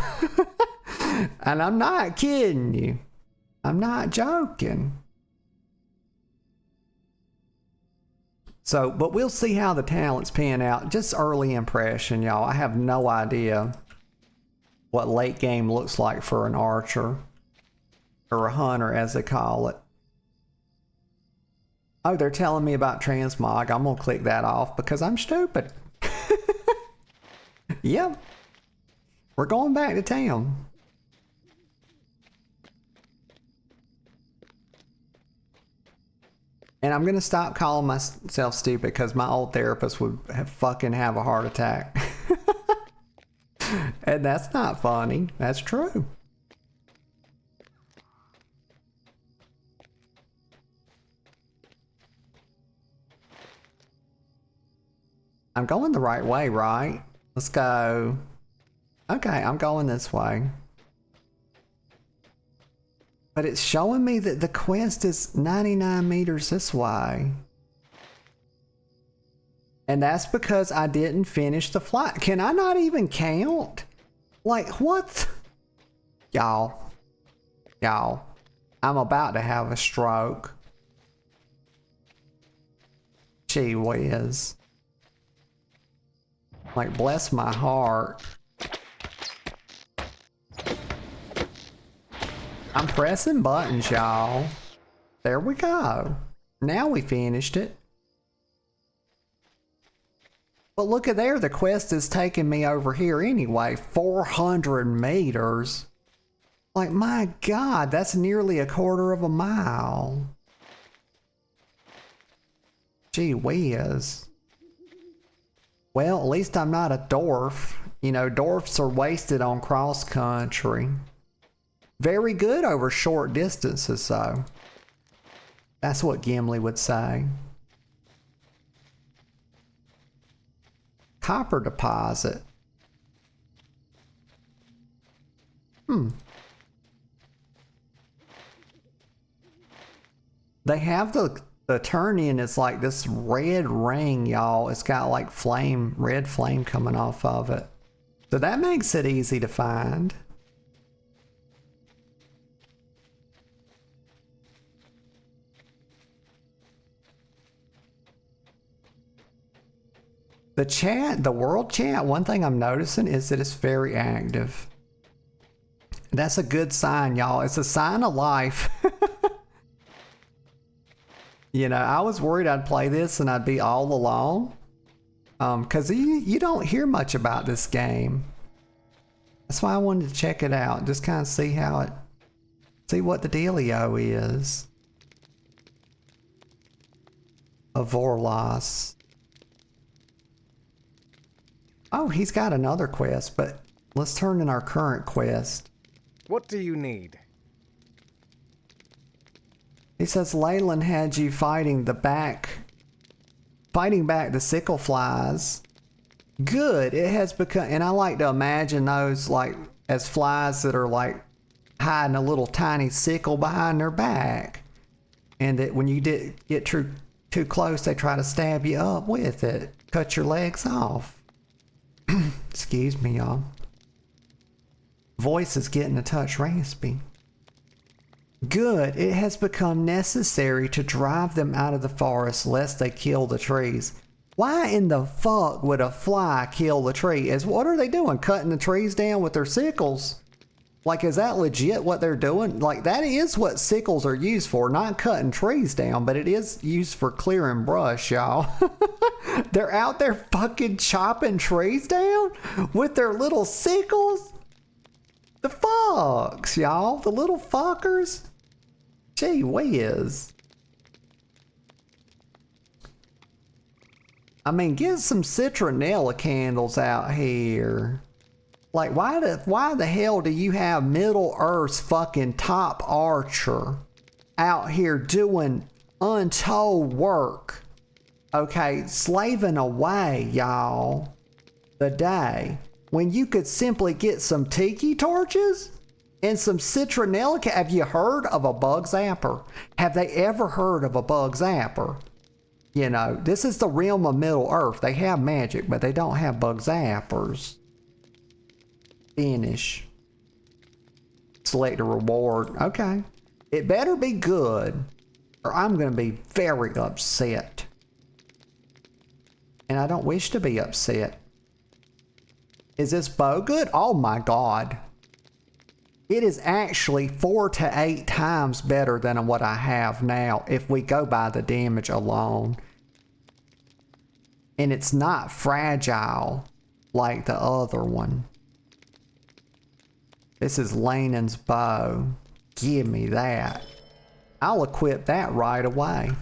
And I'm not kidding you. I'm not joking. So, but we'll see how the talents pan out. Just early impression, y'all. I have no idea what late game looks like for an archer. Or a hunter, as they call it. Oh, they're telling me about transmog. I'm going to click that off because I'm stupid. Yep. We're going back to town. And I'm going to stop calling myself stupid because my old therapist would fucking have a heart attack. And that's not funny. That's true. I'm going the right way, right? Let's go. Okay, I'm going this way. But it's showing me that the quest is 99 meters this way. And that's because I didn't finish the flight. Can I not even count? Like, what? Y'all, I'm about to have a stroke. Gee whiz. Like, bless my heart. I'm pressing buttons, y'all. There we go. Now we finished it. But look at there, the quest is taking me over here anyway. 400 meters. Like, my God, that's nearly a quarter of a mile. Gee whiz. Well, at least I'm not a dwarf. You know, dwarfs are wasted on cross country. Very good over short distances, though. That's what Gimli would say. Copper deposit. They have the turn-in is like this red ring, y'all. It's got like red flame coming off of it. So that makes it easy to find. The chat, the world chat, one thing I'm noticing is that it's very active. That's a good sign, y'all. It's a sign of life. You know, I was worried I'd play this and I'd be all alone. Because you don't hear much about this game. That's why I wanted to check it out. Just kind of see what the dealio is. Of Vorlas. Oh, he's got another quest, but let's turn in our current quest. What do you need? He says Leyland had you fighting back the sickle flies. Good. It has become, and I like to imagine those like as flies that are like hiding a little tiny sickle behind their back, and that when you get too close, they try to stab you up with it, cut your legs off. Excuse me, y'all. Voice is getting a touch raspy. Good. It has become necessary to drive them out of the forest lest they kill the trees. Why in the fuck would a fly kill the tree? What are they doing? Cutting the trees down with their sickles? Like, is that legit what they're doing? Like, that is what sickles are used for. Not cutting trees down, but it is used for clearing brush, y'all. They're out there fucking chopping trees down with their little sickles. The fucks, y'all. The little fuckers. Gee whiz. I mean, get some citronella candles out here. Like, why the hell do you have Middle Earth's fucking top archer out here doing untold work? Okay, slaving away, y'all, the day when you could simply get some tiki torches and some citronella. Have you heard of a bug zapper? Have they ever heard of a bug zapper? You know, this is the realm of Middle Earth. They have magic, but they don't have bug zappers. Finish. Select a reward. Okay. It better be good, or I'm going to be very upset. And I don't wish to be upset. Is this bow good? Oh my god. It is actually 4 to 8 times better than what I have now if we go by the damage alone. And it's not fragile like the other one. This is Lanan's bow. Give me that. I'll equip that right away.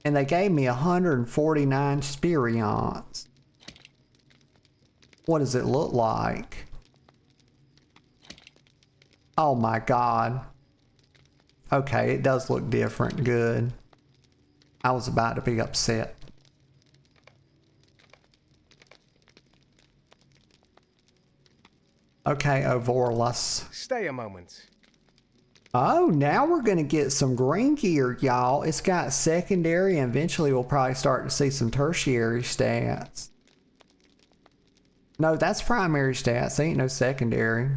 And they gave me 149 spirions. What does it look like? Oh my god. Okay, it does look different. Good. I was about to be upset. Okay, Ovorlus. Stay a moment. Oh, now we're going to get some green gear, y'all. It's got secondary, and eventually we'll probably start to see some tertiary stats. No, that's primary stats. There ain't no secondary.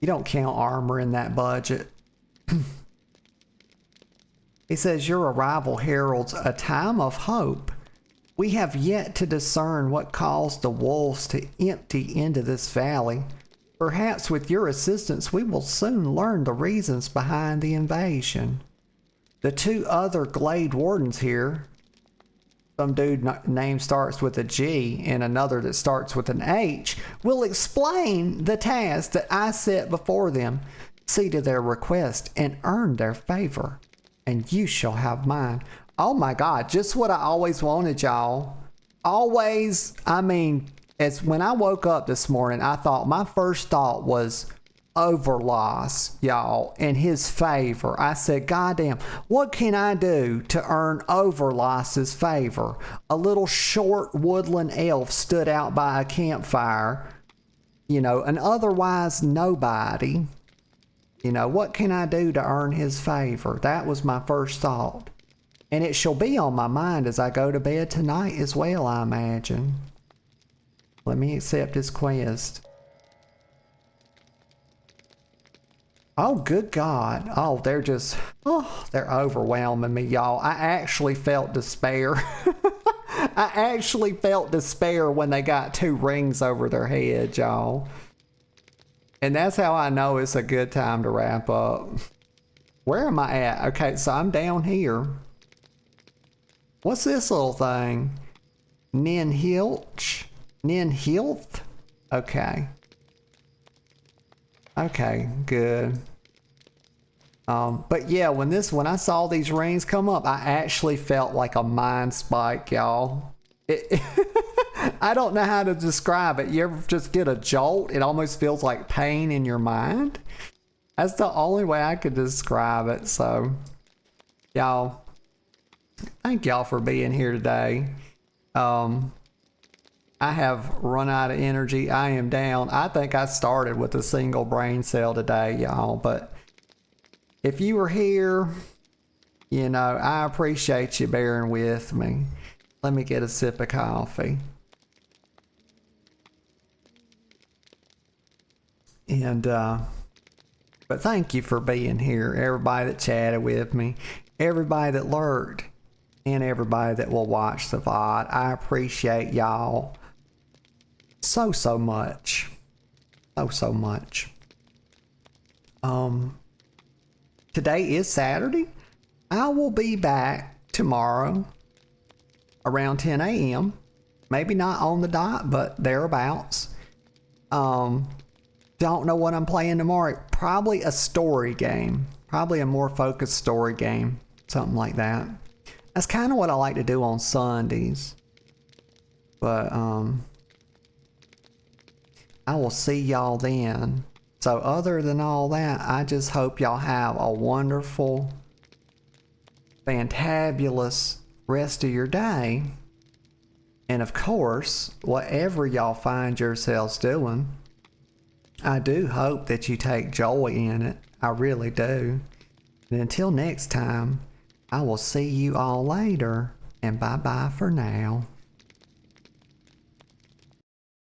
You don't count armor in that budget. He says, your arrival heralds a time of hope. We have yet to discern what caused the wolves to empty into this valley. Perhaps with your assistance, we will soon learn the reasons behind the invasion. The 2 other Glade Wardens here, some dude name starts with a G and another that starts with an H, will explain the task that I set before them. See to their request and earn their favor, and you shall have mine. Oh my god, just what I always wanted, y'all. Always, I mean, as when I woke up this morning, I thought, my first thought was Overloss, y'all, and his favor. I said, goddamn, what can I do to earn Overloss's favor? A little short woodland elf stood out by a campfire, you know, an otherwise nobody. You know, what can I do to earn his favor? That was my first thought. And it shall be on my mind as I go to bed tonight as well, I imagine. Let me accept his quest. Oh, good God. Oh, they're overwhelming me, y'all. I actually felt despair. I actually felt despair when they got 2 rings over their head, y'all. And that's how I know it's a good time to wrap up. Where am I at? Okay, so I'm down here. What's this little thing? Ninhilch? Ninhilth? Okay. Okay, good. But yeah, when I saw these rings come up, I actually felt like a mind spike, y'all. I don't know how to describe it. You ever just get a jolt? It almost feels like pain in your mind. That's the only way I could describe it. So, y'all, thank y'all for being here today. I have run out of energy. I am down. I think I started with a single brain cell today, y'all. But if you were here, you know, I appreciate you bearing with me. Let me get a sip of coffee. And, but thank you for being here. Everybody that chatted with me, everybody that lurked, and everybody that will watch the VOD. I appreciate y'all so much. So much. Today is Saturday. I will be back tomorrow around 10 a.m. Maybe not on the dot, but thereabouts. Don't know what I'm playing tomorrow. Probably a story game. Probably a more focused story game. Something like that. That's kind of what I like to do on Sundays. But, I will see y'all then. So other than all that, I just hope y'all have a wonderful, fantabulous rest of your day. And of course, whatever y'all find yourselves doing, I do hope that you take joy in it. I really do. And until next time, I will see you all later. And bye-bye for now.